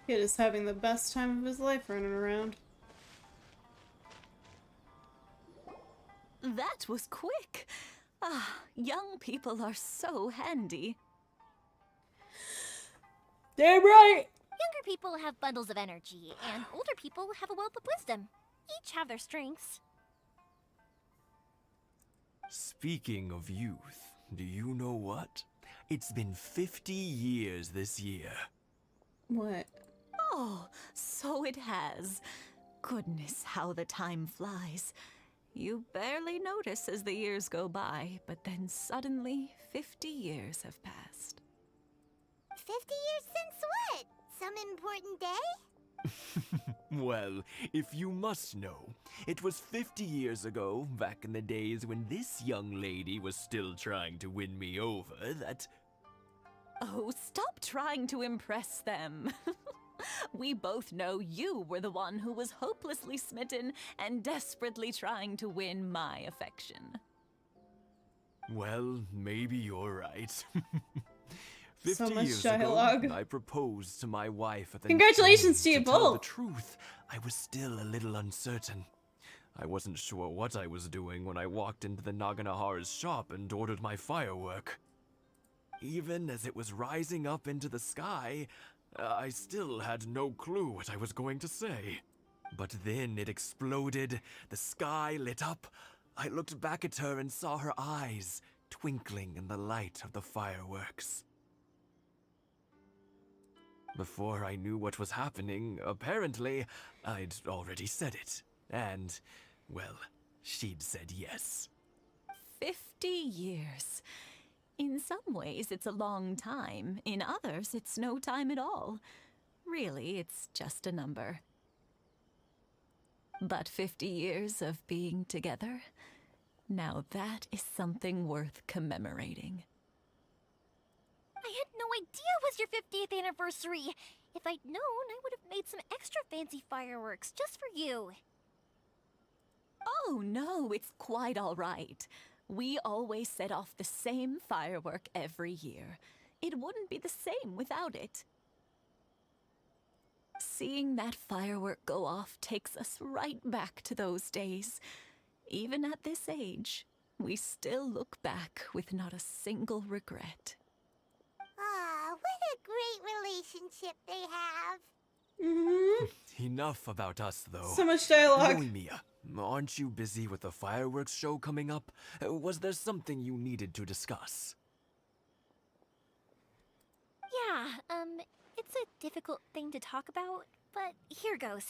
Kid is having the best time of his life running around. That was quick. Ah, young people are so handy. Damn right! Younger people have bundles of energy, and older people have a wealth of wisdom. Each have their strengths. Speaking of youth, do you know what? It's been 50 years this year. What? Oh, so it has. Goodness, how the time flies. You barely notice as the years go by, but then suddenly 50 years have passed. 50 years since what? Some important day? Well, if you must know, it was 50 years ago, back in the days when this young lady was still trying to win me over, that... Oh, stop trying to impress them. We both know you were the one who was hopelessly smitten and desperately trying to win my affection. Well, maybe you're right. 50 So much years dialogue. ago, I proposed to my wife at the Congratulations to you tell the both. truth, I was still a little uncertain. I wasn't sure what I was doing when I walked into the Naganahara's shop and ordered my firework. Even as it was rising up into the sky, I still had no clue what I was going to say. But then it exploded, the sky lit up. I looked back at her and saw her eyes twinkling in the light of the fireworks. Before I knew what was happening, apparently, I'd already said it. And, well, she'd said yes. 50 years. In some ways, it's a long time. In others, it's no time at all. Really, it's just a number. But 50 years of being together, now that is something worth commemorating. I had no idea it was your 50th anniversary. If I'd known, I would have made some extra fancy fireworks just for you. Oh no, it's quite all right. We always set off the same firework every year. It wouldn't be the same without it. Seeing that firework go off takes us right back to those days. Even at this age, we still look back with not a single regret. Ah, what a great relationship they have. Enough about us, though. So much dialogue. Yoimiya, aren't you busy with the fireworks show coming up? Was there something you needed to discuss? Yeah, it's a difficult thing to talk about, but here goes.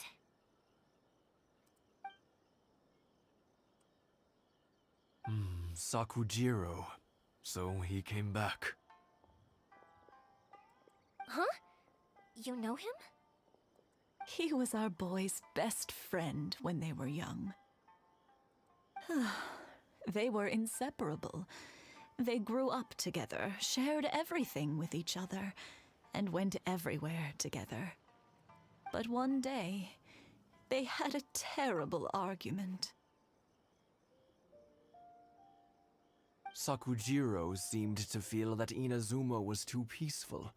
Sakujiro. So he came back. Huh? You know him? He was our boy's best friend when they were young. They were inseparable. They grew up together, shared everything with each other, and went everywhere together. But one day, they had a terrible argument. Sakujiro seemed to feel that Inazuma was too peaceful,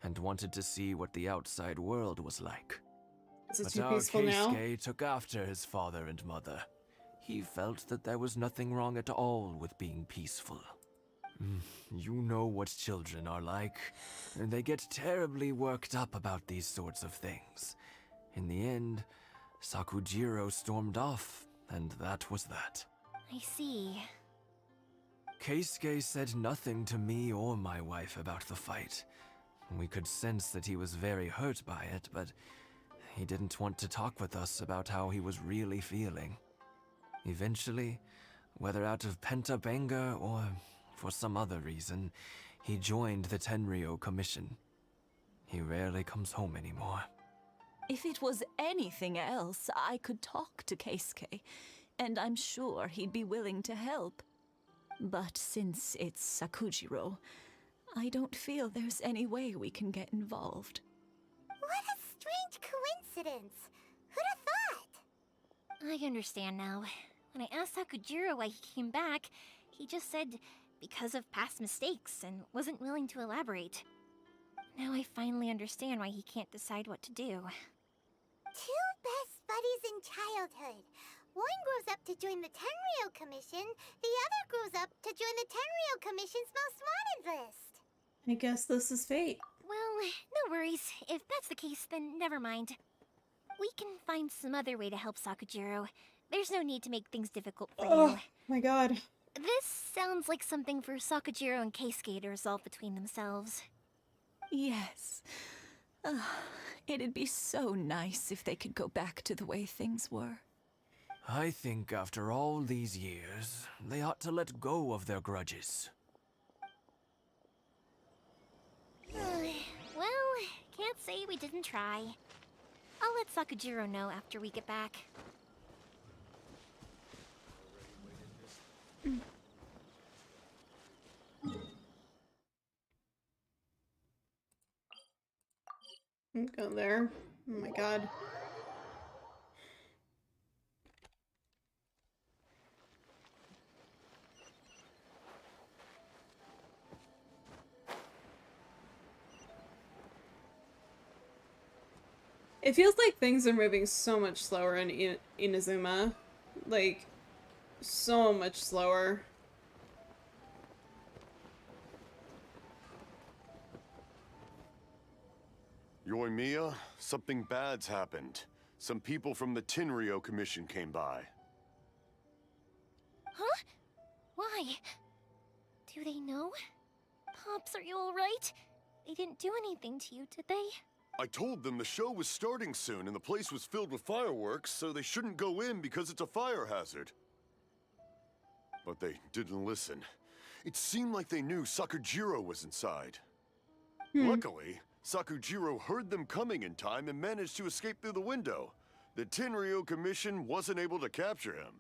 and wanted to see what the outside world was like. Is it But too our peaceful now? Keisuke took after his father and mother. He felt that there was nothing wrong at all with being peaceful. You know what children are like. They get terribly worked up about these sorts of things. In the end, Sakujiro stormed off, and that was that. I see. Keisuke said nothing to me or my wife about the fight. We could sense that he was very hurt by it, but he didn't want to talk with us about how he was really feeling. Eventually, whether out of pent-up anger or for some other reason, he joined the Tenryo Commission. He rarely comes home anymore. If it was anything else, I could talk to Keisuke, and I'm sure he'd be willing to help. But since it's Sakujiro, I don't feel there's any way we can get involved. What a strange coincidence. Who'd have thought? I understand now. When I asked Sakujiro why he came back, he just said because of past mistakes and wasn't willing to elaborate. Now I finally understand why he can't decide what to do. Two best buddies in childhood. One grows up to join the Tenryo Commission, the other grows up to join the Tenryo Commission's most wanted list. I guess this is fate. Well, no worries. If that's the case, then never mind. We can find some other way to help Sakujiro. There's no need to make things difficult for Oh you. my god. This sounds like something for Sakujiro and Keisuke to resolve between themselves. Yes. It'd be so nice if they could go back to the way things were. I think after all these years, they ought to let go of their grudges. Well, can't say we didn't try. I'll let Sakujiro know after we get back. Go there. Oh my god. It feels like things are moving so much slower in Inazuma. Like, so much slower. Yoimiya, something bad's happened. Some people from the Tenryo Commission came by. Huh? Why? Do they know? Pops, are you alright? They didn't do anything to you, did they? I told them the show was starting soon and the place was filled with fireworks, so they shouldn't go in because it's a fire hazard. But they didn't listen. It seemed like they knew Sakujiro was inside. Luckily, Sakujiro heard them coming in time and managed to escape through the window. The Tenryo Commission wasn't able to capture him.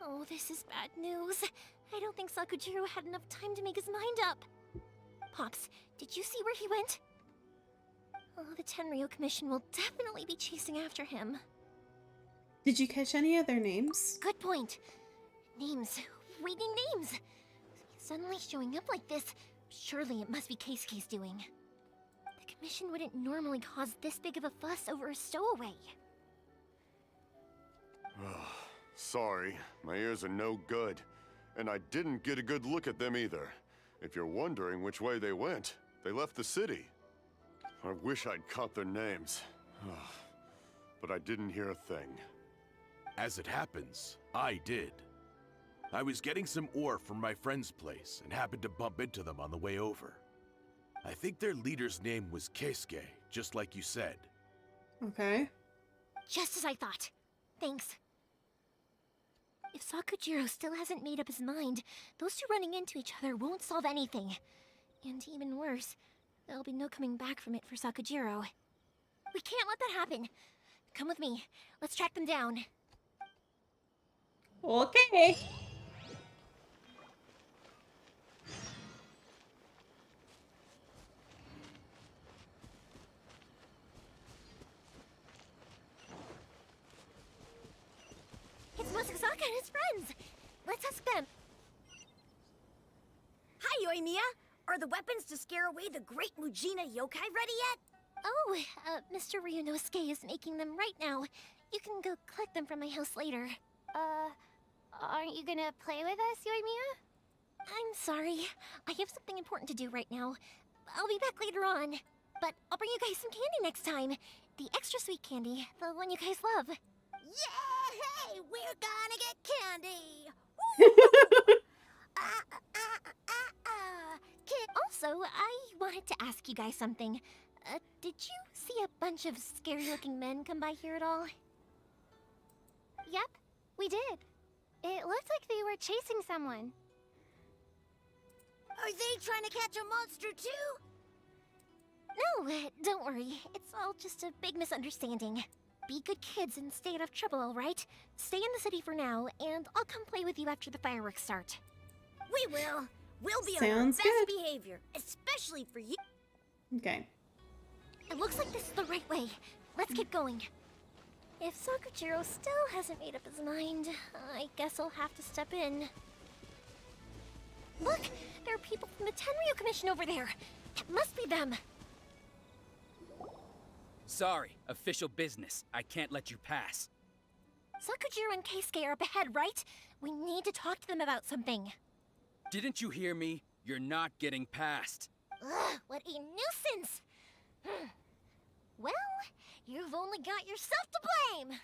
Oh, this is bad news. I don't think Sakujiro had enough time to make his mind up. Pops, did you see where he went? Oh, the Tenryo Commission will definitely be chasing after him. Did you catch any of their names? Good point. Names. Reading names. Suddenly showing up like this, surely it must be Keisuke's doing. The Commission wouldn't normally cause this big of a fuss over a stowaway. Sorry, my ears are no good. And I didn't get a good look at them either. If you're wondering which way they went, they left the city. I wish I'd caught their names. But I didn't hear a thing. As it happens, I did. I was getting some ore from my friend's place and happened to bump into them on the way over. I think their leader's name was Keisuke, just like you said. Okay. Just as I thought. Thanks. If Sakujiro still hasn't made up his mind, those two running into each other won't solve anything. And even worse, there'll be no coming back from it for Sakujiro. We can't let that happen. Come with me. Let's track them down. Okay. It's Masazaka and his friends. Let's ask them. Hi, Yoimiya. Are the weapons to scare away the great Mujina yokai ready yet? Oh, Mr. Ryunosuke is making them right now. You can go collect them from my house later. Aren't you gonna play with us, Yoimiya? I'm sorry. I have something important to do right now. I'll be back later on. But I'll bring you guys some candy next time. The extra sweet candy, the one you guys love. Yay! We're gonna get candy! Also, I wanted to ask you guys something. Did you see a bunch of scary-looking men come by here at all? Yep, we did. It looked like they were chasing someone. Are they trying to catch a monster too? No, don't worry. It's all just a big misunderstanding. Be good kids and stay out of trouble, all right? Stay in the city for now, and I'll come play with you after the fireworks start. We will. We'll be on our Sounds best good. behavior, especially for you. Okay. It looks like this is the right way. Let's keep going. If Sakujiro still hasn't made up his mind, I guess I'll have to step in. Look! There are people from the Tenryu Commission over there! That must be them! Sorry, official business. I can't let you pass. Sakujiro and Keisuke are up ahead, right? We need to talk to them about something. Didn't you hear me? You're not getting past. Ugh, what a nuisance! Well, you've only got yourself to blame!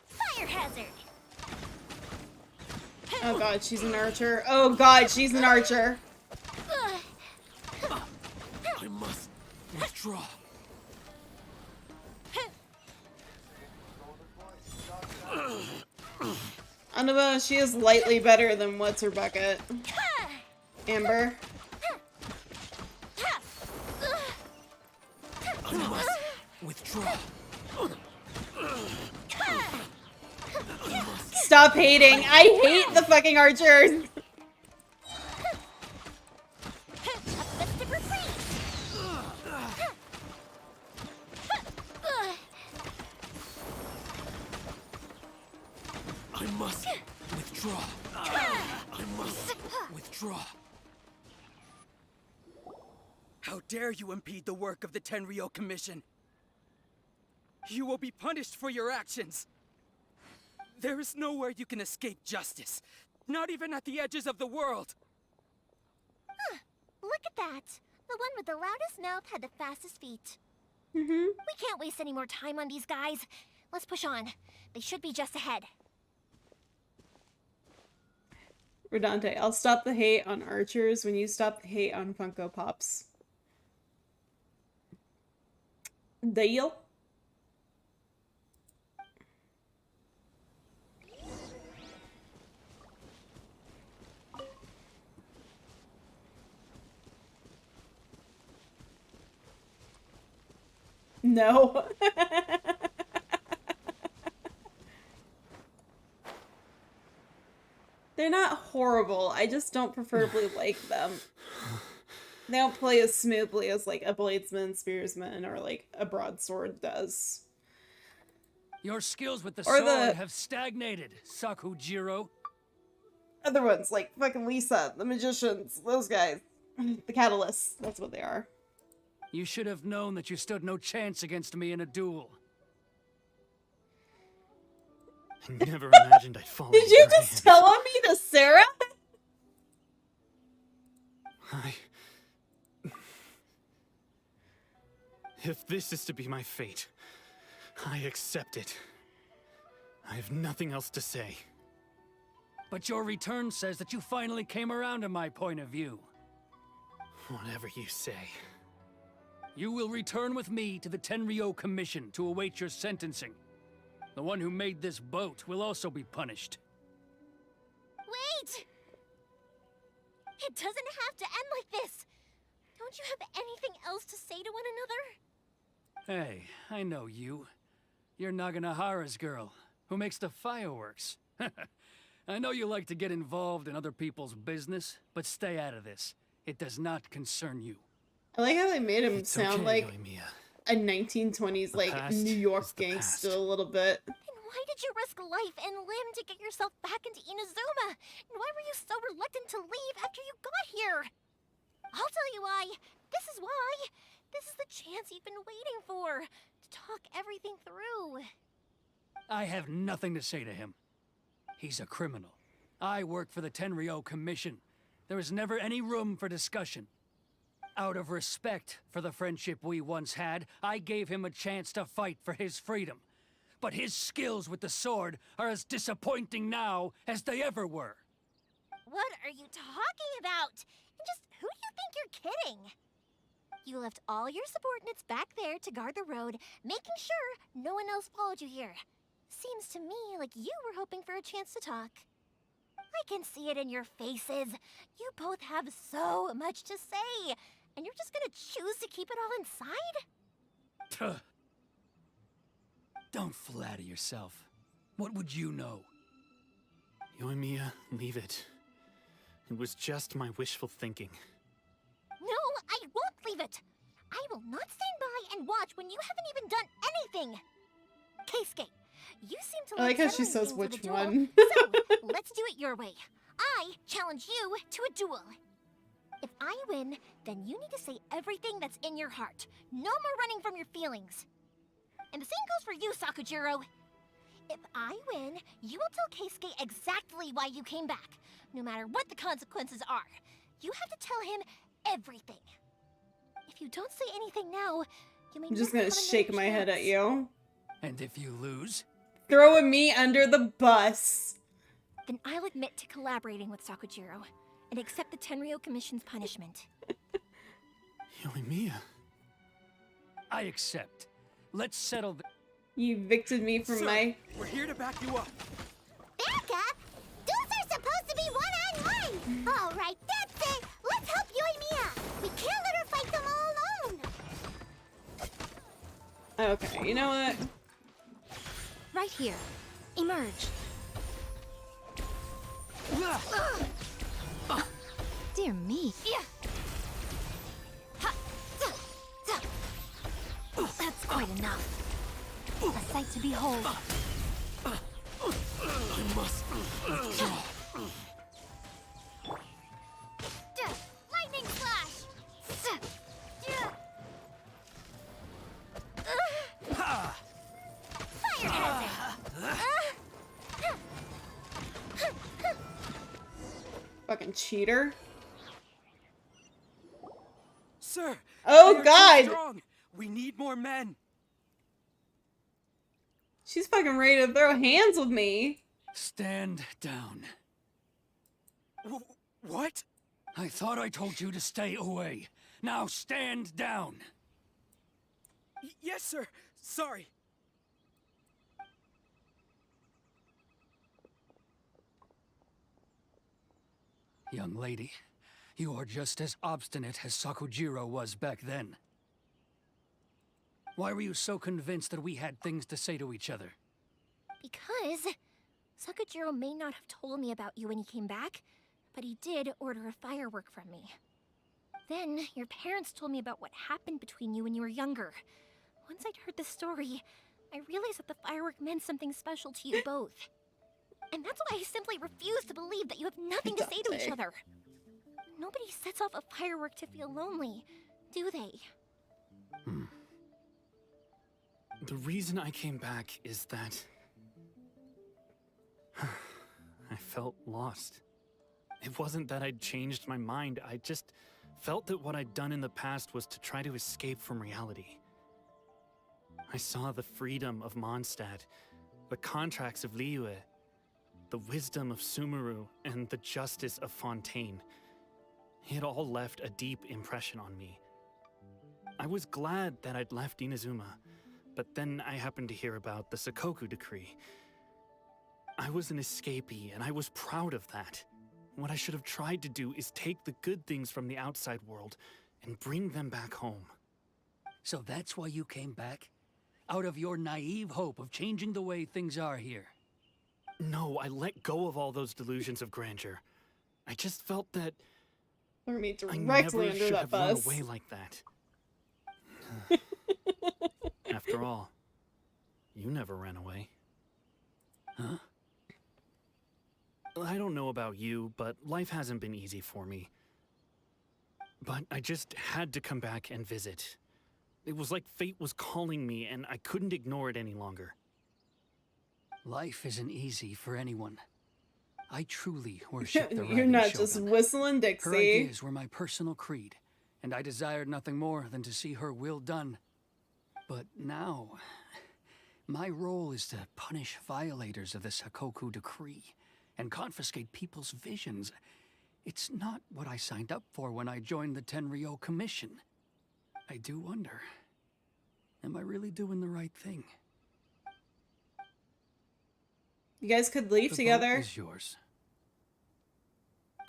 Fire hazard! Oh god, she's an archer. Oh god, she's an archer. I must withdraw. I don't know, she is lightly better than what's her bucket. Amber. I must withdraw. Stop hating. I hate the fucking archers. I must withdraw. I must withdraw. How dare you impede the work of the Tenryo Commission? You will be punished for your actions. There is nowhere you can escape justice, not even at the edges of the world. Look at that! The one with the loudest mouth had the fastest feet. Mm-hmm. We can't waste any more time on these guys. Let's push on. They should be just ahead. Redante, I'll stop the hate on archers when you stop the hate on Funko Pops. Deal? No. They're not horrible. I just don't preferably like them. They don't play as smoothly as like a bladesman, spearsman, or like a broadsword does. Your skills with the Or sword the- have stagnated, Sakujiro. Other ones, like fucking Lisa, the magicians, those guys. The catalysts, that's what they are. You should have known that you stood no chance against me in a duel. I never imagined I'd fall Did into you your just hands. tell on me to Sarah? If this is to be my fate, I accept it. I have nothing else to say. But your return says that you finally came around to my point of view. Whatever you say. You will return with me to the Tenryo Commission to await your sentencing. The one who made this boat will also be punished. Wait! It doesn't have to end like this! Don't you have anything else to say to one another? Hey, I know you. You're Naganahara's girl, who makes the fireworks. I know you like to get involved in other people's business, but stay out of this. It does not concern you. I like how they made him It's sound okay, like Yoimiya. a 1920s like past New York is the gangster past. a little bit. Then why did you risk life and limb to get yourself back into Inazuma? And why were you so reluctant to leave after you got here? I'll tell you why. This is why. This is the chance you've been waiting for. To talk everything through. I have nothing to say to him. He's a criminal. I work for the Tenryo Commission. There is never any room for discussion. Out of respect for the friendship we once had, I gave him a chance to fight for his freedom. but his skills with the sword are as disappointing now as they ever were. What are you talking about? And just who do you think you're kidding? You left all your subordinates back there to guard the road, making sure no one else followed you here. Seems to me like you were hoping for a chance to talk. I can see it in your faces. You both have so much to say, and you're just gonna choose to keep it all inside? Tuh. Don't flatter yourself. What would you know? Yoimiya, leave it. It was just my wishful thinking. No, I won't leave it. I will not stand by and watch when you haven't even done anything. Keisuke, you seem to I like how she settling says things with which a duel, one. So, let's do it your way. I challenge you to a duel. If I win, then you need to say everything that's in your heart. No more running from your feelings. And the same goes for you, Sakujiro. If I win, you will tell Keisuke exactly why you came back, no matter what the consequences are. You have to tell him everything. If you don't say anything now, you may I'm just never gonna have shake another my head at chance. you. And if you lose? Throwing me under the bus. Then I'll admit to collaborating with Sakujiro and accept the Tenryou Commission's punishment. Yoimiya. I accept. Let's settle the... You evicted me from Sir, my... we're here to back you up. Back up? Duels are supposed to be one-on-one! All right, that's it! Let's help Yoimiya! We can't let her fight them all alone! Okay, you know what? Right here. Emerge. Dear me. That's quite enough. A sight to behold. I must withdraw. Lightning slash! Fire hazard! Fucking cheater. Sir! Oh, they are too God! strong. We need more men. She's fucking ready to throw hands with me. Stand down. What? I thought I told you to stay away. Now stand down. Yes, sir. Sorry. Young lady, you are just as obstinate as Sakujiro was back then. Why were you so convinced that we had things to say to each other? Because Sakujiro may not have told me about you when he came back, but he did order a firework from me. Then your parents told me about what happened between you when you were younger. Once I'd heard the story, I realized that the firework meant something special to you both. And that's why I simply refuse to believe that you have nothing to say to each other. Nobody sets off a firework to feel lonely, do they? The reason I came back is that... I felt lost. It wasn't that I'd changed my mind, I just felt that what I'd done in the past was to try to escape from reality. I saw the freedom of Mondstadt, the contracts of Liyue, the wisdom of Sumeru, and the justice of Fontaine. It all left a deep impression on me. I was glad that I'd left Inazuma, but then I happened to hear about the Sakoku decree. I was an escapee, and I was proud of that. What I should have tried to do is take the good things from the outside world and bring them back home. So that's why you came back? Out of your naive hope of changing the way things are here? No, I let go of all those delusions of grandeur. I just felt that Threw me I directly never under should that have run bus. away like that. After all, you never ran away. Huh? I don't know about you, but life hasn't been easy for me. But I just had to come back and visit. It was like fate was calling me, and I couldn't ignore it any longer. Life isn't easy for anyone. I truly worship the You're Raiden not just Shogun. whistling Dixie. Her ideas were my personal creed, and I desired nothing more than to see her will done. But now, My role is to punish violators of this Hakoku decree and confiscate people's visions. It's not what I signed up for when I joined the Tenryo Commission. I do wonder, am I really doing the right thing? You guys could leave The together. boat is yours.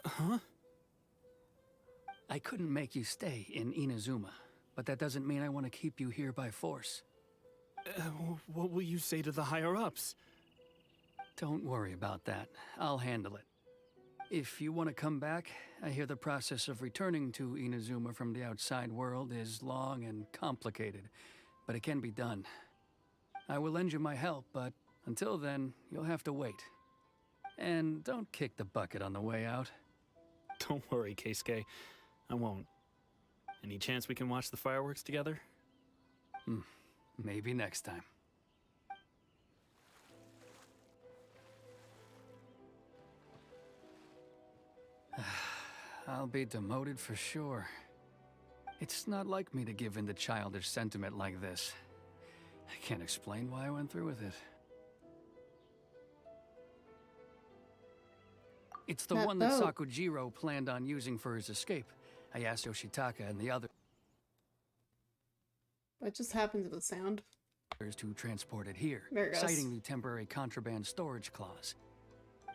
Huh? I couldn't make you stay in Inazuma, but that doesn't mean I want to keep you here by force. What will you say to the higher-ups? Don't worry about that. I'll handle it. If you want to come back, I hear the process of returning to Inazuma from the outside world is long and complicated, but it can be done. I will lend you my help, but until then, you'll have to wait. And don't kick the bucket on the way out. Don't worry, Keisuke. I won't. Any chance we can watch the fireworks together? Maybe next time. I'll be demoted for sure. It's not like me to give in to childish sentiment like this. I can't explain why I went through with it. It's the one that Sakujiro planned on using for his escape. I asked Yoshitaka and the others What just happened to the sound? to transport it here, There it goes. citing the temporary contraband storage clause.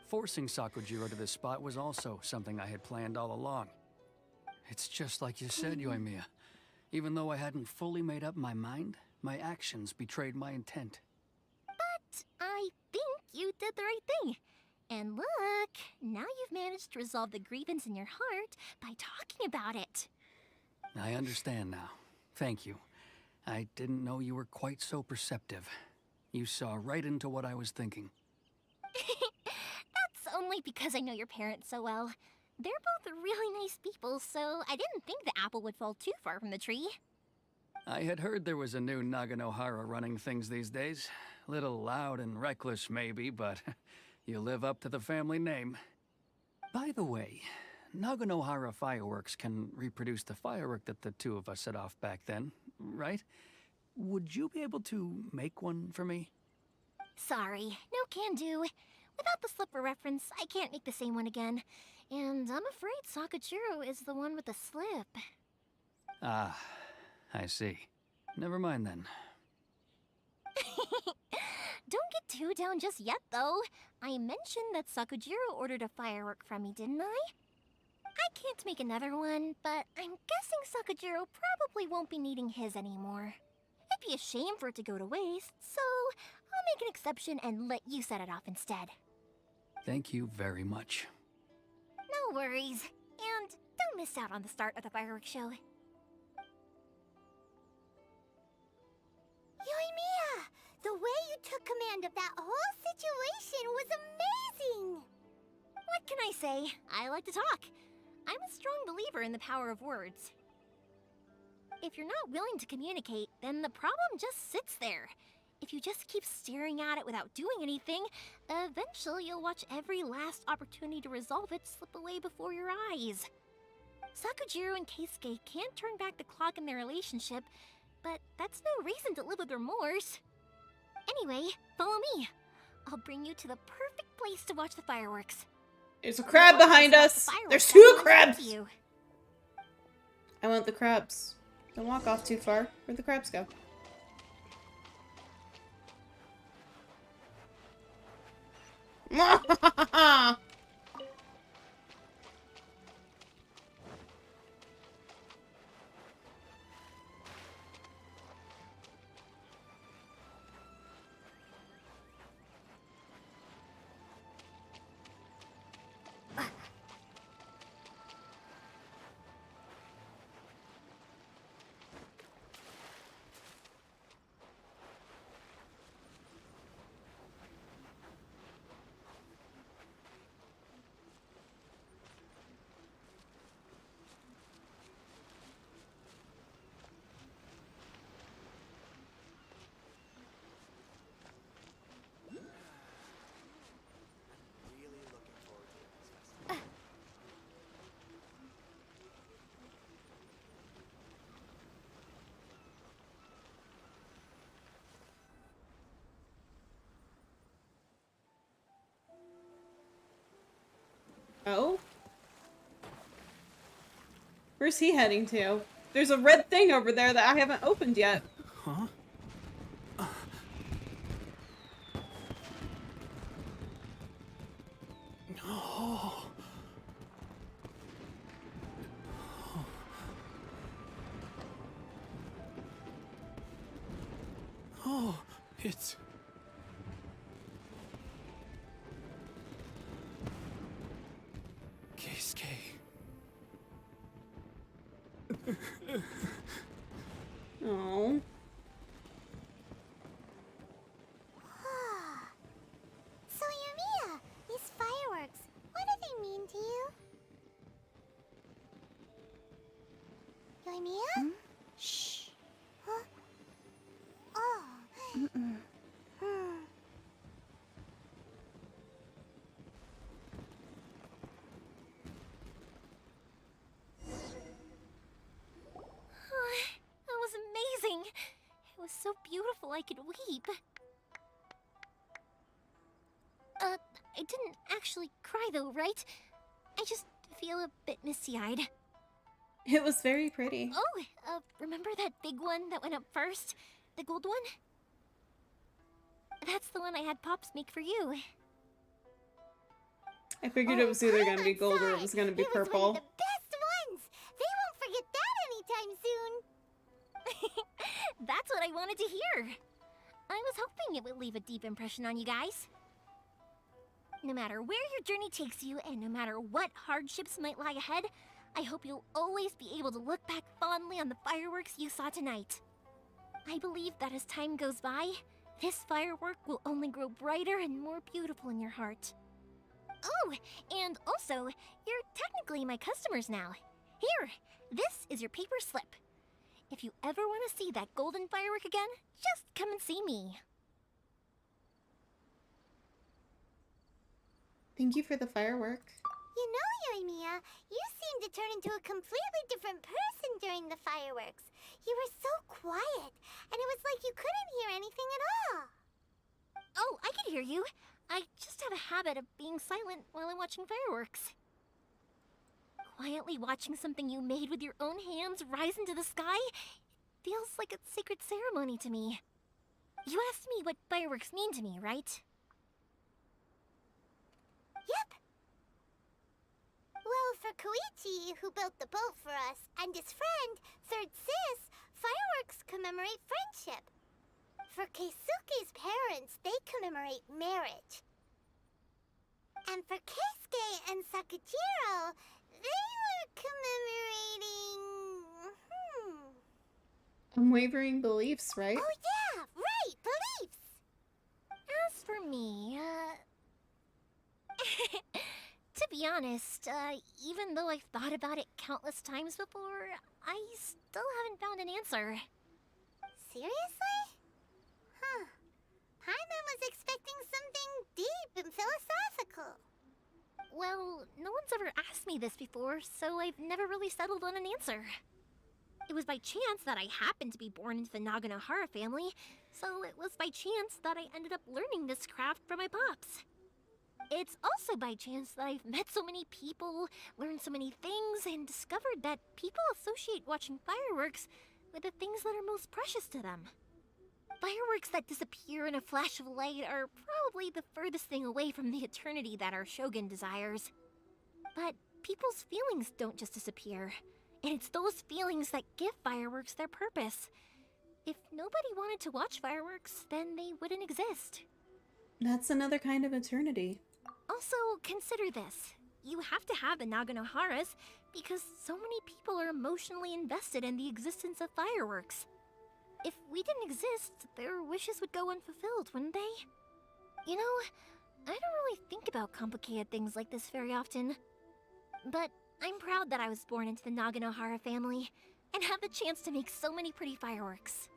Forcing Sakujiro to this spot was also something I had planned all along. It's just like you said, Yoimiya. Even though I hadn't fully made up my mind, my actions betrayed my intent. But I think you did the right thing. And look, now you've managed to resolve the grievance in your heart by talking about it. I understand now. Thank you. I didn't know you were quite so perceptive. You saw right into what I was thinking. That's only because I know your parents so well. They're both really nice people, so I didn't think the apple would fall too far from the tree. I had heard there was a new Naganohara running things these days. Little loud and reckless, maybe, but you live up to the family name. By the way, Naganohara fireworks can reproduce the firework that the two of us set off back then, right? Would you be able to make one for me? Sorry, no can do. Without the slipper reference, I can't make the same one again. And I'm afraid Sakujiro is the one with the slip. Ah, I see. Never mind then. Don't get too down just yet, though. I mentioned that Sakujiro ordered a firework from me, didn't I? I can't make another one, but I'm guessing Sakujiro probably won't be needing his anymore. It'd be a shame for it to go to waste, so I'll make an exception and let you set it off instead. Thank you very much. No worries. And don't miss out on the start of the fireworks show. Yoimiya! The way you took command of that whole situation was amazing! What can I say? I like to talk. I'm a strong believer in the power of words. If you're not willing to communicate, then the problem just sits there. If you just keep staring at it without doing anything, eventually you'll watch every last opportunity to resolve it slip away before your eyes. Sakujiro and Keisuke can't turn back the clock in their relationship, but that's no reason to live with remorse. Anyway, follow me. I'll bring you to the perfect place to watch the fireworks. There's a crab behind us. There's two crabs. I want the crabs. Don't walk off too far. Where'd the crabs go? Where's he heading to? There's a red thing over there that I haven't opened yet. Huh? No. Oh, it's... Keisuke. Oh. So, Yumiya, these fireworks, what do they mean to you? Yumiya? Shh. Huh? Oh. Mm-mm. That was amazing. It was so beautiful I could weep. I didn't actually cry though, right? I just feel a bit misty-eyed. It was very pretty. Oh, remember that big one that went up first? The gold one? That's the one I had Pops make for you. I figured it was either gonna be gold or it was gonna be It was one purple. of the best ones! They won't forget that anytime soon! That's what I wanted to hear. I was hoping it would leave a deep impression on you guys. No matter where your journey takes you, and no matter what hardships might lie ahead, I hope you'll always be able to look back fondly on the fireworks you saw tonight. I believe that as time goes by, this firework will only grow brighter and more beautiful in your heart. Oh, and also, you're technically my customers now. Here, this is your paper slip. If you ever want to see that golden firework again, just come and see me. Thank you for the firework. You know, Yumiya, you seemed to turn into a completely different person during the fireworks. You were so quiet, and it was like you couldn't hear anything at all. Oh, I can hear you. I just have a habit of being silent while I'm watching fireworks. Quietly watching something you made with your own hands rise into the sky feels like a sacred ceremony to me. You asked me what fireworks mean to me, right? Yep. Well, for Koichi, who built the boat for us, and his friend, Third Sis, fireworks commemorate friendship. For Keisuke's parents, they commemorate marriage. And for Keisuke and Sakujiro, they were commemorating... Unwavering beliefs, right? Oh yeah, right, beliefs! As for me, to be honest, even though I've thought about it countless times before, I still haven't found an answer. Seriously? Huh. Paimon was expecting something deep and philosophical. Well, no one's ever asked me this before, so I've never really settled on an answer. It was by chance that I happened to be born into the Naganohara family, so it was by chance that I ended up learning this craft from my pops. It's also by chance that I've met so many people, learned so many things, and discovered that people associate watching fireworks with the things that are most precious to them. Fireworks that disappear in a flash of light are probably the furthest thing away from the eternity that our shogun desires. But people's feelings don't just disappear, and it's those feelings that give fireworks their purpose. If nobody wanted to watch fireworks, then they wouldn't exist. That's another kind of eternity. Also, consider this. You have to have the Naganoharas because so many people are emotionally invested in the existence of fireworks. If we didn't exist, their wishes would go unfulfilled, wouldn't they? You know, I don't really think about complicated things like this very often. But I'm proud that I was born into the Naganohara family and have the chance to make so many pretty fireworks.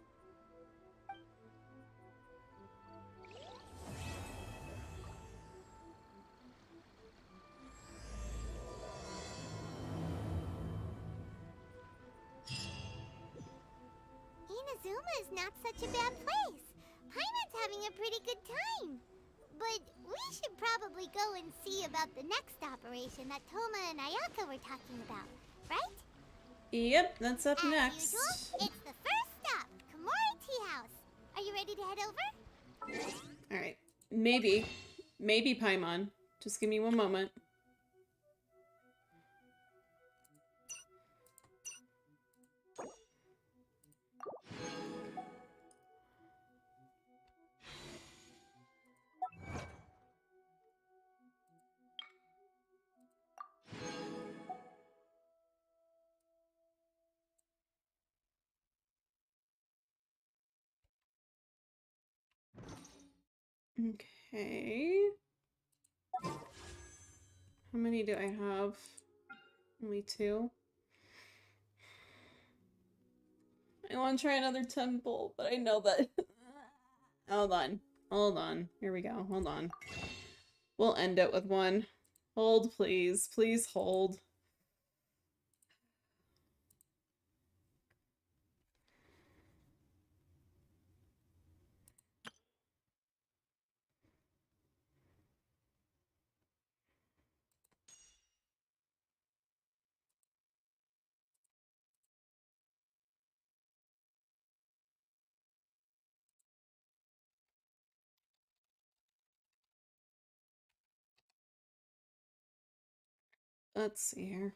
Inazuma is not such a bad place. Paimon's having a pretty good time. But we should probably go and see about the next operation that Toma and Ayaka were talking about, right? Yep, that's up As next. usual, it's the first stop, Komori Tea House. Are you ready to head over? Alright. Maybe. Maybe Paimon. Just give me one moment. Okay. How many do I have? Only 2. I want to try another temple, but I know that... Hold on. Hold on. Here we go. Hold on. We'll end it with 1. Hold, please. Please hold. Let's see here.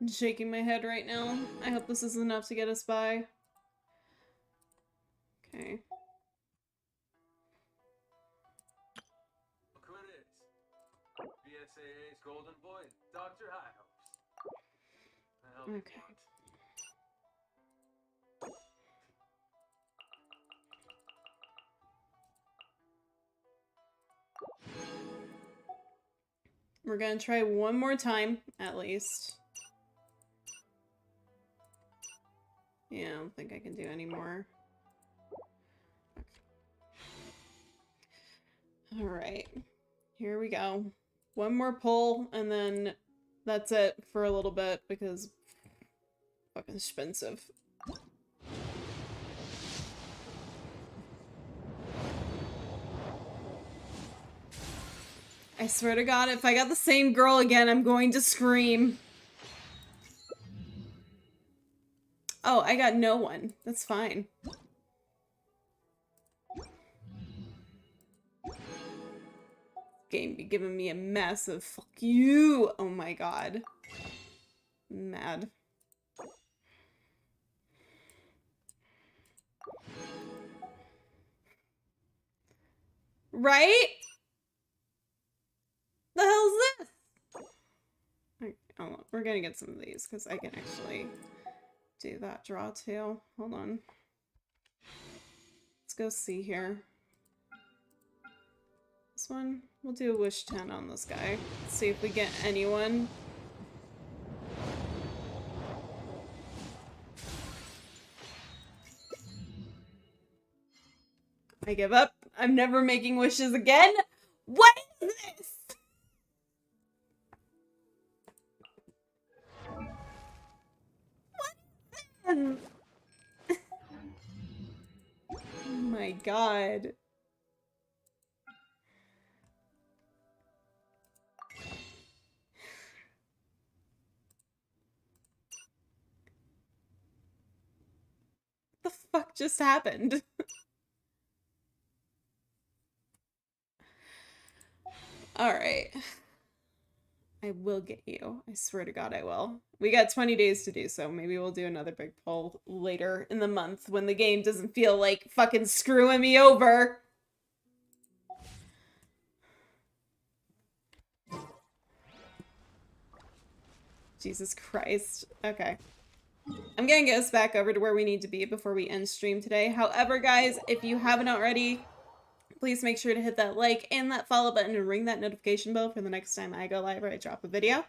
I'm shaking my head right now. I hope this is enough to get us by. Okay. BSAA's Golden Boy, Dr. High Hopes. Okay. We're gonna try one more time, at least. Yeah, I don't think I can do any more. Alright. Here we go. One more pull, and then that's it for a little bit, because fucking expensive. I swear to God, if I got the same girl again, I'm going to scream. Oh, I got no one. That's fine. Game be giving me a massive fuck you. Oh my God. I'm mad. Right? The hell's this? Okay, hold on. We're gonna get some of these because I can actually do that draw too. Hold on. Let's go see here. This one, we'll do a wish 10 on this guy. Let's see if we get anyone. I give up. I'm never making wishes again. What is this? What is this? Oh my God. What the fuck just happened? Alright. I will get you. I swear to God I will. We got 20 days to do so. Maybe we'll do another big poll later in the month when the game doesn't feel like fucking screwing me over. Jesus Christ. Okay. I'm gonna get us back over to where we need to be before we end stream today. However, guys, if you haven't already, please make sure to hit that like and that follow button and ring that notification bell for the next time I go live or I drop a video.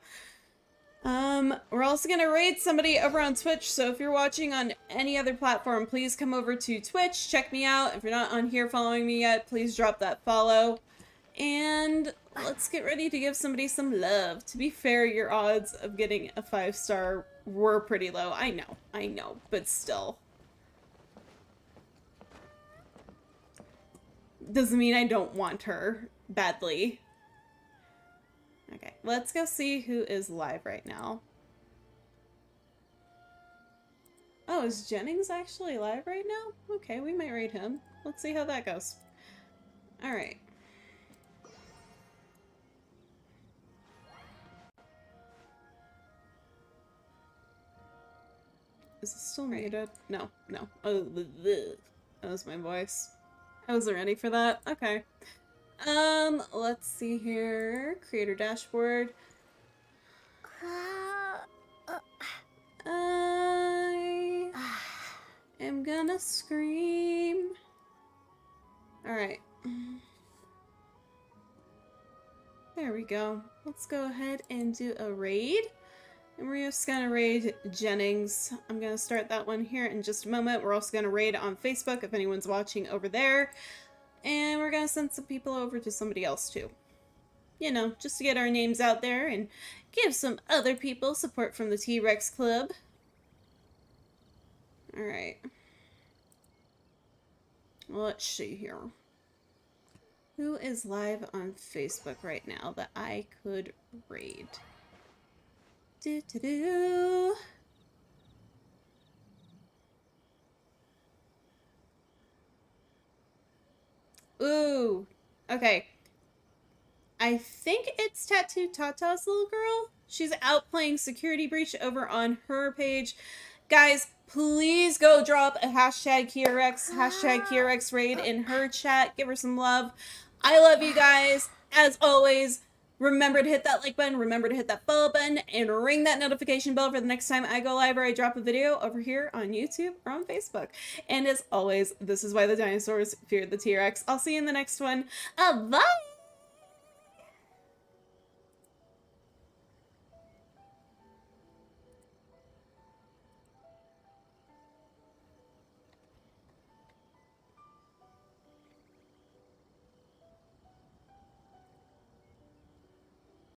We're also gonna raid somebody over on Twitch, so if you're watching on any other platform, please come over to Twitch, check me out. If you're not on here following me yet, please drop that follow. And let's get ready to give somebody some love. To be fair, your odds of getting a 5-star were pretty low. I know, but still. Doesn't mean I don't want her badly. Okay, let's go see who is live right now. Oh, is Jennings actually live right now? Okay, we might raid him. Let's see how that goes. Alright. Is it still muted? No. Oh, that was my voice. I wasn't ready for that. Okay. Let's see here. Creator dashboard. I am gonna scream. Alright. There we go. Let's go ahead and do a raid. And we're just gonna raid Jennings. I'm gonna start that one here in just a moment. We're also gonna raid on Facebook if anyone's watching over there. And we're gonna send some people over to somebody else too. You know, just to get our names out there and give some other people support from the T-Rex Club. Alright. Let's see here. Who is live on Facebook right now that I could raid? Do-do-do. Ooh. Okay. I think it's Tattoo Tata's little girl. She's out playing Security Breach over on her page. Guys, please go drop a hashtag KiyaRex, hashtag KiyaRex raid in her chat. Give her some love. I love you guys. As always, remember to hit that like button, remember to hit that follow button, and ring that notification bell for the next time I go live or I drop a video over here on YouTube or on Facebook. And as always, this is why the dinosaurs feared the T-Rex. I'll see you in the next one. Bye!